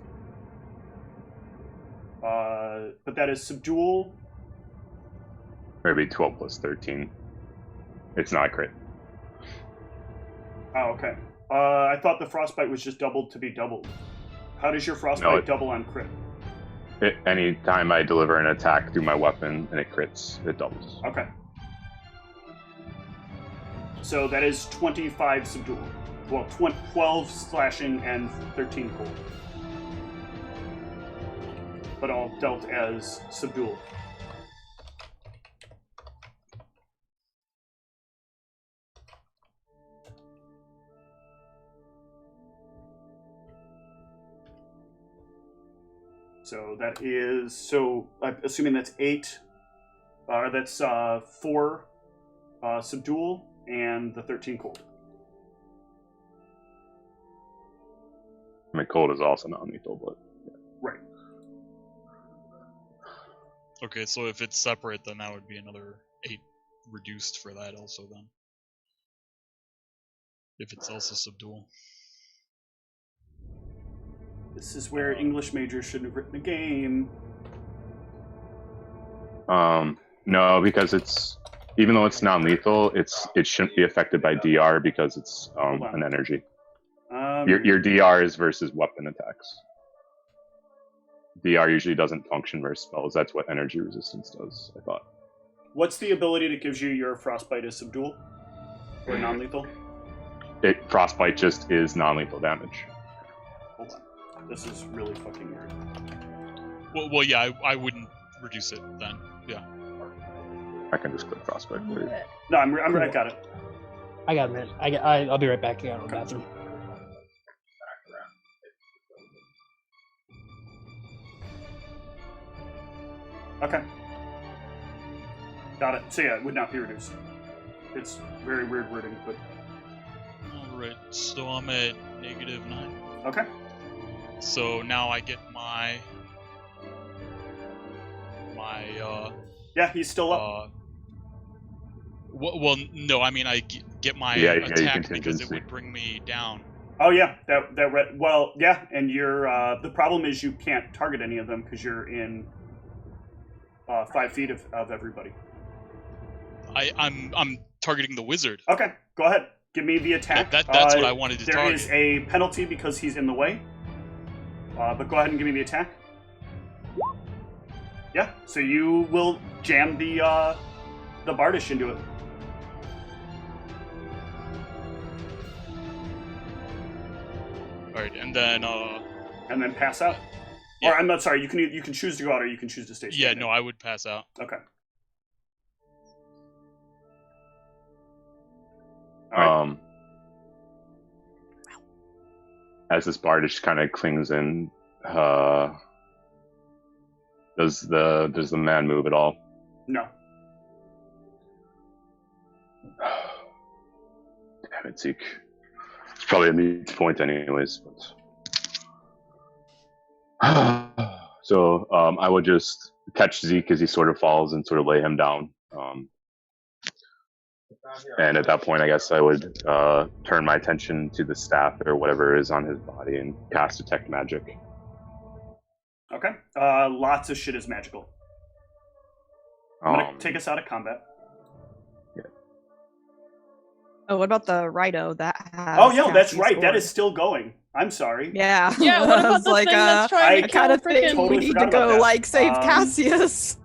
But that is subdual. Or it'd be 12 plus 13. It's not a crit. Oh, okay. I thought the frostbite was just doubled to be doubled. How does your frostbite double on crit? Anytime I deliver an attack through my weapon and it crits, it doubles. Okay. So that is 25 subdual. Well, 12 slashing and 13 cold. But all dealt as subdual. So that is, I'm assuming that's 8, that's 4 subdual and the 13 cold. I mean, cold is also non-lethal, but... Yeah. Right. Okay, so if it's separate, then that would be another 8 reduced for that also then. If it's also subdual. This is where English majors shouldn't have written a game. No, because it's, even though it's non-lethal, it shouldn't be affected by DR because it's an energy. Your DR is versus weapon attacks. DR usually doesn't function versus spells. That's what energy resistance does, I thought. What's the ability that gives you your frostbite as subdual? Or non-lethal? Frostbite just is non-lethal damage. Hold on. This is really fucking weird. Well, yeah, I wouldn't reduce it then. Yeah. I can just click frostbite for you. No, I got it. I got a minute. I'll be right back. I got to go to the bathroom. Okay. Got it. So yeah, it would not be reduced. It's very weird wording, but... Alright, so I'm at -9. Okay. So now I get my yeah, he's still up. Well, no, I mean I get my attack because it would bring me down. Oh yeah, well, yeah, and you're the problem is you can't target any of them because you're in 5 feet of everybody. I'm targeting the wizard. Okay, go ahead. Give me the attack. That's what I wanted to target. There is a penalty because he's in the way. But go ahead and give me the attack. Yeah, so you will jam the Bardish into it. Alright, and then pass out. Yeah. Or I'm not sorry. You can choose to go out, or you can choose to stay. yeah, no, I would pass out. Okay. All right. As this Bardish kind of clings in, does the man move at all? No. Damn it, Zeke. It's probably a mute point anyways. But... so I would just catch Zeke as he sort of falls and sort of lay him down. And at that point, I guess I would turn my attention to the staff or whatever is on his body and cast Detect Magic. Okay. Lots of shit is magical. I'm gonna take us out of combat. Oh, what about the Rhino that has... Oh, yeah, that's Cassie's right. That sword? is still going. I'm sorry. Yeah. Yeah, what I about was the like, thing that's trying to I kill kind of think frickin'... Totally we need forgot to about go, that. like, save Cassius.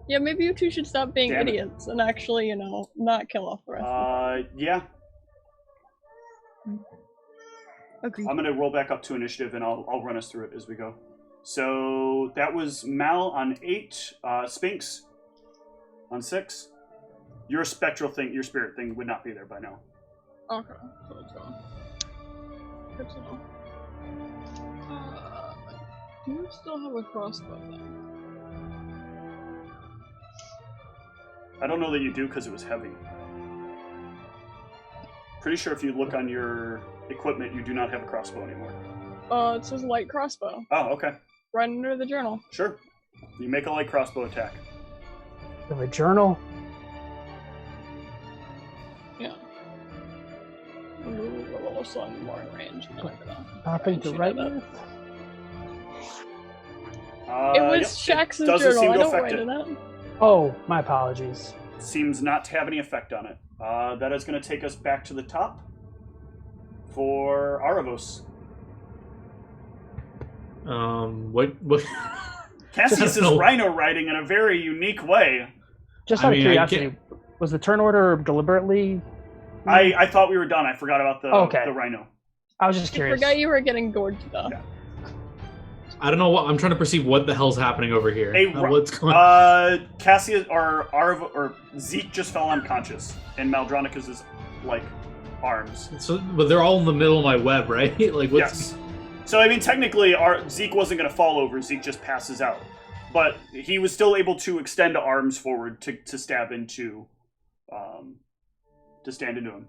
Yeah, maybe you two should stop being Damn it. idiots and actually, not kill off the rest of them. Yeah. Agreed. I'm gonna roll back up to initiative, and I'll run us through it as we go. So that was Mal on 8, Sphinx on 6. Your spectral thing, your spirit thing would not be there by now. Okay, so it's gone. Good to know. Do you still have a crossbow then? I don't know that you do because it was heavy. Pretty sure if you look on your equipment, you do not have a crossbow anymore. It says light crossbow. Oh, okay. Right under the journal. Sure. You make a light crossbow attack. Of a journal. Yeah. Move a little so I'm more in range. Nothing to write with. It was yep, Shax's doesn't journal. seem I to don't affect write it. in it. Oh, my apologies. Seems not to have any effect on it. That is going to take us back to the top for Aravos. What? Cassius is rhino riding in a very unique way. Just I out mean, of I curiosity, was the turn order deliberately? I thought we were done. I forgot about the rhino. I was just I curious. forgot you were getting gored to death. Yeah. I don't know what I'm trying to perceive. What the hell's happening over here? What's going? Cassius or Zeke just fell unconscious, and Maldronicus's arms. So, but they're all in the middle of my web, right? Like, what's... Yes. So I mean, technically, Zeke wasn't going to fall over. Zeke just passes out, but he was still able to extend arms forward to stab into, to stand into him.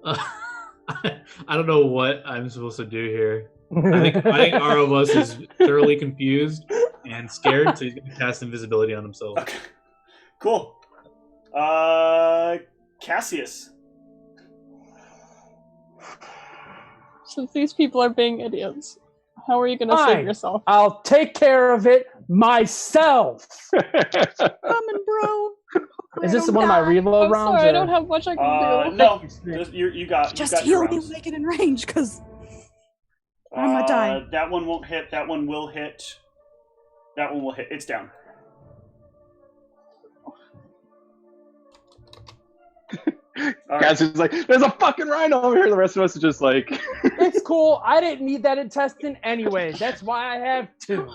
I don't know what I'm supposed to do here. I think Aravos is thoroughly confused and scared, so he's going to cast invisibility on himself. Okay. Cool. Cassius. Since these people are being idiots, how are you going to save yourself? I'll take care of it myself. Coming, bro. Is this one of my reload I'm rounds? sorry, I don't have much I can do. No, you got Just your heal me rounds. when I get in range, because I'm not dying. That one won't hit. That one will hit. That one will hit. It's down. Cassius is like, there's a fucking rhino over here. The rest of us are just like... It's cool. I didn't need that intestine anyway. That's why I have 2.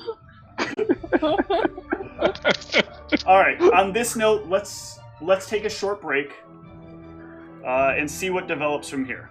All right. On this note, let's take a short break and see what develops from here.